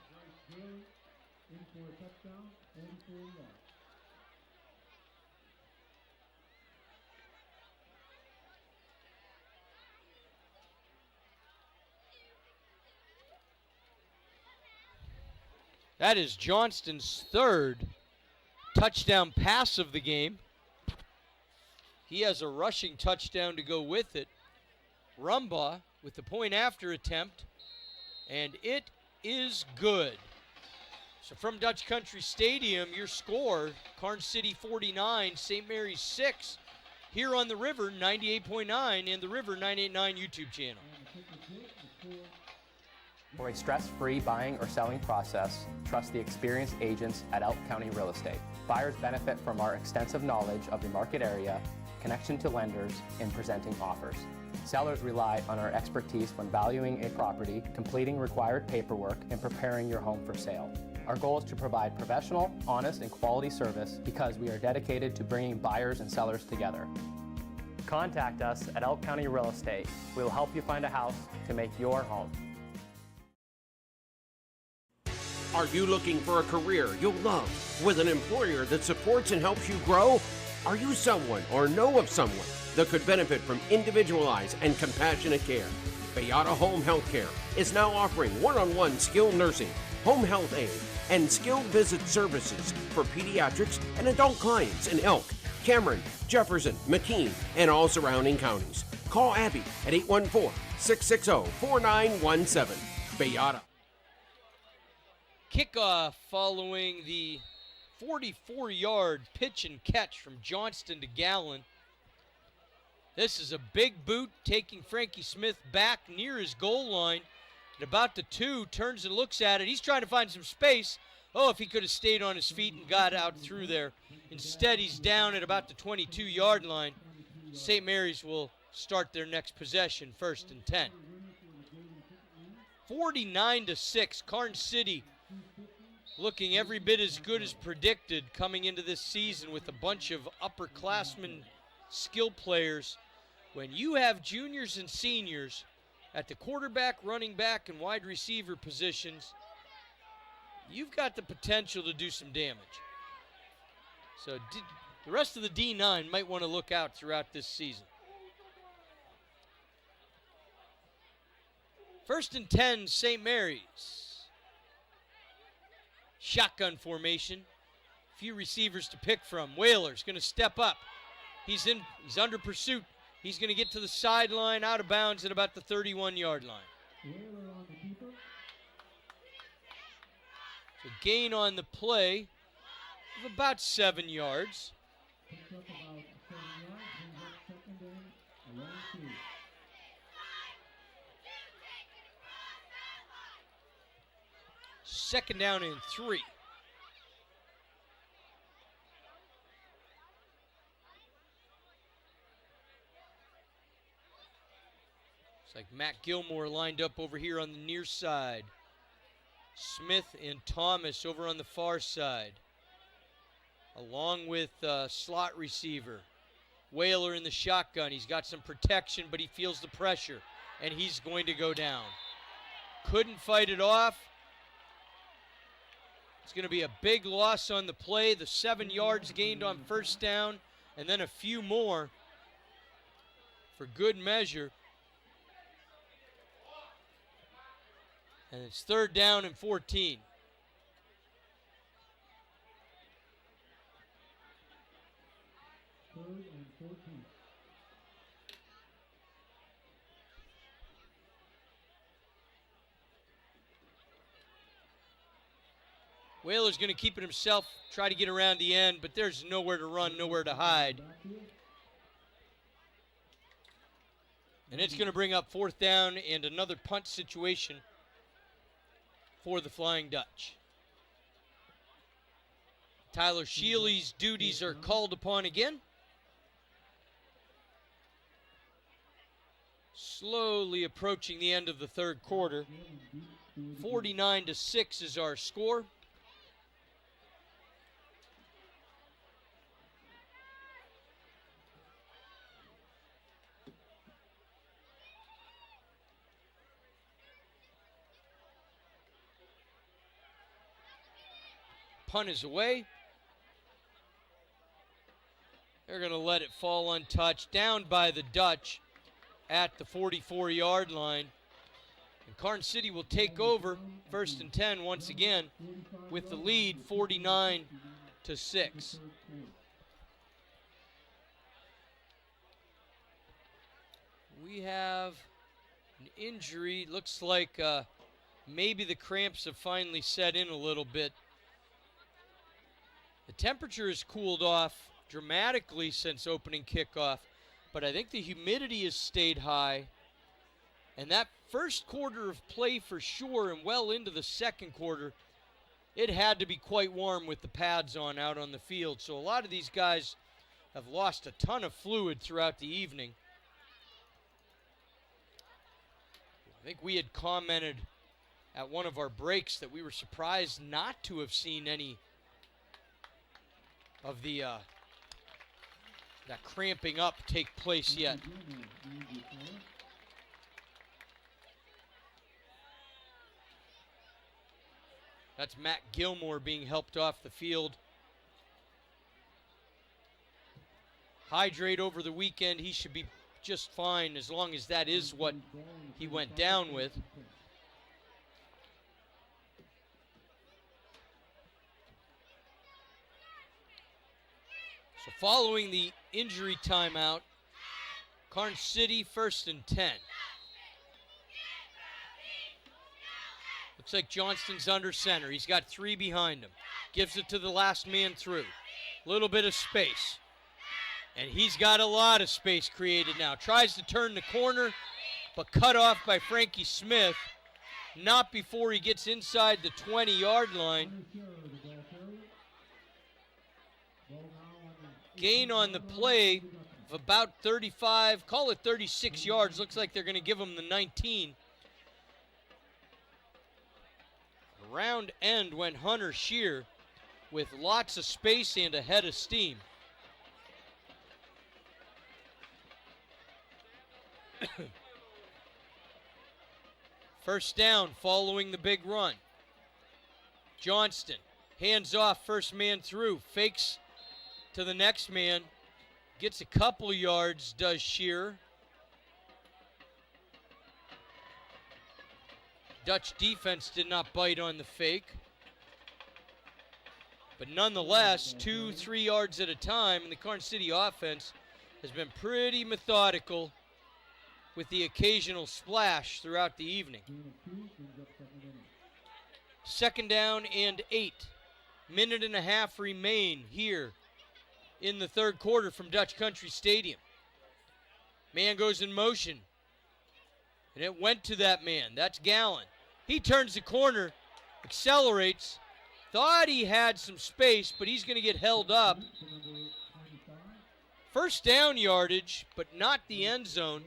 That is Johnston's 3rd touchdown pass of the game. He has a rushing touchdown to go with it. Rumbaugh with the point after attempt, and it is good. So from Dutch Country Stadium, your score, Karns City 49, St. Mary's 6, here on the River 98.9 and the River 98.9 YouTube channel. For a stress-free buying or selling process, trust the experienced agents at Elk County Real Estate. Buyers benefit from our extensive knowledge of the market area, connection to lenders, and presenting offers. Sellers rely on our expertise when valuing a property, completing required paperwork, and preparing your home for sale. Our goal is to provide professional, honest, and quality service because we are dedicated to bringing buyers and sellers together. Contact us at Elk County Real Estate. We will help you find a house to make your home. Are you looking for a career you'll love with an employer that supports and helps you grow? Are you someone or know of someone that could benefit from individualized and compassionate care? Beata Home Health Care is now offering one-on-one skilled nursing, home health aid, and skilled visit services for pediatrics and adult clients in Elk, Cameron, Jefferson, McKean, and all surrounding counties. Call Abby at 814-660-4917. Beata. Kickoff following the 44-yard pitch and catch from Johnston to Gallen. This is a big boot taking Frankie Smith back near his goal line. At about the 2, turns and looks at it. He's trying to find some space. Oh, if he could have stayed on his feet and got out through there. Instead, he's down at about the 22-yard line. St. Mary's will start their next possession, 1st and 10. 49-6, Karns City looking every bit as good as predicted coming into this season with a bunch of upperclassmen skill players. When you have juniors and seniors at the quarterback, running back, and wide receiver positions, you've got the potential to do some damage. So the rest of the D9 might want to look out throughout this season. 1st and 10, St. Mary's. Shotgun formation. Few receivers to pick from. Whaler's going to step up. He's under pursuit. He's going to get to the sideline, out of bounds at about the 31-yard line. So gain on the play of about 7 yards. Second down and 3. It's like Matt Gilmore lined up over here on the near side. Smith and Thomas over on the far side. Along with slot receiver. Whaler in the shotgun. He's got some protection, but he feels the pressure, and he's going to go down. Couldn't fight it off. It's going to be a big loss on the play. The 7 yards gained on first down, and then a few more for good measure. And it's 3rd down and 14. Whaler's going to keep it himself, try to get around the end, but there's nowhere to run, nowhere to hide. And it's going to bring up 4th down and another punt situation for the Flying Dutch. Tyler Shealy's duties are called upon again. Slowly approaching the end of the 3rd quarter. 49-6 is our score. Punt is away. They're going to let it fall untouched. Down by the Dutch at the 44-yard line. And Karns City will take over 1st and 10 once again with the lead 49-6. We have an injury. Looks like maybe the cramps have finally set in a little bit. The temperature has cooled off dramatically since opening kickoff, but I think the humidity has stayed high. And that first quarter of play for sure, and well into the 2nd quarter, it had to be quite warm with the pads on out on the field. So a lot of these guys have lost a ton of fluid throughout the evening. I think we had commented at one of our breaks that we were surprised not to have seen any of the that cramping up take place yet. That's Matt Gilmore being helped off the field. Hydrate over the weekend. He should be just fine as long as that is what he went down with. So following the injury timeout, Karns City 1st and 10. Looks like Johnston's under center. He's got 3 behind him. Gives it to the last man through. Little bit of space. And he's got a lot of space created now. Tries to turn the corner, but cut off by Frankie Smith. Not before he gets inside the 20-yard line. Gain on the play of about 35, call it 36 yards. Looks like they're going to give him the 19. Around end went Hunter Shear with lots of space and a head of steam. First down following the big run. Johnston hands off, first man through, fakes to the next man, gets a couple yards, does Shear. Dutch defense did not bite on the fake. But nonetheless, 2-3 yards at a time, and the Karns City offense has been pretty methodical with the occasional splash throughout the evening. 2nd down and 8. Minute and a half remain here in the 3rd quarter from Dutch Country Stadium. Man goes in motion. And it went to that man. That's Gallen. He turns the corner, accelerates. Thought he had some space, but he's going to get held up. First down yardage, but not the end zone.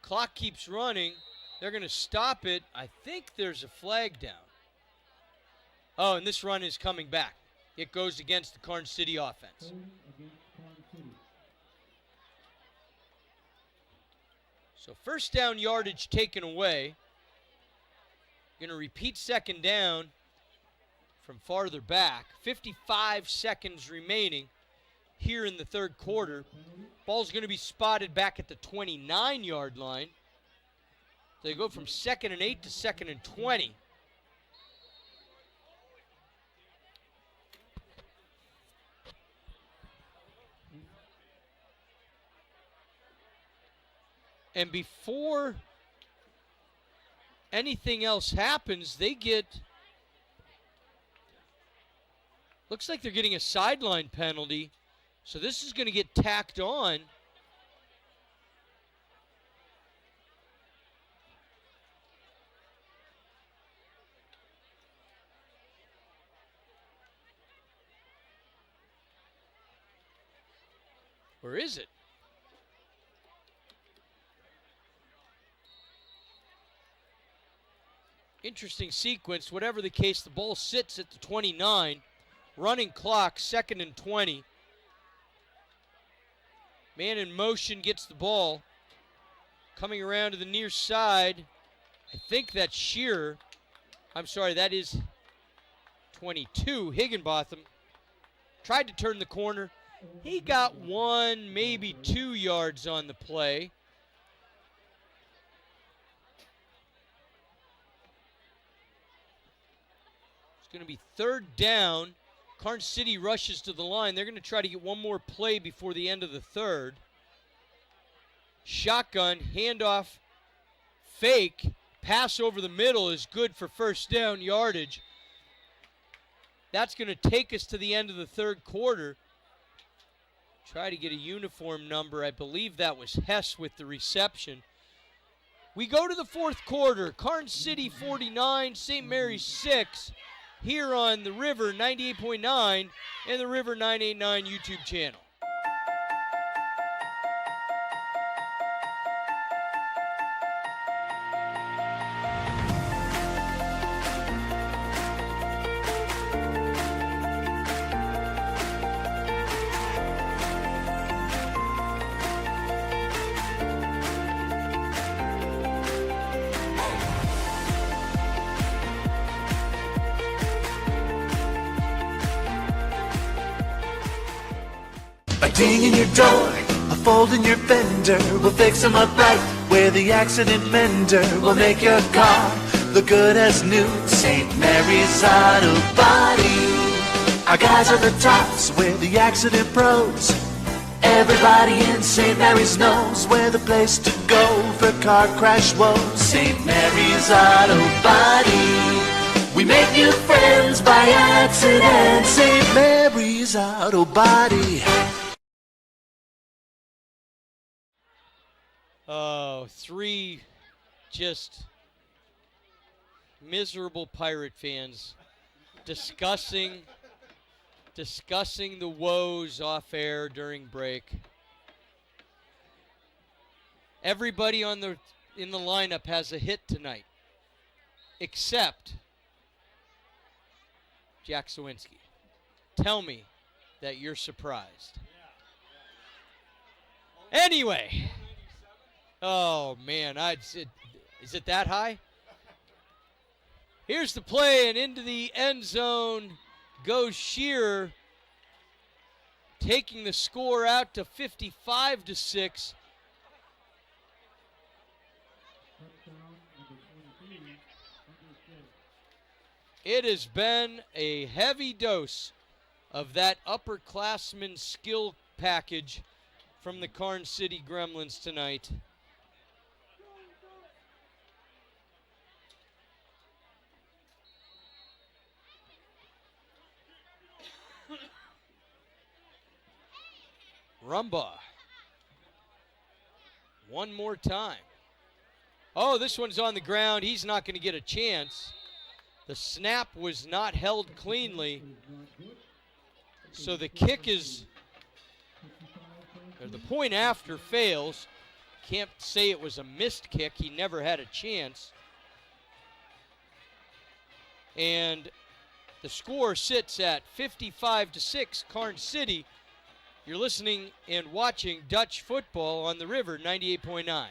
Clock keeps running. They're going to stop it. I think there's a flag down. Oh, and this run is coming back. It goes against the Karns City offense. So first down yardage taken away. Going to repeat 2nd down from farther back. 55 seconds remaining here in the 3rd quarter. Ball's going to be spotted back at the 29-yard line. So they go from 2nd and 8 to 2nd and 20. And before anything else happens, they get, looks like they're getting a sideline penalty. So this is going to get tacked on. Or is it? Interesting sequence. Whatever the case, the ball sits at the 29. Running clock, 2nd and 20. Man in motion gets the ball. Coming around to the near side. I think that's Shearer. I'm sorry, that is 22. Higginbotham tried to turn the corner. He got 1, maybe 2 yards on the play. It's going to be 3rd down. Karns City rushes to the line. They're going to try to get one more play before the end of the 3rd. Shotgun, handoff, fake, pass over the middle is good for 1st down yardage. That's going to take us to the end of the 3rd quarter. Try to get a uniform number. I believe that was Hess with the reception. We go to the 4th quarter. Karns City 49, St. Mary's 6. Here on the River 98.9 and the River 989 YouTube channel. A ding in your door, a fold in your fender, we'll fix them up right where the accident mender will make your car look good as new. St. Mary's Auto Body. Our guys are the tops, we're the accident pros. Everybody in St. Mary's knows we're the place to go for car crash woes. St. Mary's Auto Body. We make new friends by accident. St. Mary's Auto Body. Oh, 3 just miserable Pirate fans discussing the woes off air during break. Everybody in the lineup has a hit tonight, except Jack Sawinski. Tell me that you're surprised. Anyway. Oh, man. Is it that high? Here's the play, and into the end zone goes Shearer, taking the score out to 55-6. It has been a heavy dose of that upperclassman skill package from the Karns City Gremlins tonight. Rumbaugh. One more time. Oh, this one's on the ground. He's not going to get a chance. The snap was not held cleanly. So the kick is, or the point after fails. Can't say it was a missed kick. He never had a chance. And the score sits at 55-6, Karns City. You're listening and watching Dutch football on the River 98.9.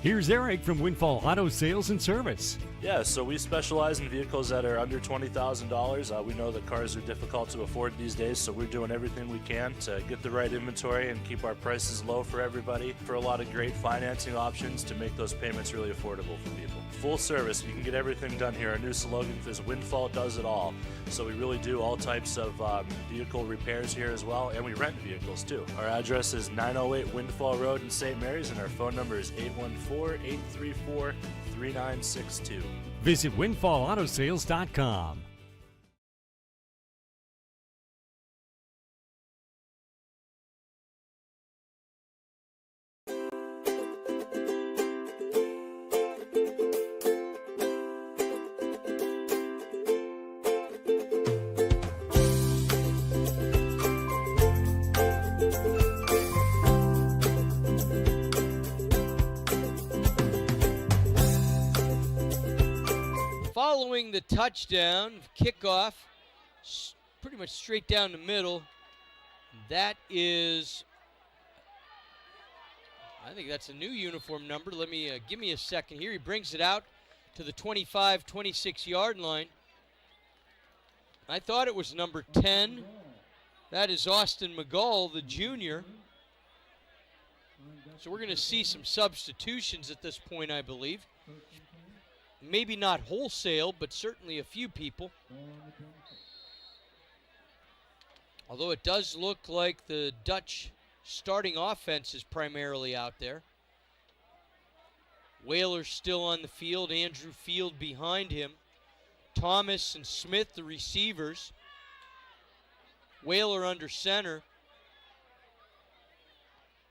Here's Eric from Windfall Auto Sales and Service. Yeah, so we specialize in vehicles that are under $20,000. We know that cars are difficult to afford these days, so we're doing everything we can to get the right inventory and keep our prices low for everybody, for a lot of great financing options to make those payments really affordable for people. full service. You can get everything done here. Our new slogan is Windfall does it all. So we really do all types of vehicle repairs here as well, and we rent vehicles too. Our address is 908 Windfall Road in St. Mary's, and our phone number is 814-834-3962. Visit windfallautosales.com. Following the touchdown, kickoff, pretty much straight down the middle. That is, I think that's a new uniform number. Let me, give me a second here. He brings it out to the 25, 26-yard line. I thought it was number 10. That is Austin McGull, the junior. So we're going to see some substitutions at this point, I believe. Maybe not wholesale, but certainly a few people. Although it does look like the Dutch starting offense is primarily out there. Whaler's still on the field, Andrew Field behind him. Thomas and Smith, the receivers. Whaler under center.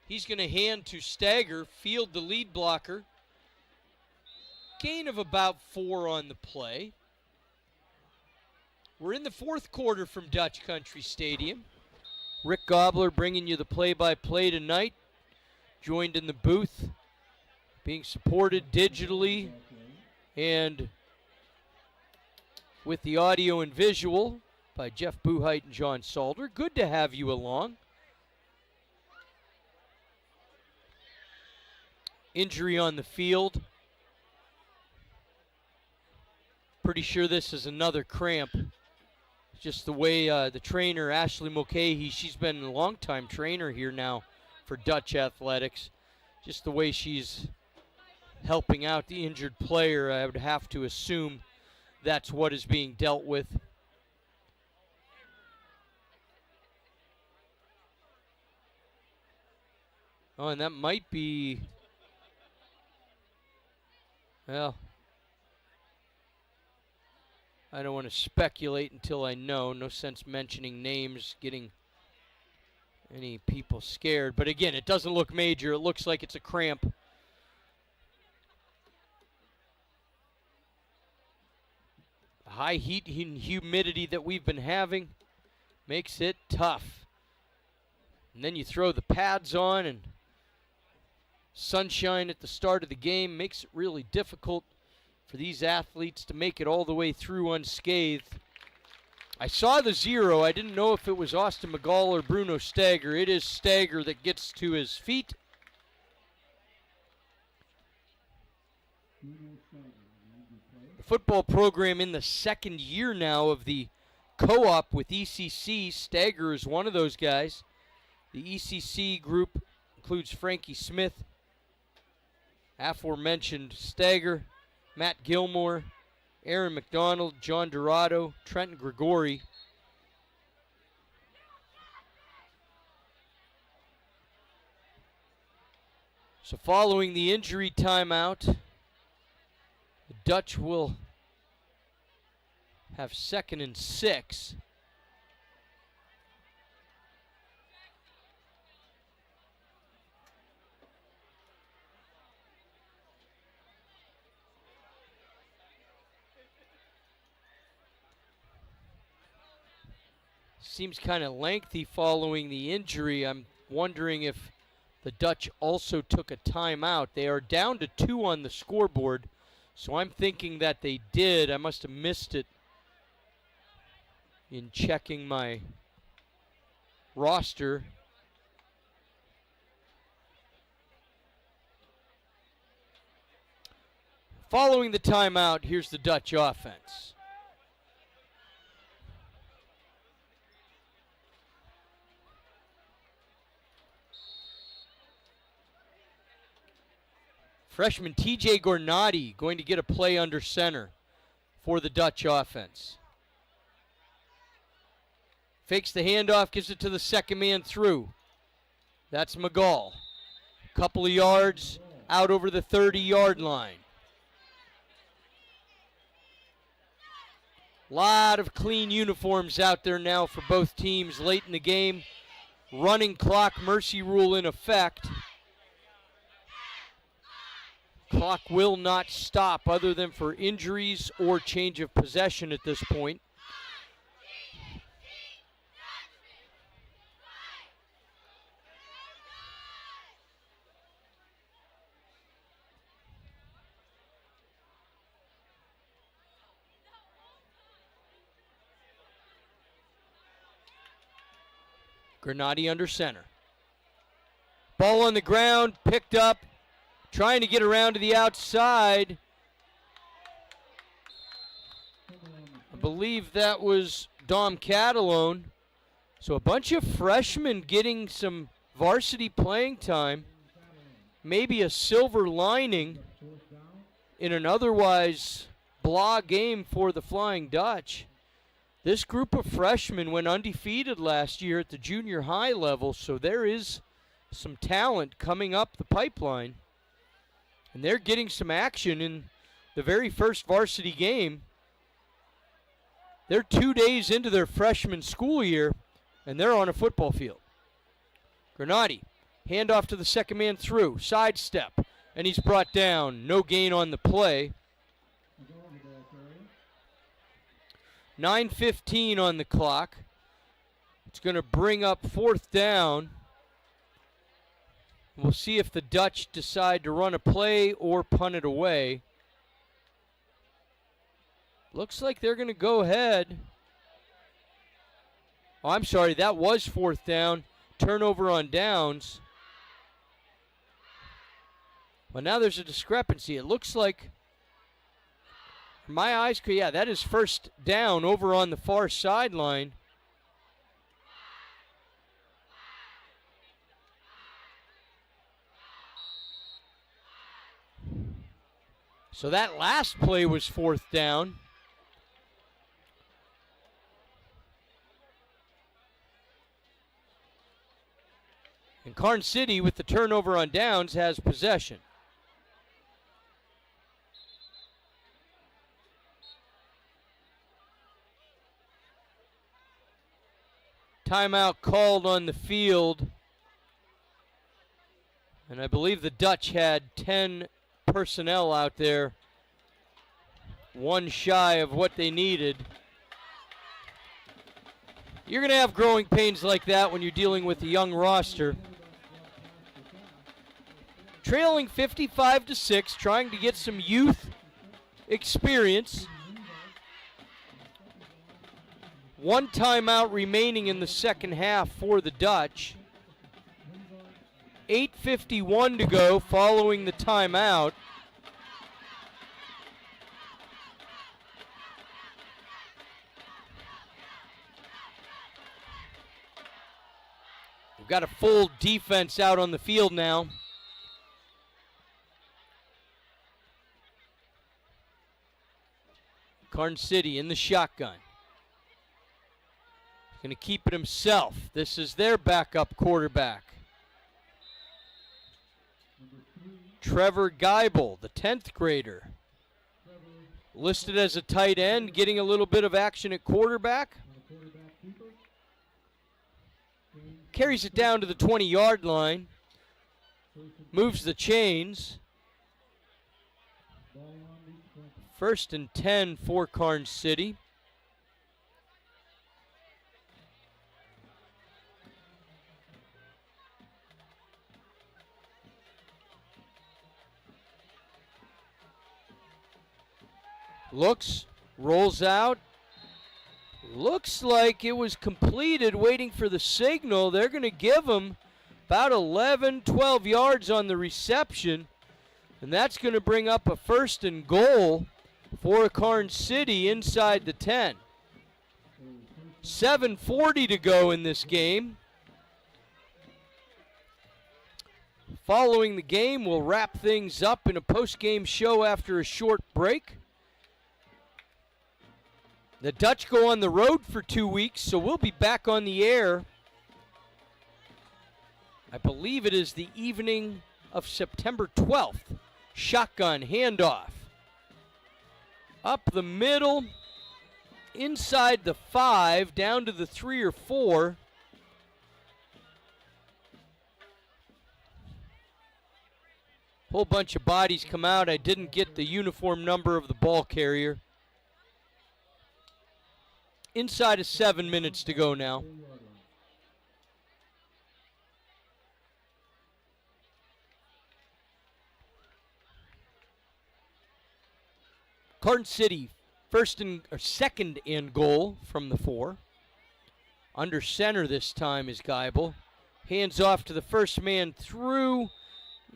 He's going to hand to Stagger, Field the lead blocker. Gain of about 4 on the play. We're in the fourth quarter from Dutch Country Stadium. Rick Gobler bringing you the play-by-play tonight. Joined in the booth, being supported digitally and with the audio and visual by Jeff Buhite and John Salter. Good to have you along. Injury on the field. Pretty sure this is another cramp. Just the way the trainer, Ashley Mulcahy, she's been a long-time trainer here now for Dutch Athletics. Just the way she's helping out the injured player, I would have to assume that's what is being dealt with. Oh, and that might be, well, I don't want to speculate until I know. No sense mentioning names, getting any people scared. But again, it doesn't look major. It looks like it's a cramp. The high heat and humidity that we've been having makes it tough. And then you throw the pads on, and sunshine at the start of the game makes it really difficult for these athletes to make it all the way through unscathed. I saw the 0. I didn't know if it was Austin McGull or Bruno Stagger. It is Stagger that gets to his feet. The football program in the second year now of the co-op with ECC. Stagger is one of those guys. The ECC group includes Frankie Smith, aforementioned Stagger, Matt Gilmore, Aaron McDonald, John Dorado, Trenton Gregori. So following the injury timeout, the Dutch will have 2nd and 6. Seems kind of lengthy following the injury. I'm wondering if the Dutch also took a timeout. They are down to 2 on the scoreboard, so I'm thinking that they did. I must have missed it in checking my roster. Following the timeout, here's the Dutch offense. Freshman TJ Gornati going to get a play under center for the Dutch offense. Fakes the handoff, gives it to the second man through. That's McGall. Couple of yards out over the 30-yard line. Lot of clean uniforms out there now for both teams late in the game. Running clock mercy rule in effect. Clock will not stop other than for injuries or change of possession at this point. Granati under center. Ball on the ground, picked up, trying to get around to the outside. I believe that was Dom Catalone. So a bunch of freshmen getting some varsity playing time. Maybe a silver lining in an otherwise blah game for the Flying Dutch. This group of freshmen went undefeated last year at the junior high level, so there is some talent coming up the pipeline. And they're getting some action in the very first varsity game. They're 2 days into their freshman school year, and they're on a football field. Granati, handoff to the second man through, sidestep, and he's brought down. No gain on the play. 9:15 on the clock. It's going to bring up fourth down. We'll see if the Dutch decide to run a play or punt it away. Looks like they're going to go ahead. Oh, I'm sorry, that was fourth down. Turnover on downs. But now there's a discrepancy. It looks like, my eyes, yeah, that is first down over on the far sideline. So that last play was fourth down. And Karns City, with the turnover on downs, has possession. Timeout called on the field. And I believe the Dutch had 10 personnel out there, one shy of what they needed. You're going to have growing pains like that when you're dealing with a young roster. Trailing 55-6, trying to get some youth experience. One timeout remaining in the second half for the Dutch. 8:51 to go following the timeout. We've got a full defense out on the field now. Karns City in the shotgun. Going to keep it himself. This is their backup quarterback. Trevor Geibel, the 10th grader. Listed as a tight end, getting a little bit of action at quarterback. Carries it down to the 20-yard line. Moves the chains. 1st and 10 for Karns City. Looks, rolls out. Looks like it was completed, waiting for the signal. They're going to give him about 11, 12 yards on the reception. And that's going to bring up a 1st and goal for Karns City inside the 10. 7:40 to go in this game. Following the game, we'll wrap things up in a post-game show after a short break. The Dutch go on the road for 2 weeks, so we'll be back on the air. I believe it is the evening of September 12th. Shotgun handoff. Up the middle, inside the 5, down to the 3 or 4. Whole bunch of bodies come out. I didn't get the uniform number of the ball carrier. Inside of 7 minutes to go now. Karns City, second and goal from the 4. Under center this time is Geibel. Hands off to the first man through.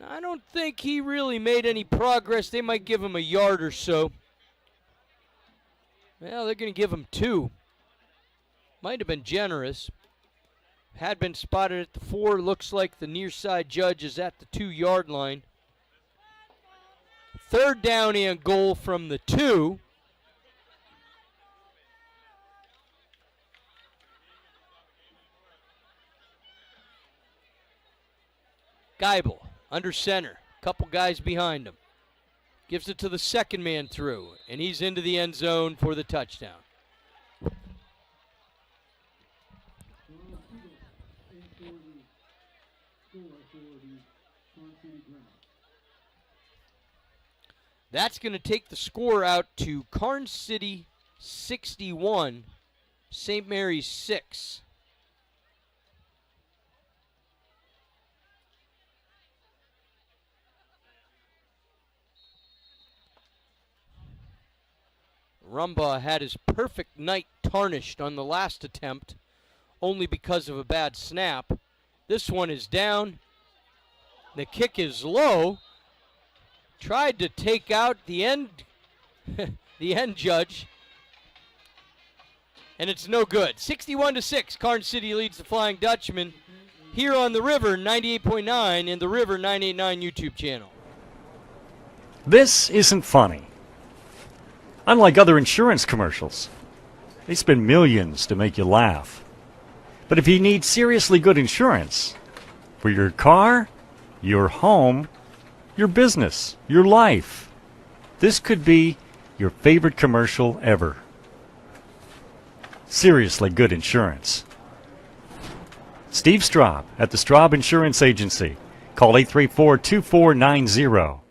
I don't think he really made any progress. They might give him a yard or so. Well, they're going to give him 2. Might have been generous. Had been spotted at the 4. Looks like the near side judge is at the 2-yard line. Third down and goal from the 2. Geibel under center. Couple guys behind him. Gives it to the second man through, and he's into the end zone for the touchdown. That's going to take the score out to Karns City 61, St. Mary's 6. Rumbaugh had his perfect night tarnished on the last attempt, only because of a bad snap. This one is down. The kick is low. Tried to take out the end judge, and it's no good. 61-6, Karns City leads the Flying Dutchman here on the River 98.9 and the River 989 YouTube channel. This isn't funny. Unlike other insurance commercials, they spend millions to make you laugh. But if you need seriously good insurance for your car, your home, your business, your life, this could be your favorite commercial ever. Seriously good insurance. Steve Straub at the Straub Insurance Agency. Call 834-2490.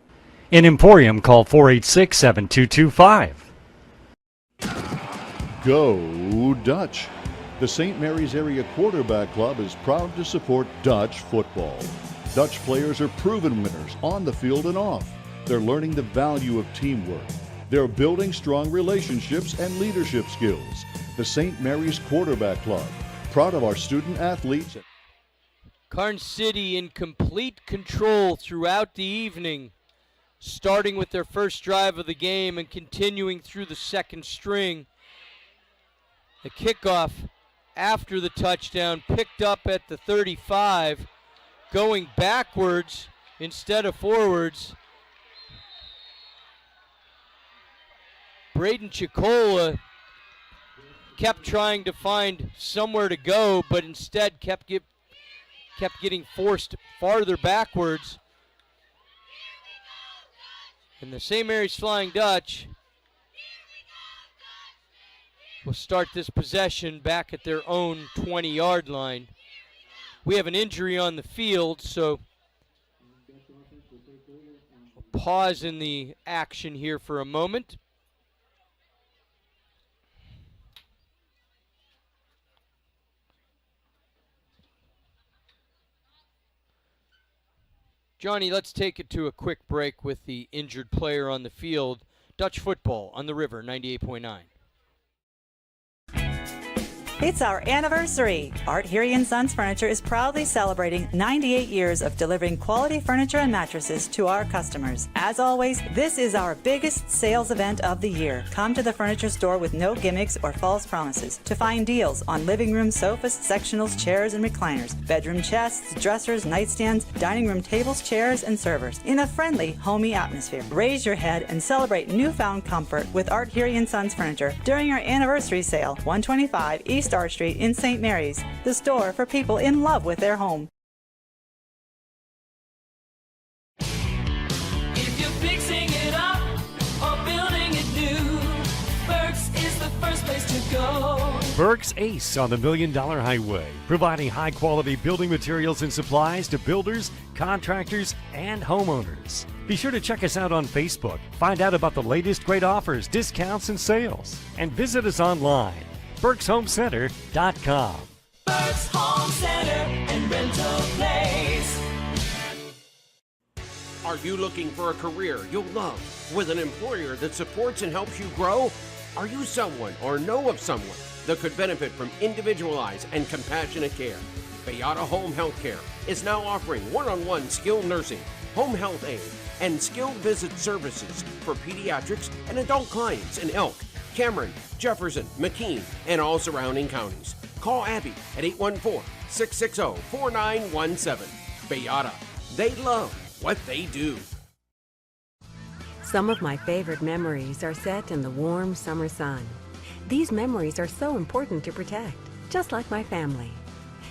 In Emporium, call 486-7225. Go Dutch! The St. Mary's Area Quarterback Club is proud to support Dutch football. Dutch players are proven winners on the field and off. They're learning the value of teamwork. They're building strong relationships and leadership skills. The St. Mary's Quarterback Club, proud of our student athletes. Karns City in complete control throughout the evening, starting with their first drive of the game and continuing through the second string. The kickoff after the touchdown picked up at the 35, going backwards instead of forwards. Braden Chicola kept trying to find somewhere to go, but instead kept getting forced farther backwards. And the St. Mary's Flying Dutch will start this possession back at their own 20-yard line. We have an injury on the field, so we'll pause in the action here for a moment. Johnny, let's take it to a quick break with the injured player on the field. Dutch football on the River 98.9. It's our anniversary. Art Heary & Sons Furniture is proudly celebrating 98 years of delivering quality furniture and mattresses to our customers. As always, this is our biggest sales event of the year. Come to the furniture store with no gimmicks or false promises to find deals on living room sofas, sectionals, chairs, and recliners, bedroom chests, dressers, nightstands, dining room tables, chairs, and servers in a friendly, homey atmosphere. Raise your head and celebrate newfound comfort with Art Heary & Sons Furniture during our anniversary sale, 125 East Star Street in St. Mary's, the store for people in love with their home. If you're fixing it up or building it new, Burke's is the first place to go. Burke's Ace on the $1 Million Highway, providing high-quality building materials and supplies to builders, contractors, and homeowners. Be sure to check us out on Facebook. Find out about the latest great offers, discounts, and sales. And visit us online, Burke'sHomeCenter.com. Burke's Home Center and Rental Place. Are you looking for a career you'll love with an employer that supports and helps you grow? Are you someone or know of someone that could benefit from individualized and compassionate care? Beata Home Health Care is now offering one-on-one skilled nursing, home health aid, and skilled visit services for pediatrics and adult clients in Elk, Cameron, Jefferson, McKean, and all surrounding counties. Call Abby at 814-660-4917. Beata, they love what they do. Some of my favorite memories are set in the warm summer sun. These memories are so important to protect, just like my family.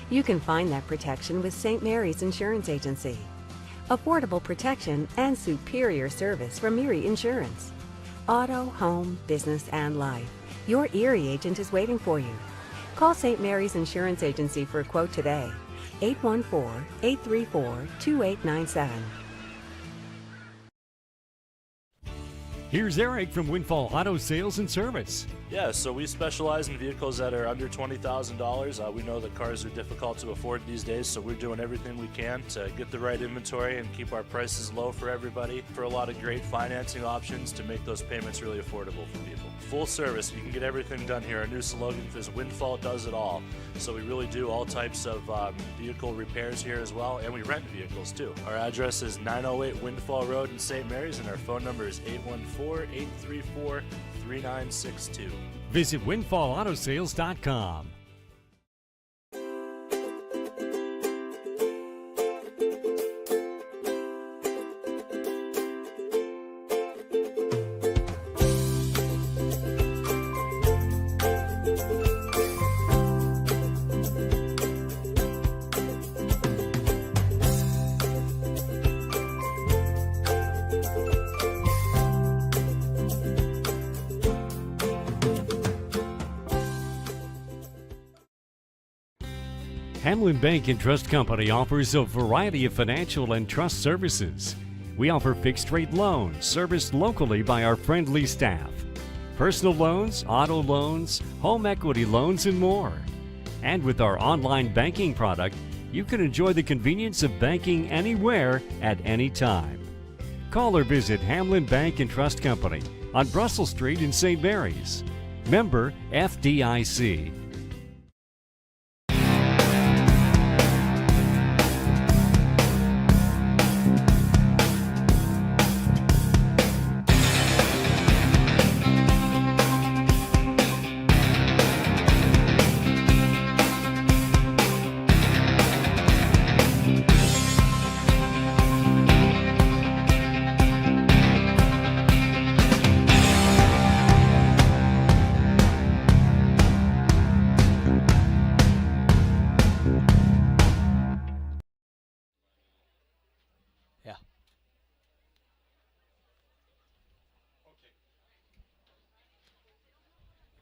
You can find that protection with St. Mary's Insurance Agency. Affordable protection and superior service from Erie Insurance. Auto, home, business, and life. Your Erie agent is waiting for you. Call St. Mary's Insurance Agency for a quote today. 814-834-2897. Here's Eric from Windfall Auto Sales and Service. Yeah, so we specialize in vehicles that are under $20,000. We know that cars are difficult to afford these days, so we're doing everything we can to get the right inventory and keep our prices low for everybody. For a lot of great financing options to make those payments really affordable for people. Full service, you can get everything done here. Our new slogan is Windfall does it all. So we really do all types of vehicle repairs here as well, and we rent vehicles too. Our address is 908 Windfall Road in St. Mary's, and our phone number is 814-834-3962. Visit windfallautosales.com. Hamlin Bank and Trust Company offers a variety of financial and trust services. We offer fixed-rate loans serviced locally by our friendly staff, personal loans, auto loans, home equity loans, and more. And with our online banking product, you can enjoy the convenience of banking anywhere at any time. Call or visit Hamlin Bank and Trust Company on Brussels Street in St. Mary's. Member FDIC.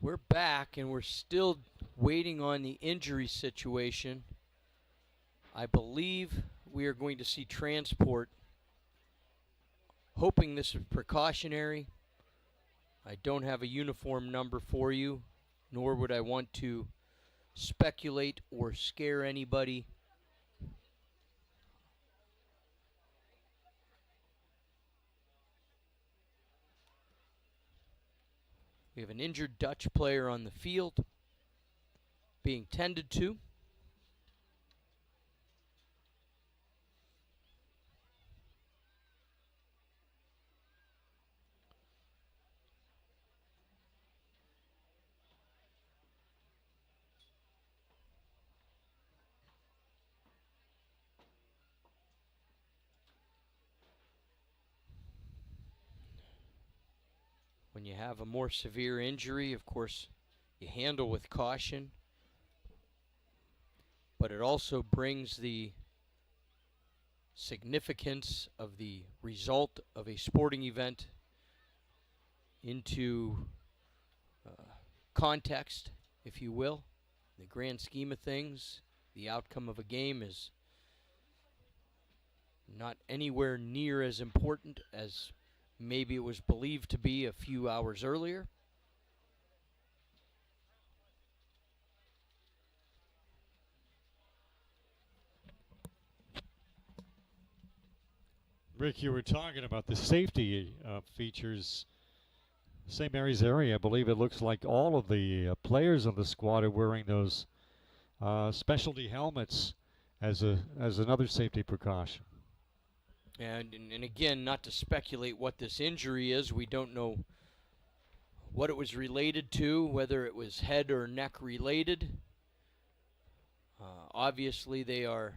We're back, and we're still waiting on the injury situation. I believe we are going to see transport. Hoping this is precautionary. I don't have a uniform number for you, nor would I want to speculate or scare anybody. We have an injured Dutch player on the field. being tended to. When you have a more severe injury, of course, you handle with caution, but it also brings the significance of the result of a sporting event into context, if you will. In the grand scheme of things, the outcome of a game is not anywhere near as important as maybe it was believed to be a few hours earlier. Rick, you were talking about the safety features. St. Mary's area, I believe it looks like all of the players on the squad are wearing those specialty helmets as another safety precaution. And again, not to speculate what this injury is, we don't know what it was related to, whether it was head or neck related. Obviously, they are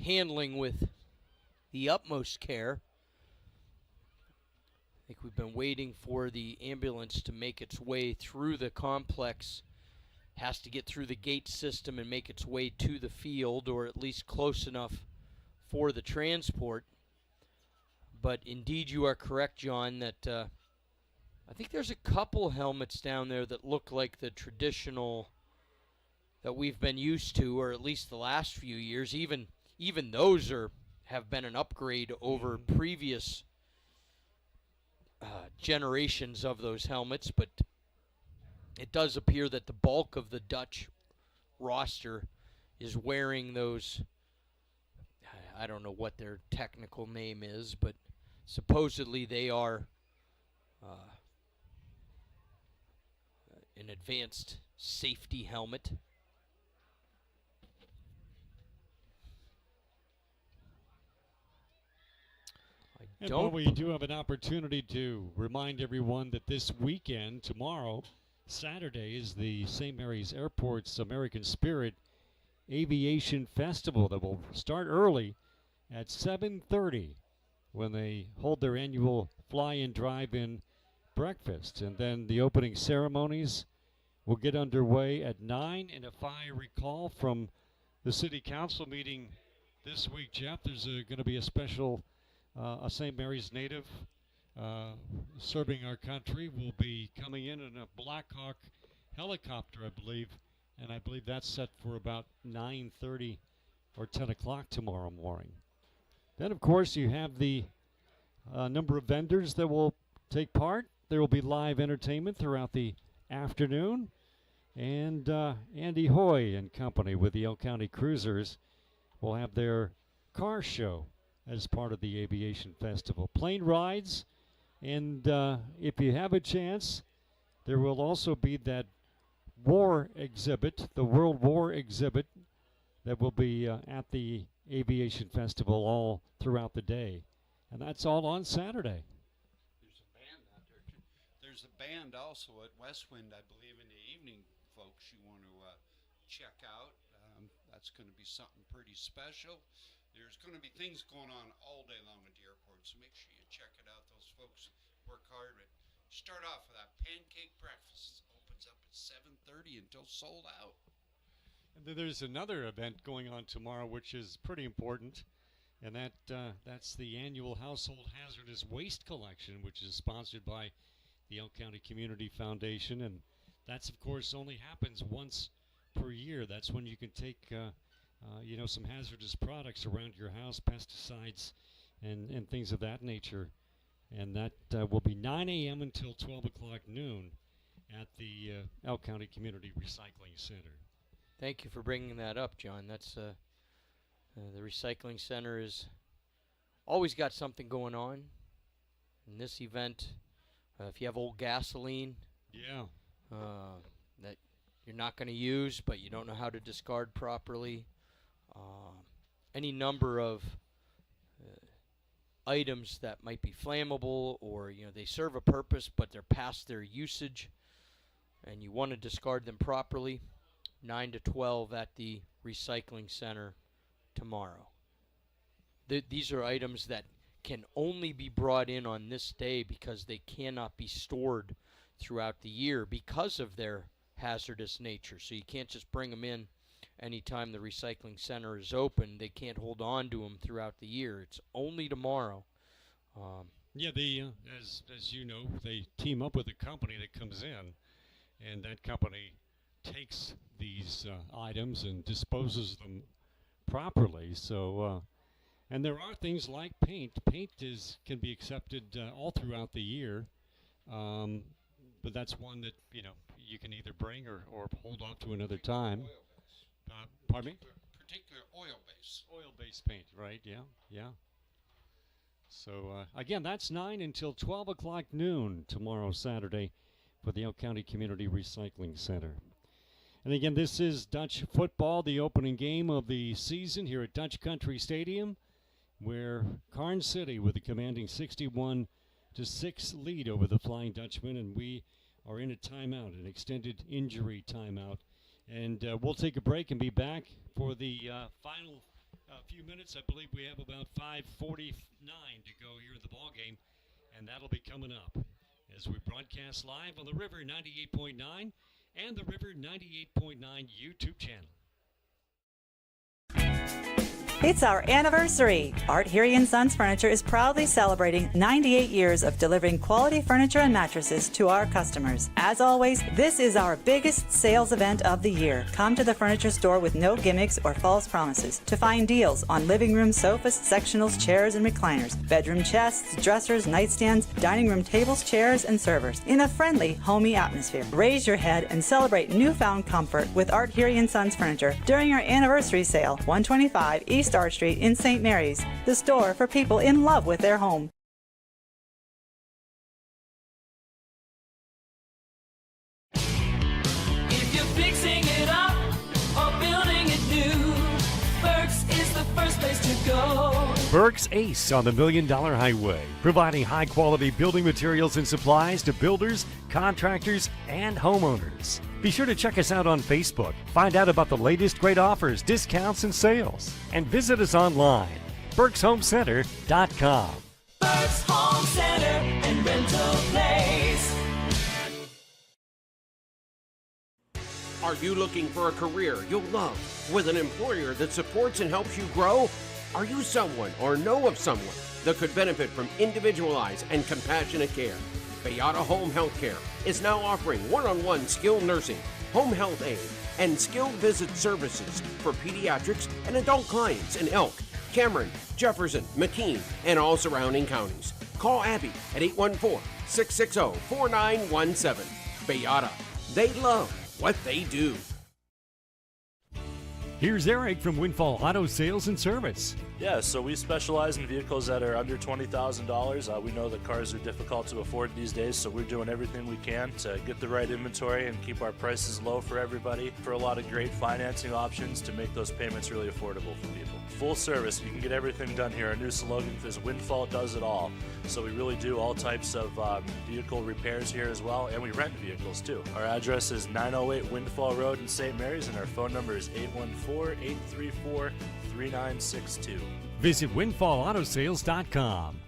handling with the utmost care. I think we've been waiting for the ambulance to make its way through the complex. Has to get through the gate system and make its way to the field, or at least close enough for the transport. But indeed, you are correct, John, that I think there's a couple helmets down there that look like the traditional that we've been used to, or at least the last few years. Even those have been an upgrade over previous generations of those helmets, but it does appear that the bulk of the Dutch roster is wearing those. I don't know what their technical name is, but supposedly they are an advanced safety helmet. And we do have an opportunity to remind everyone that this weekend, tomorrow, Saturday, is the St. Mary's Airport's American Spirit Aviation Festival that will start early at 7:30 when they hold their annual fly-in drive-in breakfast. And then the opening ceremonies will get underway at 9. And if I recall from the City Council meeting this week, Jeff, there's going to be a special a St. Mary's native serving our country will be coming in a Black Hawk helicopter, I believe, and I believe that's set for about 9:30 or 10 o'clock tomorrow morning. Then, of course, you have the number of vendors that will take part. There will be live entertainment throughout the afternoon, and Andy Hoy and company with the Elk County Cruisers will have their car show as part of the Aviation Festival. Plane rides, and if you have a chance, there will also be that war exhibit, the World War exhibit, that will be at the Aviation Festival all throughout the day. And that's all on Saturday. There's a band out there, too. There's a band also at Westwind, I believe, in the evening, folks, you want to check out. That's going to be something pretty special. There's going to be things going on all day long at the airport, so make sure you check it out. Those folks work hard. But start off with that pancake breakfast. Opens up at 7:30 until sold out. And then there's another event going on tomorrow, which is pretty important, and that's the annual Household Hazardous Waste Collection, which is sponsored by the Elk County Community Foundation, and that's, of course, only happens once per year. That's when you can take some hazardous products around your house, pesticides and things of that nature. And that will be 9 a.m. until 12 o'clock noon at the Elk County Community Recycling Center. Thank you for bringing that up, John. That's the recycling center is always got something going on. In this event, if you have old gasoline, yeah, that you're not going to use, but you don't know how to discard properly. Any number of items that might be flammable, or they serve a purpose but they're past their usage and you want to discard them properly. 9 to 12 at the recycling center tomorrow. These are items that can only be brought in on this day because they cannot be stored throughout the year because of their hazardous nature. So you can't just bring them in anytime the recycling center is open. They can't hold on to them throughout the year. It's only tomorrow. They, as you know, they team up with a company that comes in, and that company takes these items and disposes them properly. So, and there are things like paint. Paint can be accepted all throughout the year, but that's one that you can either bring or hold off to another time. Pardon me? Particular oil-based paint, right? Yeah. So again, that's 9 until 12 o'clock noon tomorrow, Saturday, for the Elk County Community Recycling Center. And again, this is Dutch football, the opening game of the season here at Dutch Country Stadium, where Karns City with a commanding 61-6 lead over the Flying Dutchman, and we are in a timeout, an extended injury timeout. And we'll take a break and be back for the final few minutes. I believe we have about 5:49 to go here in the ball game, and that'll be coming up as we broadcast live on the River 98.9 and the River 98.9 YouTube channel. It's our anniversary. Art Heary & Sons Furniture is proudly celebrating 98 years of delivering quality furniture and mattresses to our customers. As always, this is our biggest sales event of the year. Come to the furniture store with no gimmicks or false promises to find deals on living room sofas, sectionals, chairs, and recliners, bedroom chests, dressers, nightstands, dining room tables, chairs, and servers in a friendly, homey atmosphere. Raise your head and celebrate newfound comfort with Art Heary & Sons Furniture during our anniversary sale, 125 East Star Street in St. Mary's, the store for people in love with their home. If you're fixing it up or building it new, Burke's is the first place to go. Burke's Ace on the $1 Million Highway, providing high-quality building materials and supplies to builders, contractors, and homeowners. Be sure to check us out on Facebook. Find out about the latest great offers, discounts, and sales. And visit us online, Burke'sHomeCenter.com. Burke's Home Center and Rental Place. Are you looking for a career you'll love with an employer that supports and helps you grow? Are you someone or know of someone that could benefit from individualized and compassionate care? Beata Home Health Care is now offering one-on-one skilled nursing, home health aid, and skilled visit services for pediatrics and adult clients in Elk, Cameron, Jefferson, McKean, and all surrounding counties. Call Abby at 814-660-4917. Beata, they love what they do. Here's Eric from Windfall Auto Sales and Service. Yeah, so we specialize in vehicles that are under $20,000. We know that cars are difficult to afford these days, so we're doing everything we can to get the right inventory and keep our prices low for everybody, for a lot of great financing options to make those payments really affordable for people. Full service, you can get everything done here. Our new slogan is Windfall does it all. So we really do all types of vehicle repairs here as well, and we rent vehicles too. Our address is 908 Windfall Road in St. Mary's, and our phone number is 814-834-3962. Visit windfallautosales.com.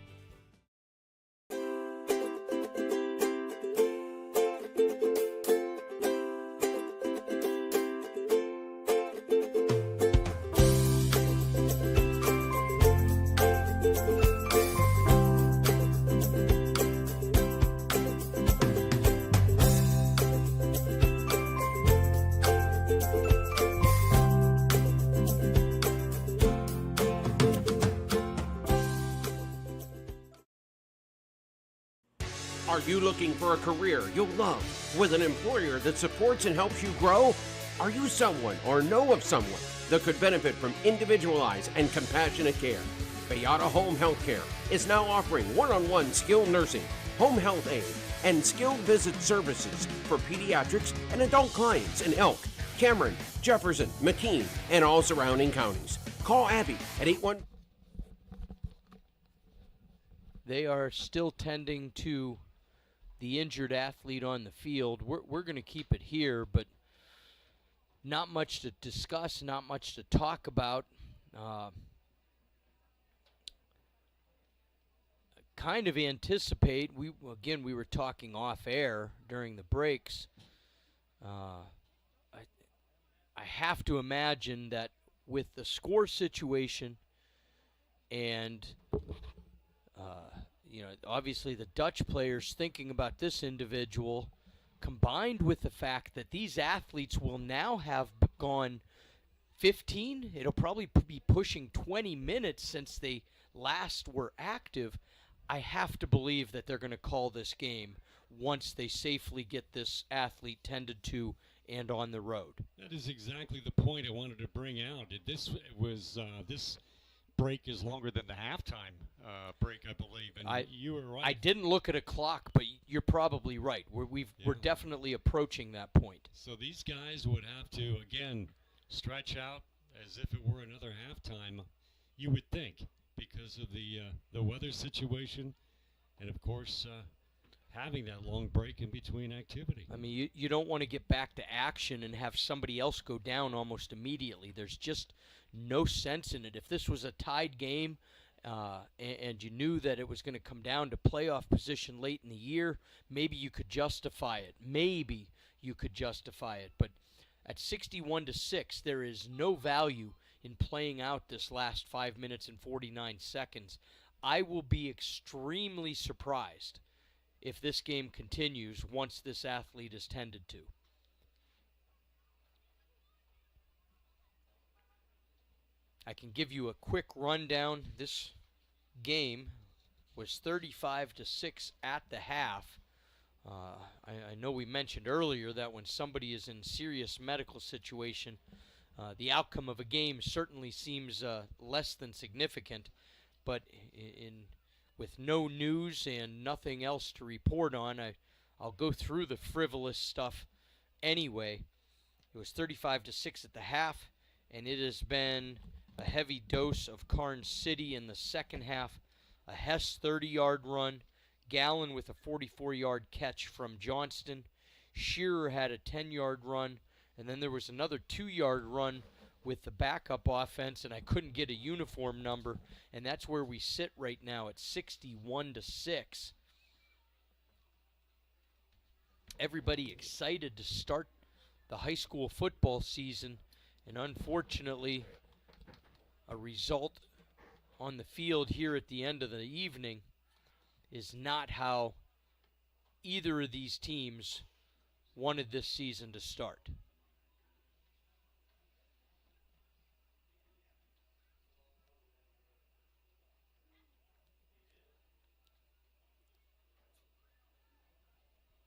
Are you looking for a career you'll love with an employer that supports and helps you grow? Are you someone or know of someone that could benefit from individualized and compassionate care? Beata Home Health Care is now offering one-on-one skilled nursing, home health aid, and skilled visit services for pediatrics and adult clients in Elk, Cameron, Jefferson, McKean, and all surrounding counties. Call Abby at 81. They are still tending to the injured athlete on the field. We're going to keep it here, but not much to discuss, not much to talk about. Kind of anticipate, we were talking off air during the breaks. I have to imagine that with the score situation and obviously the Dutch players thinking about this individual, combined with the fact that these athletes will now have gone 15, it'll probably be pushing 20 minutes since they last were active. I have to believe that they're going to call this game once they safely get this athlete tended to and on the road. That is exactly the point I wanted to bring out. This break is longer than the halftime break, I believe. And you were right. I didn't look at a clock, but you're probably right. We're definitely approaching that point. So these guys would have to, again, stretch out as if it were another halftime, you would think, because of the weather situation and, of course, having that long break in between activity. I mean, you don't want to get back to action and have somebody else go down almost immediately. There's just no sense in it. If this was a tied game and you knew that it was going to come down to playoff position late in the year, maybe you could justify it. But at 61-6, there is no value in playing out this last 5 minutes and 49 seconds. I will be extremely surprised if this game continues once this athlete is tended to. I can give you a quick rundown. This game was 35-6 at the half. I know we mentioned earlier that when somebody is in serious medical situation, the outcome of a game certainly seems less than significant, but with no news and nothing else to report on, I'll go through the frivolous stuff anyway. It was 35-6 at the half, and it has been a heavy dose of Karns City in the second half. A Hess 30-yard run, Gallen with a 44-yard catch from Johnston. Shearer had a 10-yard run, and then there was another 2-yard run with the backup offense, and I couldn't get a uniform number, and that's where we sit right now at 61-6. Everybody excited to start the high school football season, and unfortunately, a result on the field here at the end of the evening is not how either of these teams wanted this season to start.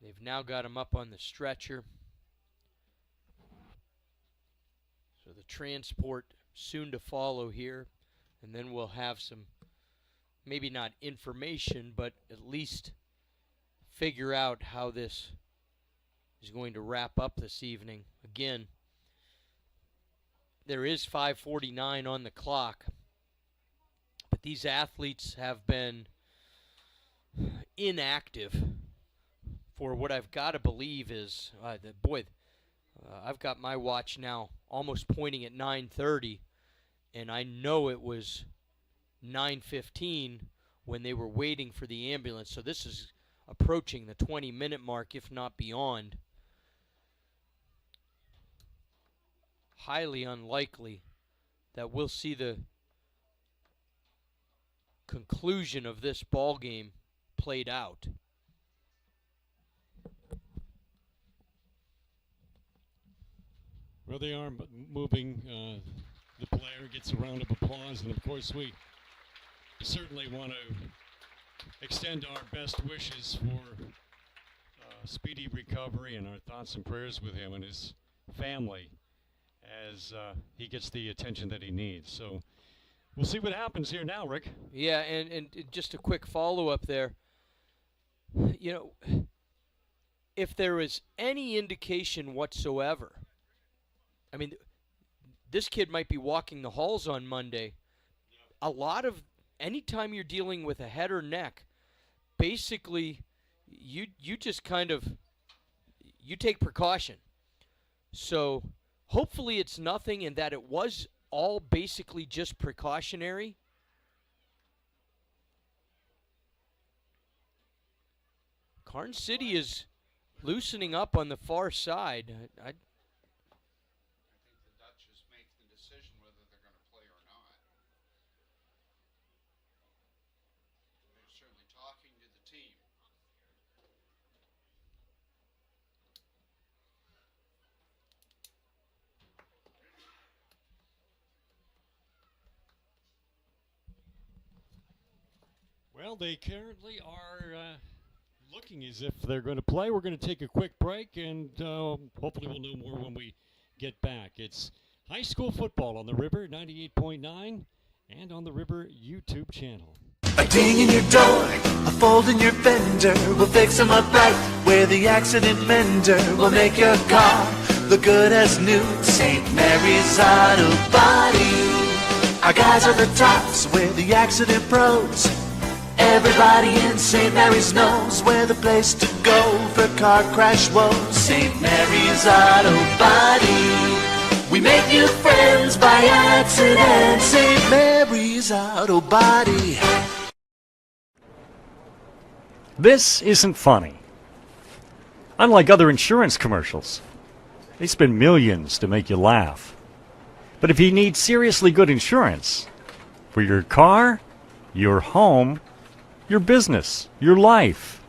They've now got him up on the stretcher. So the transport soon to follow here, and then we'll have some, maybe not information, but at least figure out how this is going to wrap up this evening. Again, there is 5:49 on the clock, but these athletes have been inactive for what I've got to believe is, I've got my watch now almost pointing at 9:30, and I know it was 9:15 when they were waiting for the ambulance. So this is approaching the 20-minute mark, if not beyond. Highly unlikely that we'll see the conclusion of this ball game played out. Well, they are moving. The player gets a round of applause, and of course we certainly want to extend our best wishes for speedy recovery and our thoughts and prayers with him and his family as he gets the attention that he needs. So we'll see what happens here now, Rick. Yeah, and just a quick follow-up there. You know, if there was any indication whatsoever, I mean, this kid might be walking the halls on Monday. A lot of, anytime you're dealing with a head or neck, basically you just kind of, you take precaution. So hopefully it's nothing and that it was all basically just precautionary. Karns City is loosening up on the far side. I think the Dutchess make the decision whether they're going to play or not. They're certainly talking to the team. Well, they currently are looking as if they're going to play. We're going to take a quick break, and hopefully we'll know more when we get back. It's high school football on the River 98.9 and on the River YouTube channel. A ding in your door, a fold in your fender, we'll fix 'em up right where the accident mender will make your car look good as new. St. Mary's Auto Body. Our guys are the tops, we're the accident pros. Everybody in St. Mary's knows we're the place to go for car crash woes. St. Mary's Auto Body. We make new friends by accident. St. Mary's Auto Body. This isn't funny. Unlike other insurance commercials, they spend millions to make you laugh. But if you need seriously good insurance for your car, your home, your business, your life,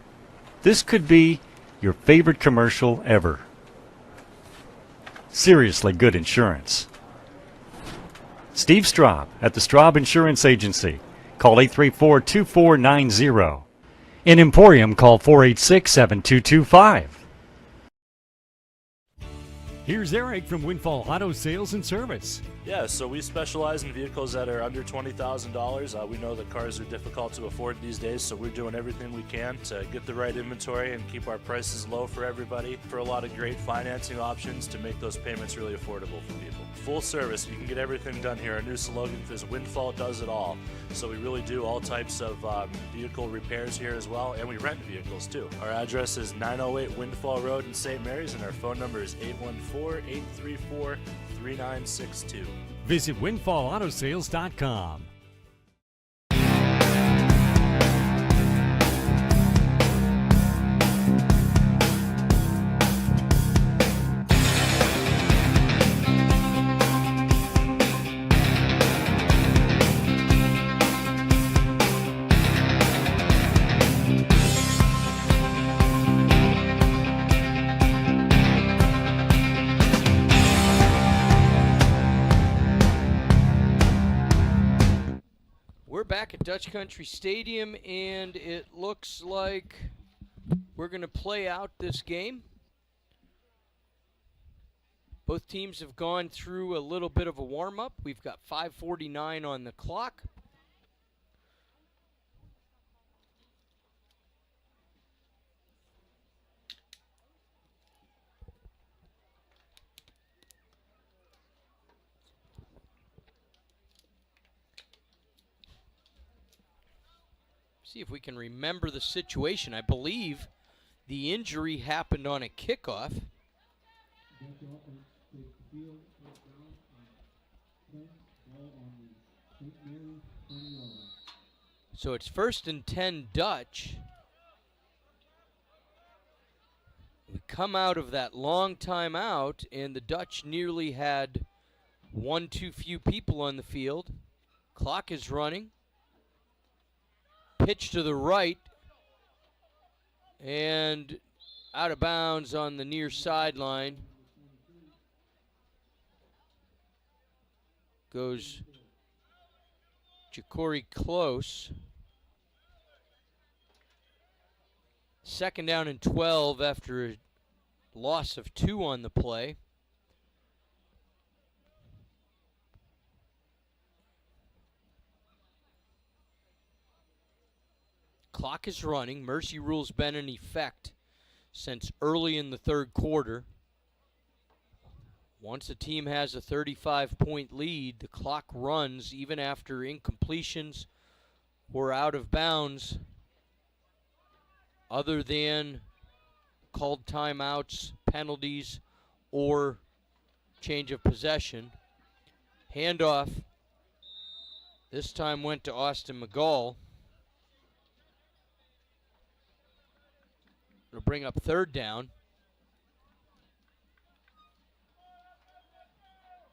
this could be your favorite commercial ever. Seriously good insurance. Steve Straub at the Straub Insurance Agency. Call 834-2490. In Emporium, call 486-7225. Here's Eric from Windfall Auto Sales and Service. Yeah, so we specialize in vehicles that are under $20,000. We know that cars are difficult to afford these days, so we're doing everything we can to get the right inventory and keep our prices low for everybody, for a lot of great financing options to make those payments really affordable for people. Full service, you can get everything done here. Our new slogan is Windfall does it all. So we really do all types of vehicle repairs here as well, and we rent vehicles too. Our address is 908 Windfall Road in St. Mary's, and our phone number is 814-834-3962. Visit windfallautosales.com. Back at Dutch Country Stadium, and it looks like we're going to play out this game. Both teams have gone through a little bit of a warm-up. We've got 5:49 on the clock. See if we can remember the situation. I believe the injury happened on a kickoff. So it's 1st and 10 Dutch. We come out of that long timeout, and the Dutch nearly had one too few people on the field. Clock is running. Pitch to the right, and out of bounds on the near sideline. Goes Ja'Cory Close. 2nd down and 12 after a loss of 2 on the play. Clock is running. Mercy rule's been in effect since early in the third quarter. Once a team has a 35-point lead, the clock runs even after incompletions or out of bounds, other than called timeouts, penalties, or change of possession. Handoff this time went to Austin McGall. It'll bring up third down.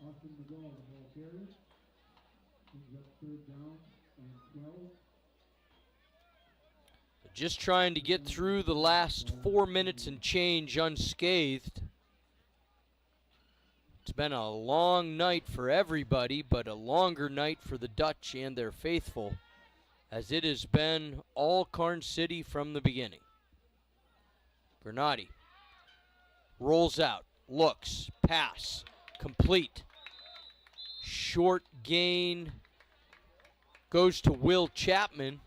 Austin McGall, the ball carrier. Brings up third down and 12. Just trying to get through the last 4 minutes and change unscathed. It's been a long night for everybody, but a longer night for the Dutch and their faithful, as it has been all Karns City from the beginning. Granati rolls out, looks, pass, complete. Short gain goes to Will Chapman,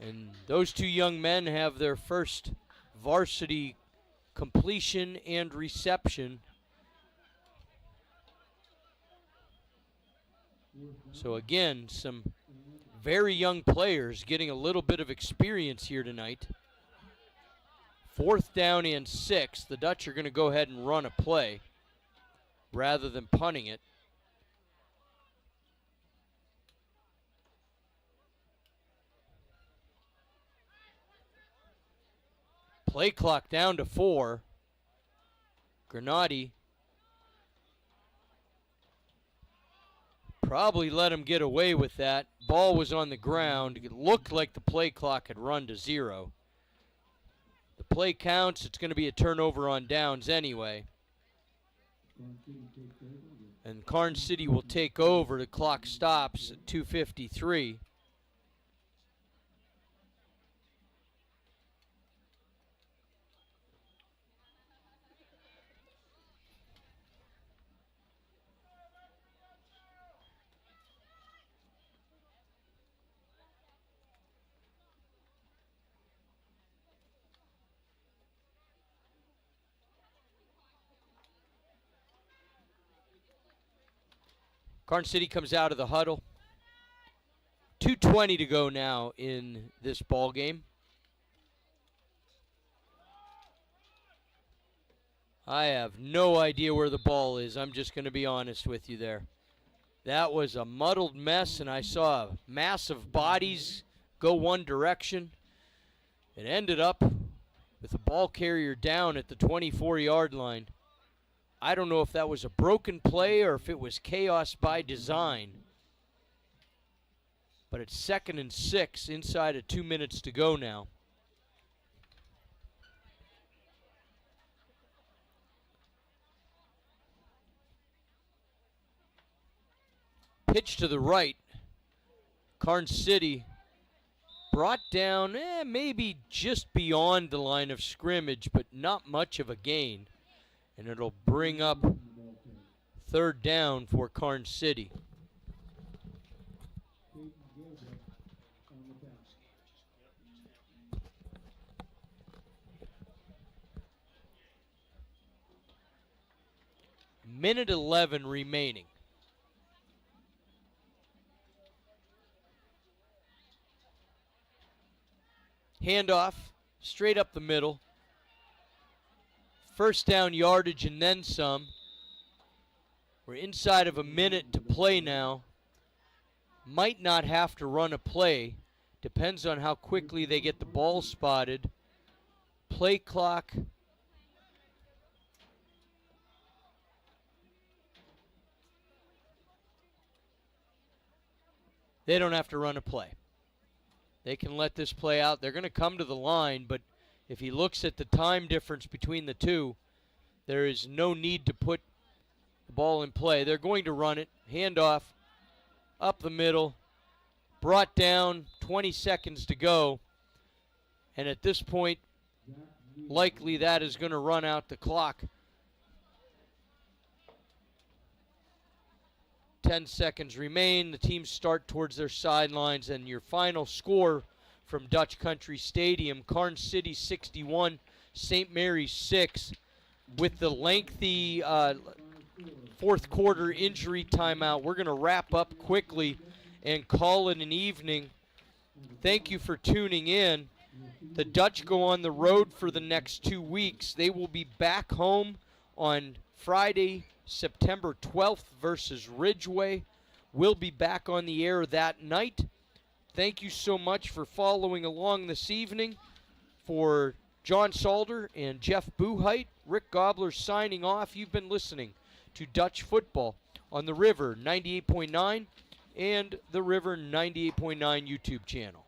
and those two young men have their first varsity completion and reception. So again, some very young players getting a little bit of experience here tonight. 4th down and 6. The Dutch are going to go ahead and run a play rather than punting it. Play clock down to 4. Granati probably let him get away with that. Ball was on the ground. It looked like the play clock had run to 0. The play counts. It's going to be a turnover on downs anyway. And Karns City will take over. The clock stops at 2:53. Karns City comes out of the huddle. 2:20 to go now in this ball game. I have no idea where the ball is. I'm just going to be honest with you there. That was a muddled mess, and I saw massive bodies go one direction. It ended up with the ball carrier down at the 24-yard line. I don't know if that was a broken play or if it was chaos by design. But it's 2nd and 6 inside of 2 minutes to go now. Pitch to the right. Karns City brought down maybe just beyond the line of scrimmage, but not much of a gain. And it'll bring up third down for Karns City. Minute 11 remaining. Handoff, straight up the middle. First down yardage and then some. We're inside of a minute to play now. Might not have to run a play. Depends on how quickly they get the ball spotted. Play clock. They don't have to run a play. They can let this play out. They're going to come to the line, but if he looks at the time difference between the two, there is no need to put the ball in play. They're going to run it. Handoff up the middle. Brought down, 20 seconds to go. And at this point, likely that is going to run out the clock. 10 seconds remain. The teams start towards their sidelines, and your final score from Dutch Country Stadium, Karns City 61, St. Mary's 6 with the lengthy fourth quarter injury timeout. We're going to wrap up quickly and call it an evening. Thank you for tuning in. The Dutch go on the road for the next 2 weeks. They will be back home on Friday, September 12th versus Ridgeway. We'll be back on the air that night. Thank you so much for following along this evening. For John Salder and Jeff Buhite, Rick Gobbler signing off. You've been listening to Dutch Football on the River 98.9 and the River 98.9 YouTube channel.